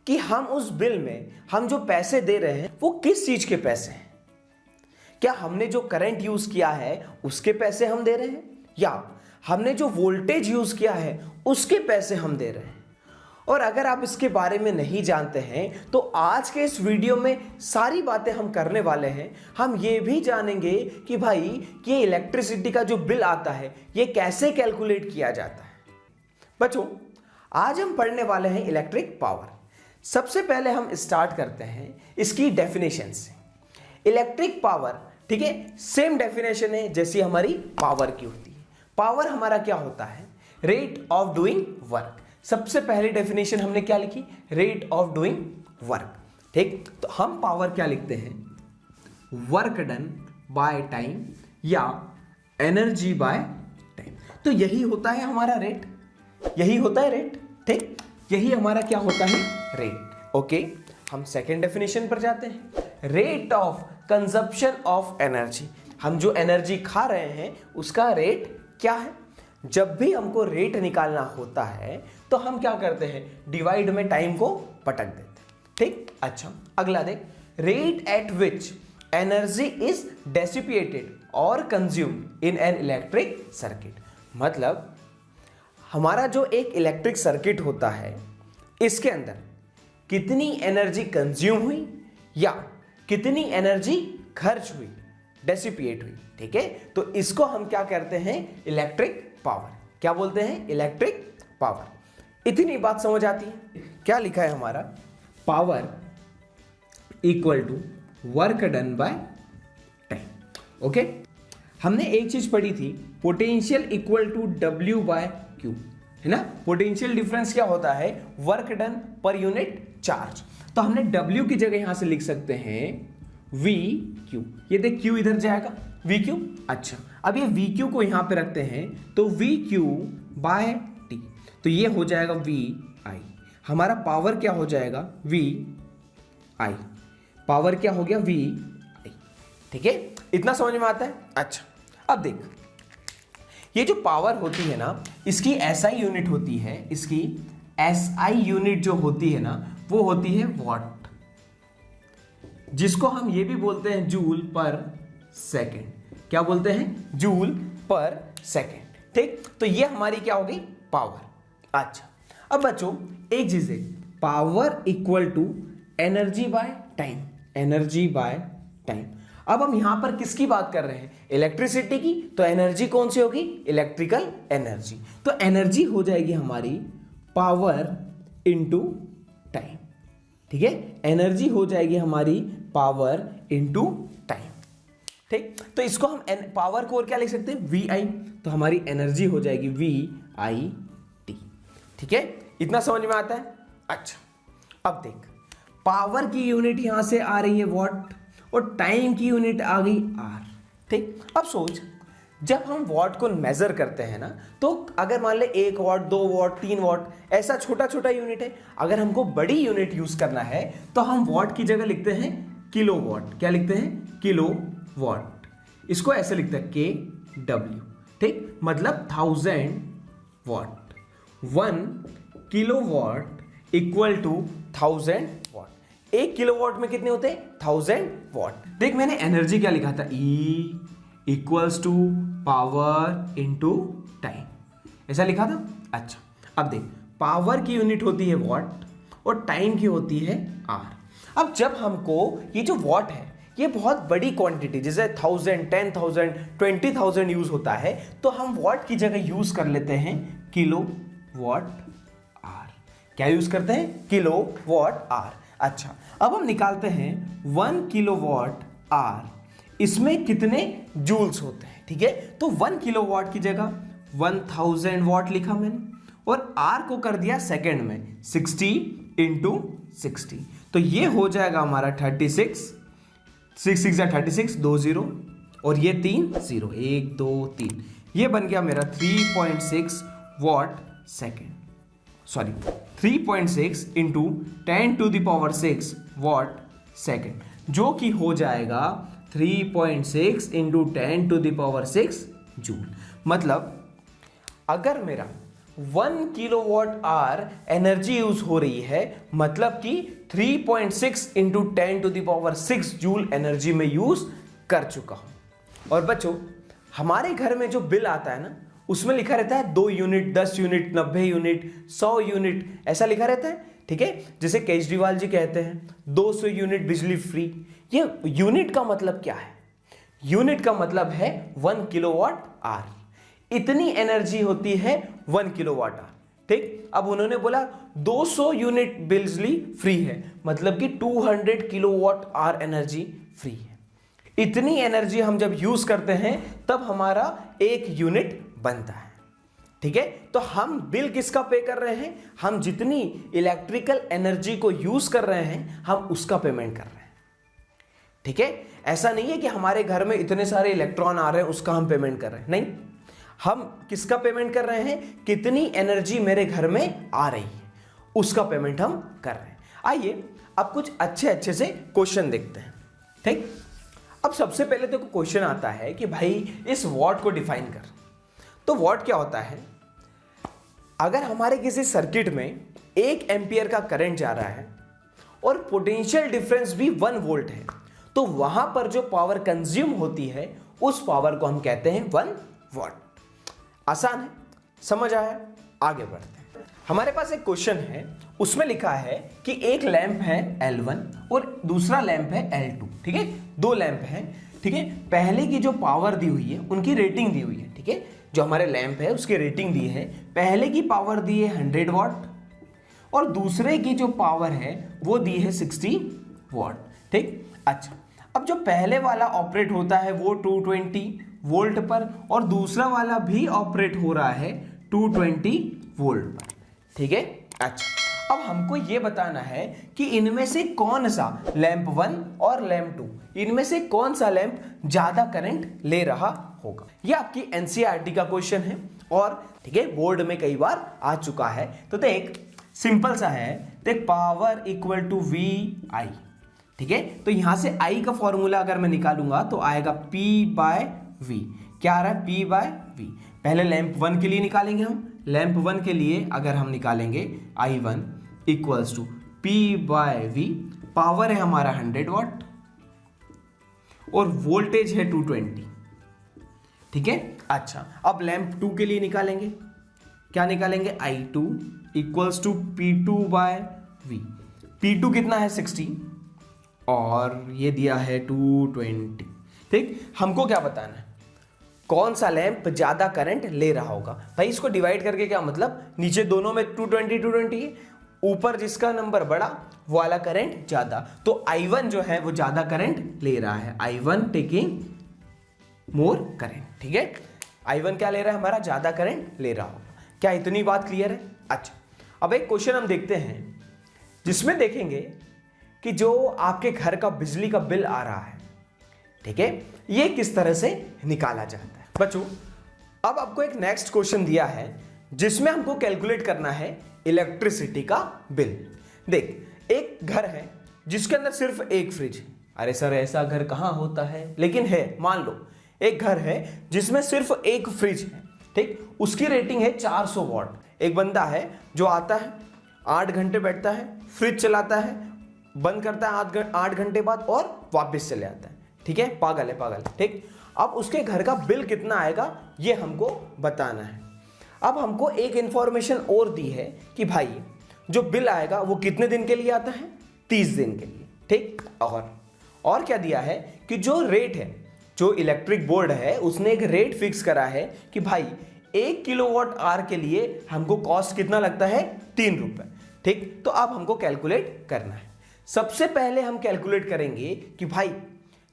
कि हम उस बिल में हम जो पैसे दे रहे हैं वो किस चीज के पैसे हैं? क्या हमने जो करंट यूज किया है उसके पैसे हम दे रहे हैं, या हमने जो वोल्टेज यूज किया है उसके पैसे हम दे रहे हैं? और अगर आप इसके बारे में नहीं जानते हैं तो आज के इस वीडियो में सारी बातें हम करने वाले हैं। हम ये भी जानेंगे कि भाई ये इलेक्ट्रिसिटी का जो बिल आता है ये कैसे कैलकुलेट किया जाता है। बच्चों आज हम पढ़ने वाले हैं इलेक्ट्रिक पावर। सबसे पहले हम स्टार्ट करते हैं इसकी डेफिनेशन से। इलेक्ट्रिक पावर, ठीक है, सेम डेफिनेशन है जैसी हमारी पावर की होती है। पावर हमारा क्या होता है, रेट ऑफ डूइंग वर्क। सबसे पहली डेफिनेशन हमने क्या लिखी, रेट ऑफ डूइंग वर्क। ठीक, तो हम पावर क्या लिखते हैं, वर्क डन बाय टाइम या एनर्जी बाय टाइम। तो यही होता है हमारा रेट, यही होता है रेट। ठीक, यही हमारा क्या होता है, रेट। ओके, हम सेकेंड डेफिनेशन पर जाते हैं, rate of consumption of energy. हम जो एनर्जी खा रहे हैं उसका रेट क्या है। जब भी हमको रेट निकालना होता है तो हम क्या करते हैं, डिवाइड में टाइम को पटक देते हैं। ठीक, अच्छा अगला देख, rate at which energy is dissipated और consumed in an electric circuit. मतलब हमारा जो एक इलेक्ट्रिक सर्किट होता है इसके अंदर कितनी एनर्जी कंज्यूम हुई या कितनी एनर्जी खर्च हुई, डेसिपिएट हुई। ठीक है, तो इसको हम क्या करते हैं, इलेक्ट्रिक पावर। क्या बोलते हैं, इलेक्ट्रिक पावर। इतनी बात समझ आती है। क्या लिखा है हमारा, power equal to work done by time. Okay, हमने एक चीज पढ़ी थी, potential equal to W by Q, है ना। पोटेंशियल डिफरेंस क्या होता है, work done per unit charge. तो हमने W की जगह यहां से लिख सकते हैं VQ। ये देख Q इधर जाएगा, VQ। अच्छा, अब ये VQ को यहां पे रखते हैं तो VQ बाय T, तो ये हो जाएगा VI। हमारा पावर क्या हो जाएगा, VI। पावर क्या हो गया, VI। ठीक है, इतना समझ में आता है। अच्छा, अब देख, ये जो पावर होती है ना, इसकी SI यूनिट होती है, इसकी SI यूनिट जो होती है ना वो होती है वॉट, जिसको हम ये भी बोलते हैं जूल पर सेकेंड। क्या बोलते हैं, जूल पर सेकेंड। ठीक, तो ये हमारी क्या होगी, पावर। अच्छा, अब बच्चों एक चीज है, power equal to energy by time, energy by time. अब हम यहां पर किसकी बात कर रहे हैं, इलेक्ट्रिसिटी की, तो एनर्जी कौन सी होगी, इलेक्ट्रिकल एनर्जी। तो एनर्जी हो जाएगी हमारी पावर इनटू टाइम। ठीक है, एनर्जी हो जाएगी हमारी पावर इनटू टाइम। ठीक, तो इसको हम पावर को और क्या लिख सकते हैं, VI। तो हमारी एनर्जी हो जाएगी VIT। ठीक है, इतना समझ में आता है। अच्छा, अब देख, पावर की यूनिट यहां से आ रही है वॉट और टाइम की यूनिट आ गई R। ठीक, अब सोच, जब हम वॉट को मेजर करते हैं ना, तो अगर मान ले 1 वॉट, 2 वॉट, 3 वॉट, ऐसा छोटा छोटा यूनिट है। अगर हमको बड़ी यूनिट यूज करना है तो हम वॉट की जगह लिखते हैं किलो वॉट। क्या लिखते हैं, किलो वॉट। इसको ऐसे लिखते हैं के डब्ल्यू, ठीक, मतलब 1000 watt. 1 kilowatt equal to 1000 watt. 1 kilowatt में कितने होते हैं? 1000 वॉट। देख मैंने एनर्जी क्या लिखा था, E equals to power into time, ऐसा लिखा था। अच्छा, अब देख पावर की यूनिट होती है वॉट और टाइम की होती है आर। अब जब हमको ये जो वॉट है ये बहुत बड़ी क्वांटिटी, जैसे 1000, 10,000, 20,000 यूज होता है, तो हम वॉट की जगह यूज कर लेते हैं किलो वॉट आर। क्या यूज करते हैं? Kilowatt hour. अच्छा, अब हम निकालते हैं 1 किलो वॉट आर, इसमें कितने जूल्स होते हैं, ठीक है। तो 1 किलो वॉट की जगह 1000 वॉट लिखा मैंने और आर को कर दिया सेकेंड में, 60 इंटू 60, तो ये हो जाएगा हमारा 36, 6 6 36, 2 0 और ये 3 0, 1 2 3, ये बन गया मेरा 3.6 watt second, sorry 3.6 into 10 to the power 6 watt second, जो कि हो जाएगा 3.6 into 10 to the power 6 joule. मतलब अगर मेरा 1 किलोवाट आवर एनर्जी यूज हो रही है, मतलब कि 3.6 into 10 to the power 6 joule energy में यूज कर चुका हूं। और बच्चों, हमारे घर में जो बिल आता है ना, उसमें लिखा रहता है 2 यूनिट, 10 यूनिट, 90 यूनिट, 100 यूनिट, ऐसा लिखा रहता है, ठीक है। जैसे केजरीवाल जी कहते हैं 200 यूनिट बिजली फ्री। ये यूनिट का मतलब क्या है? यूनिट का मतलब है 1 किलोवाट आवर। इतनी एनर्जी होती है 1 किलोवाट आवर, ठीक। अब उन्होंने बोला 200 यूनिट बिजली फ्री है, मतलब कि 200 किलोवाट आवर एनर्जी फ्री है। इतनी एनर्जी हम जब यूज करते हैं तब हमारा 1 यूनिट बनता है, ठीक है। तो हम बिल किसका पे कर रहे हैं? हम जितनी इलेक्ट्रिकल एनर्जी को यूज कर रहे हैं हम उसका पेमेंट कर रहे हैं, ठीक है। ऐसा नहीं है कि हमारे घर में इतने सारे इलेक्ट्रॉन आ रहे हैं उसका हम पेमेंट कर रहे हैं, नहीं, हम किसका पेमेंट कर रहे हैं? कितनी एनर्जी मेरे घर में आ रही है उसका पेमेंट हम कर रहे हैं। आइए अब कुछ अच्छे से क्वेश्चन देखते हैं, ठीक। अब सबसे पहले तो क्वेश्चन आता है कि भाई इस वॉट को डिफाइन कर। तो वॉट क्या होता है? अगर हमारे किसी सर्किट में 1 एम्पियर का करंट जा रहा है और पोटेंशियल डिफरेंस भी 1 वोल्ट है, तो वहां पर जो पावर कंज्यूम होती है उस पावर को हम कहते हैं 1 वॉट। आसान है, समझ आया? आगे बढ़ते हैं। हमारे पास एक क्वेश्चन है, उसमें लिखा है कि एक लैंप है L1 और दूसरा लैंप है L2, ठीक है। 2 लैंप हैं, ठीक है। पहले की जो पावर दी हुई है उनकी रेटिंग दी हुई है, ठीक है। जो हमारे लैंप है उसकी रेटिंग दी है, पहले की पावर दी है 100 वॉट और दूसरे की जो पावर है वो दी है 60 वॉट, ठीक। अच्छा, अब जो पहले वाला ऑपरेट होता है वो 220 वोल्ट पर और दूसरा वाला भी ऑपरेट हो रहा है 220 वोल्ट पर, ठीक है। अच्छा, अब हमको ये बताना है कि इनमें से कौन सा लैंप 1 और लैंप 2, इनमें से कौन सा लैंप ज्यादा करंट ले रहा होगा। ये आपकी एनसीईआरटी का क्वेश्चन है और ठीक है बोर्ड में कई बार आ चुका है। तो देख सिंपल सा है, देख पावर इक्वल टू वी आई, ठीक है। तो यहां से आई का फॉर्मूला अगर मैं निकालूंगा तो आएगा P बाय V। क्या आ रहा है? P by V। पहले लैंप 1 के लिए निकालेंगे हम। लैंप 1 के लिए अगर हम निकालेंगे I1 equals to P by V, power है हमारा 100 वॉट और वोल्टेज है 220, ठीक है। अच्छा, अब लैंप 2 के लिए निकालेंगे, क्या निकालेंगे? I2 equals to P2 bye V। P2 कितना है? 60 और ये दिया है 220, ठीक। हमको क्या बताना है? कौन सा लैंप ज्यादा करंट ले रहा होगा। भाई इसको डिवाइड करके क्या मतलब, नीचे दोनों में 220 है, ऊपर जिसका नंबर बड़ा वो वाला करंट ज्यादा। तो I1 जो है वो ज्यादा करंट ले रहा है, I1 टेकिंग मोर करंट, ठीक है। I1 क्या ले रहा है? हमारा ज्यादा करंट ले रहा होगा। क्या इतनी बात क्लियर है? अच्छा, अब एक क्वेश्चन हम देखते हैं जिसमें देखेंगे कि जो आपके घर का बिजली का बिल आ रहा है, ठीक है, ये किस तरह से निकाला जाता है। बच्चों, अब आपको एक नेक्स्ट क्वेश्चन दिया है जिसमें हमको कैलकुलेट करना है इलेक्ट्रिसिटी का बिल। देख, एक घर है जिसके अंदर सिर्फ एक फ्रिज है। अरे सर ऐसा घर कहां होता है, लेकिन है, मान लो एक घर है जिसमें सिर्फ एक फ्रिज है, ठीक, उसकी रेटिंग है 400 वॉट। एक बंदा है जो आता है, 8 घंटे बैठता है, फ्रिज चलाता है, बंद करता है 8 घंटे बाद और वापस चले आता है, ठीक है, पागल है, ठीक। अब उसके घर का बिल कितना आएगा ये हमको बताना है। अब हमको एक इंफॉर्मेशन और दी है कि भाई जो बिल आएगा वो कितने दिन के लिए आता है, 30 दिन के लिए, ठीक। और क्या दिया है कि जो रेट है, जो इलेक्ट्रिक बोर्ड है उसने एक रेट फिक्स करा है कि भाई 1 किलोवाट आवर के लिए हमको कॉस्ट कितना लगता है, 3 रुपए, ठीक। तो अब हमको कैलकुलेट करना है। सबसे पहले हम कैलकुलेट करेंगे कि भाई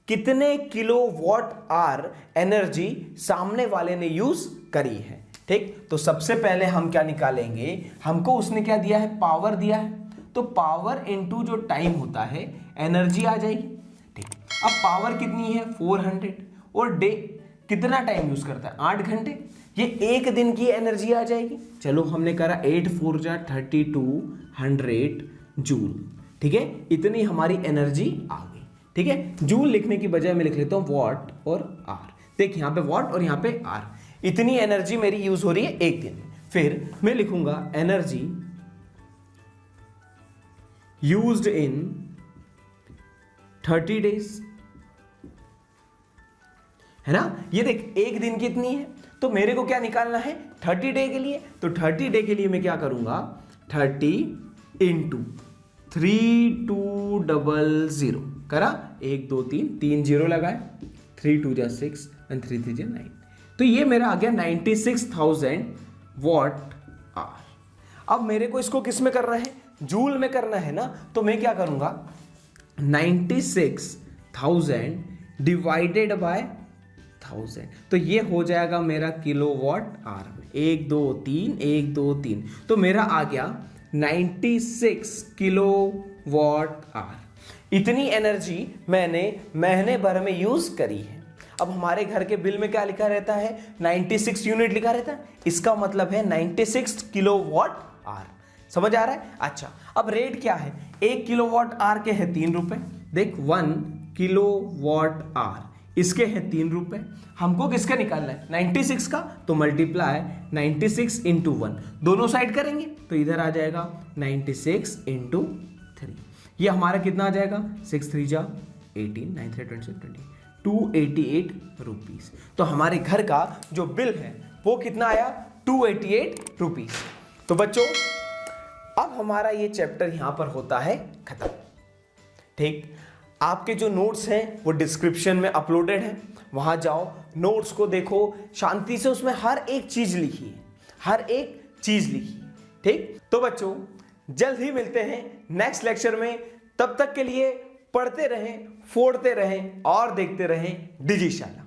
कितने किलोवाट आवर एनर्जी सामने वाले ने यूज करी है, ठीक। तो सबसे पहले हम क्या निकालेंगे, हमको उसने क्या दिया है, पावर दिया है, तो पावर इनटू जो टाइम होता है एनर्जी आ जाएगी, ठीक। अब पावर कितनी है 400 और डे कितना टाइम यूज करता है 8 घंटे, ये एक दिन की एनर्जी आ जाएगी। चलो हमने करा 8 4 जा 3200 जूल, ठीक है, इतनी हमारी एनर्जी आ गई, ठीक है। जूल लिखने की बजाय मैं लिख लेता हूं वॉट और आर। देख यहां पे वॉट और यहां पे आर, इतनी एनर्जी मेरी यूज हो रही है एक दिन में। फिर मैं लिखूंगा एनर्जी यूज्ड इन 30 डेज, है ना। ये देख एक दिन कितनी है, तो मेरे को क्या निकालना है 30 डे के लिए। तो 30 डे के लिए मैं क्या करूंगा, 30 इंटू 3200 करा, 1 2 3 0 लगाए, 3 2 जा 6 and 3 3 जा 9, तो ये मेरा आ गया 96,000 वॉट आवर। अब मेरे को इसको किस में करना है, जूल में करना है ना, तो मैं क्या करूंगा 96,000 डिवाइडेड बाय 1000, तो ये हो जाएगा मेरा किलोवाट आवर में, 1 2 3 1 2 3, तो मेरा आ गया 96 किलोवाट आवर। इतनी एनर्जी मैंने महीने भर में यूज करी है। अब हमारे घर के बिल में क्या लिखा रहता है, 96 यूनिट लिखा रहता है, इसका मतलब है 96 किलोवाट आवर। समझ आ रहा है। अच्छा अब रेट क्या है, 1 किलोवाट आवर के है 3 रुपए, देख 1 किलोवाट आवर इसके हैं 3 रुपए, हमको किसका निकालना है 96 का, तो मल्टीप्लाई 96 इंटू 1 दोनों साइड करेंगे तो इधर आ जाएगा 96 इंटू 3, ये हमारा कितना आ जाएगा 6 3 जा 18 9 3 26 20 288 रुपीज। तो हमारे घर का जो बिल है वो कितना आया 288 रुपीज। तो बच्चों अब हमारा ये चैप्टर यहां पर होता है खत्म, ठीक। आपके जो नोट्स हैं वो डिस्क्रिप्शन में अपलोडेड है, वहां जाओ नोट्स को देखो शांति से, उसमें हर एक चीज लिखी है, हर एक चीज लिखी है, ठीक। तो बच्चों जल्द ही मिलते हैं नेक्स्ट लेक्चर में, तब तक के लिए पढ़ते रहें, फोड़ते रहें और देखते रहें डिजिशाला।